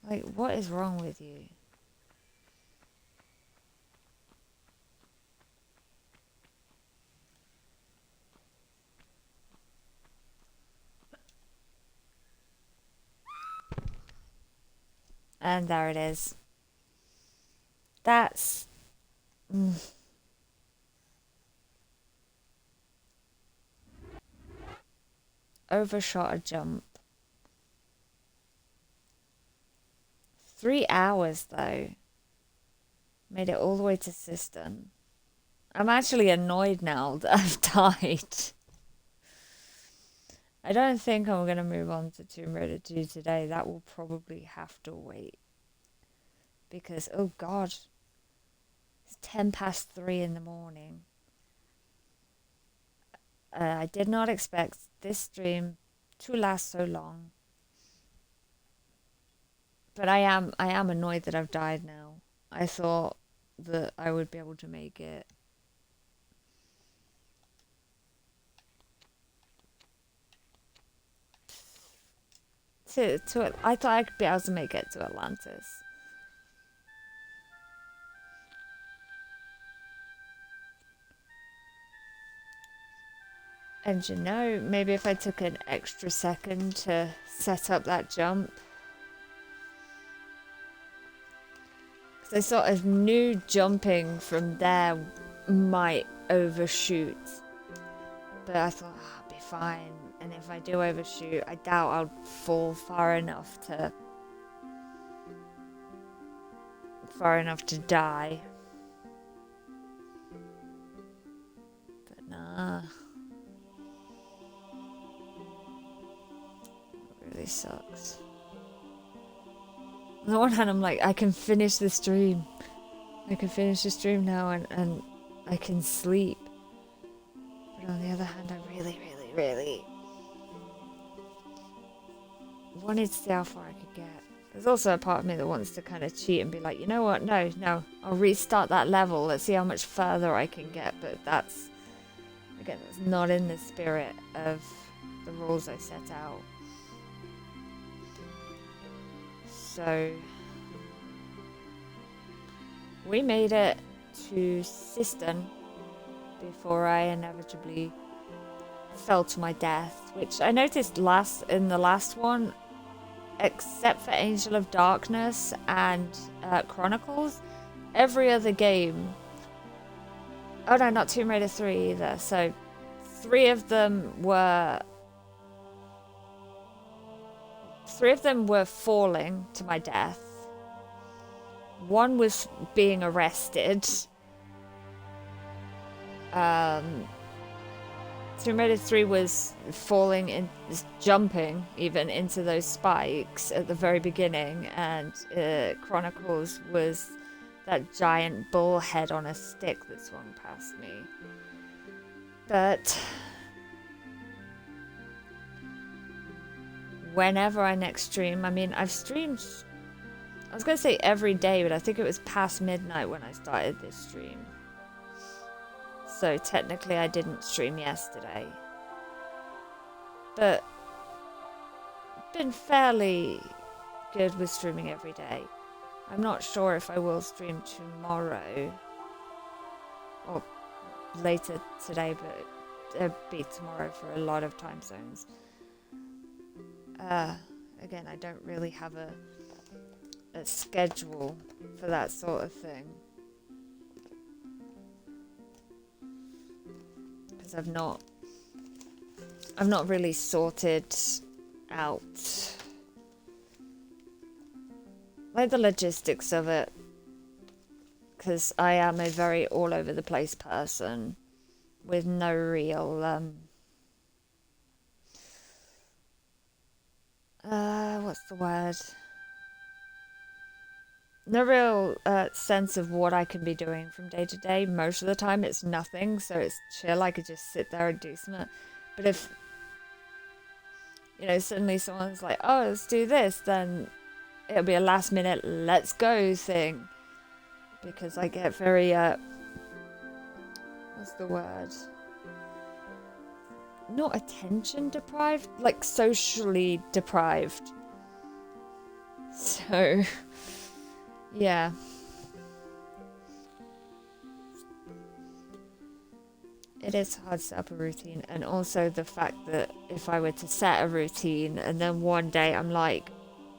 Like, what is wrong with you? And there it is. That's... Overshot a jump. 3 hours, though. Made it all the way to Cistern. I'm actually annoyed now that I've died. I don't think I'm going to move on to Tomb Raider 2 today. That will probably have to wait. Because, oh god. It's 3:10 in the morning. I did not expect this stream to last so long. But I am annoyed that I've died now. I thought that I would be able to make it. I thought I could be able to make it to Atlantis. And you know, maybe if I took an extra second to set up that jump. Because I sort of knew jumping from there might overshoot. But I thought, oh, I'll be fine. And if I do overshoot, I doubt I'll fall far enough to die. But nah. It really sucks. On the one hand, I'm like, I can finish the stream. I can finish the stream now and I can sleep. But on the other hand, I really wanted to see how far I could get. There's also a part of me that wants to kind of cheat and be like, you know what, no, I'll restart that level, let's see how much further I can get, but that's not in the spirit of the rules I set out. So, we made it to Cistern before I inevitably fell to my death, which I noticed in the last one, except for Angel of Darkness and Chronicles, every other game... Oh no, not Tomb Raider 3 either. So 3 of them were falling to my death. 1 was being arrested. Tomb Raider 3 was jumping even into those spikes at the very beginning, and Chronicles was that giant bull head on a stick that swung past me. But whenever I next stream, I mean, I've streamed, I was going to say every day, but I think it was past midnight when I started this stream. So technically I didn't stream yesterday. But been fairly good with streaming every day. I'm not sure if I will stream tomorrow or later today, but it'll be tomorrow for a lot of time zones. Again, I don't really have a schedule for that sort of thing. Because I've not really sorted out like the logistics of it, because I am a very all over the place person with no real what's the word? No real sense of what I can be doing from day to day. Most of the time it's nothing, so it's chill. I could just sit there and do something. But if, you know, suddenly someone's like, oh, let's do this, then it'll be a last minute let's go thing, because I get very what's the word? Not attention deprived, like socially deprived. So, yeah. It is hard to set up a routine, and also the fact that if I were to set a routine and then one day I'm like,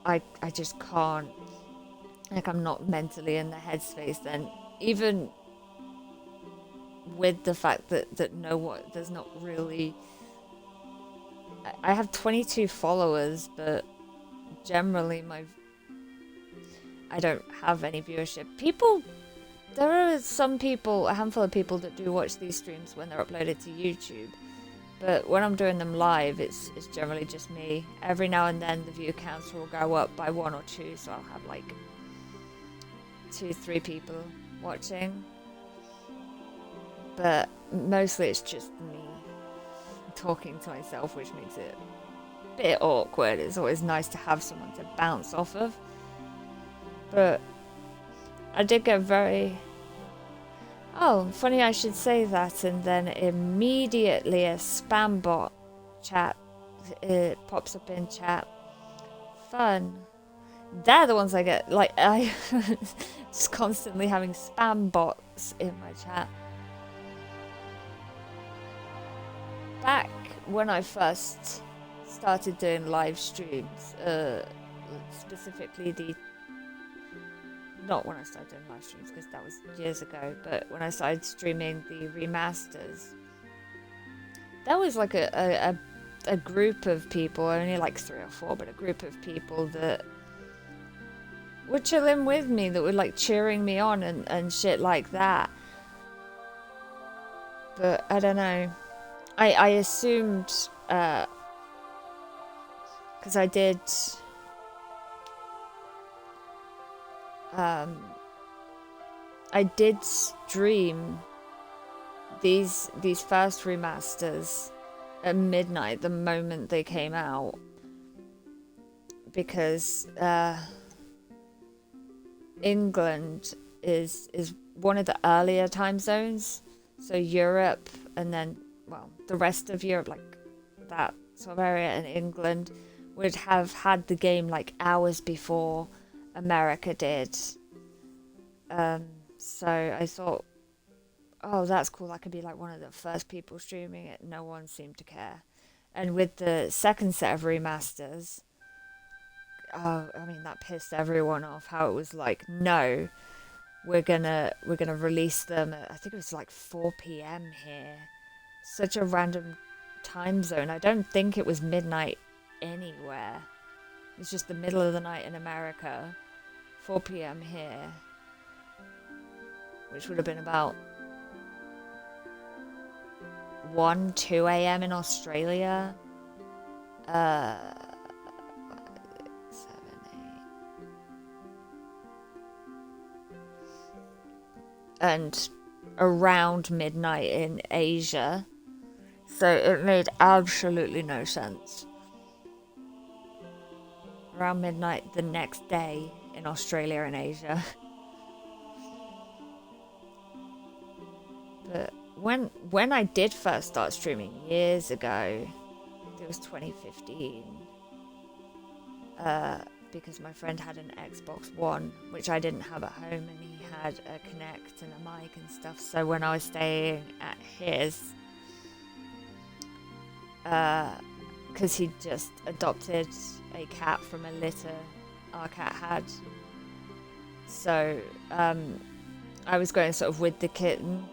I just can't, like I'm not mentally in the headspace, then even with the fact that there's not really, I have 22 followers, but generally I don't have any viewership. There are some people, a handful of people that do watch these streams when they're uploaded to YouTube, but when I'm doing them live, it's generally just me. Every now and then the view counts will go up by 1 or 2, so I'll have like 2-3 people watching, but mostly it's just me talking to myself, which makes it a bit awkward. It's always nice to have someone to bounce off of, but I did get very... Oh, funny I should say that, and then immediately a spam bot chat, it pops up in chat. Fun. They're the ones I get, like, I just constantly having spam bots in my chat. Back when I first started doing live streams, specifically not when I started doing live streams, because that was years ago, but when I started streaming the remasters, there was like a group of people, only like 3 or 4, but a group of people that were chilling with me, that were like cheering me on and shit like that. But I don't know. I assumed, because I did... I did stream these first remasters at midnight the moment they came out, because England is one of the earlier time zones, so Europe and then, well, the rest of Europe, like that sort of area in England, would have had the game like hours before America did. So I thought, oh, that's cool, I could be like one of the first people streaming it. No one seemed to care. And with the second set of remasters, oh, I mean, that pissed everyone off, how it was like, no, we're gonna release them at, I think it was like 4 p.m. here. Such a random time zone. I don't think it was midnight anywhere. It was just the middle of the night in America. 4 p.m. here, which would have been about 1-2 a.m. in Australia. 7, 8, and around midnight in Asia. So it made absolutely no sense. Around midnight the next day in Australia and Asia. But when I did first start streaming years ago, it was 2015, because my friend had an Xbox One, which I didn't have at home, and he had a Kinect and a mic and stuff. So when I was staying at his, because he just adopted a cat from a litter our cat had, so I was going sort of with the kitten.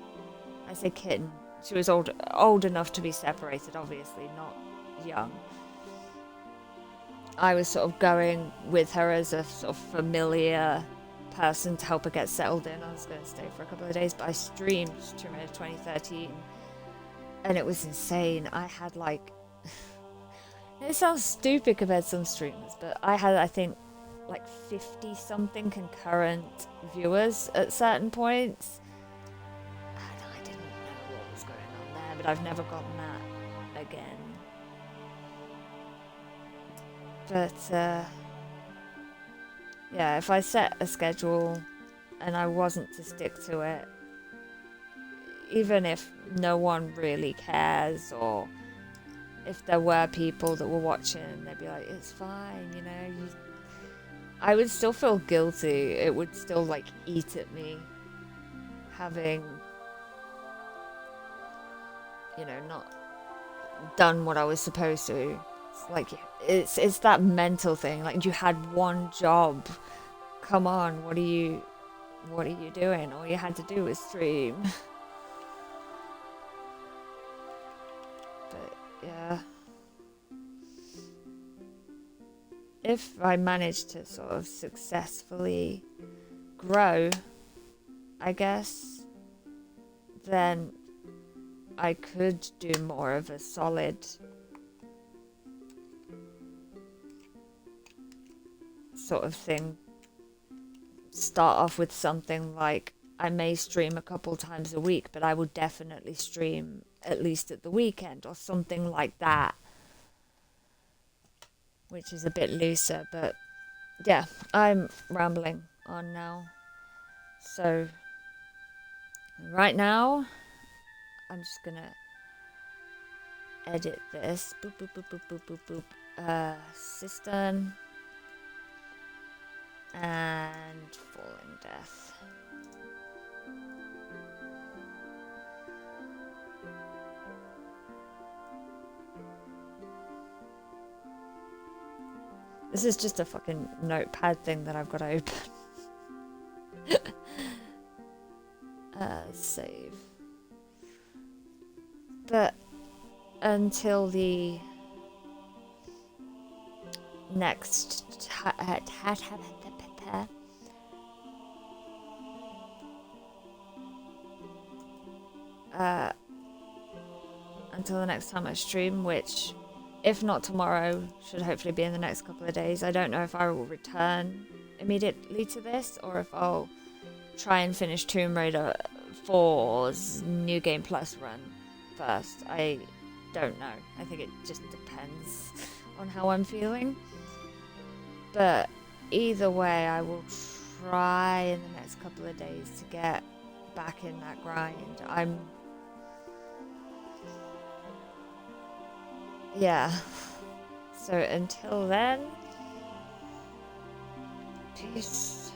I say kitten, she was old enough to be separated, obviously, not young. I was sort of going with her as a sort of familiar person to help her get settled in. I was going to stay for a couple of days, but I streamed Tomb Raider 2013, and it was insane. I had like, it sounds stupid compared to some streamers, but I had, I think, like 50 something concurrent viewers at certain points. And I didn't know what was going on there, but I've never gotten that again. But yeah, if I set a schedule and I wasn't to stick to it, even if no one really cares, or if there were people that were watching, they'd be like, it's fine, you know, I would still feel guilty. It would still like eat at me having, you know, not done what I was supposed to. It's like it's that mental thing. Like, you had one job. Come on, what are you doing? All you had to do was stream. But yeah, if I manage to sort of successfully grow, I guess, then I could do more of a solid sort of thing. Start off with something like, I may stream a couple times a week, but I will definitely stream at least at the weekend, or something like that, which is a bit looser. But yeah, I'm rambling on now. So right now, I'm just gonna edit this. Boop, boop, boop, boop, boop, boop, boop. Cistern and Falling Death. This is just a fucking notepad thing that I've got to open. Save. But until the next until the next time I stream, which, if not tomorrow, should hopefully be in the next couple of days. I don't know if I will return immediately to this, or if I'll try and finish Tomb Raider 4's New Game Plus run first. I don't know. I think it just depends on how I'm feeling. But either way, I will try in the next couple of days to get back in that grind. Yeah. So until then, peace.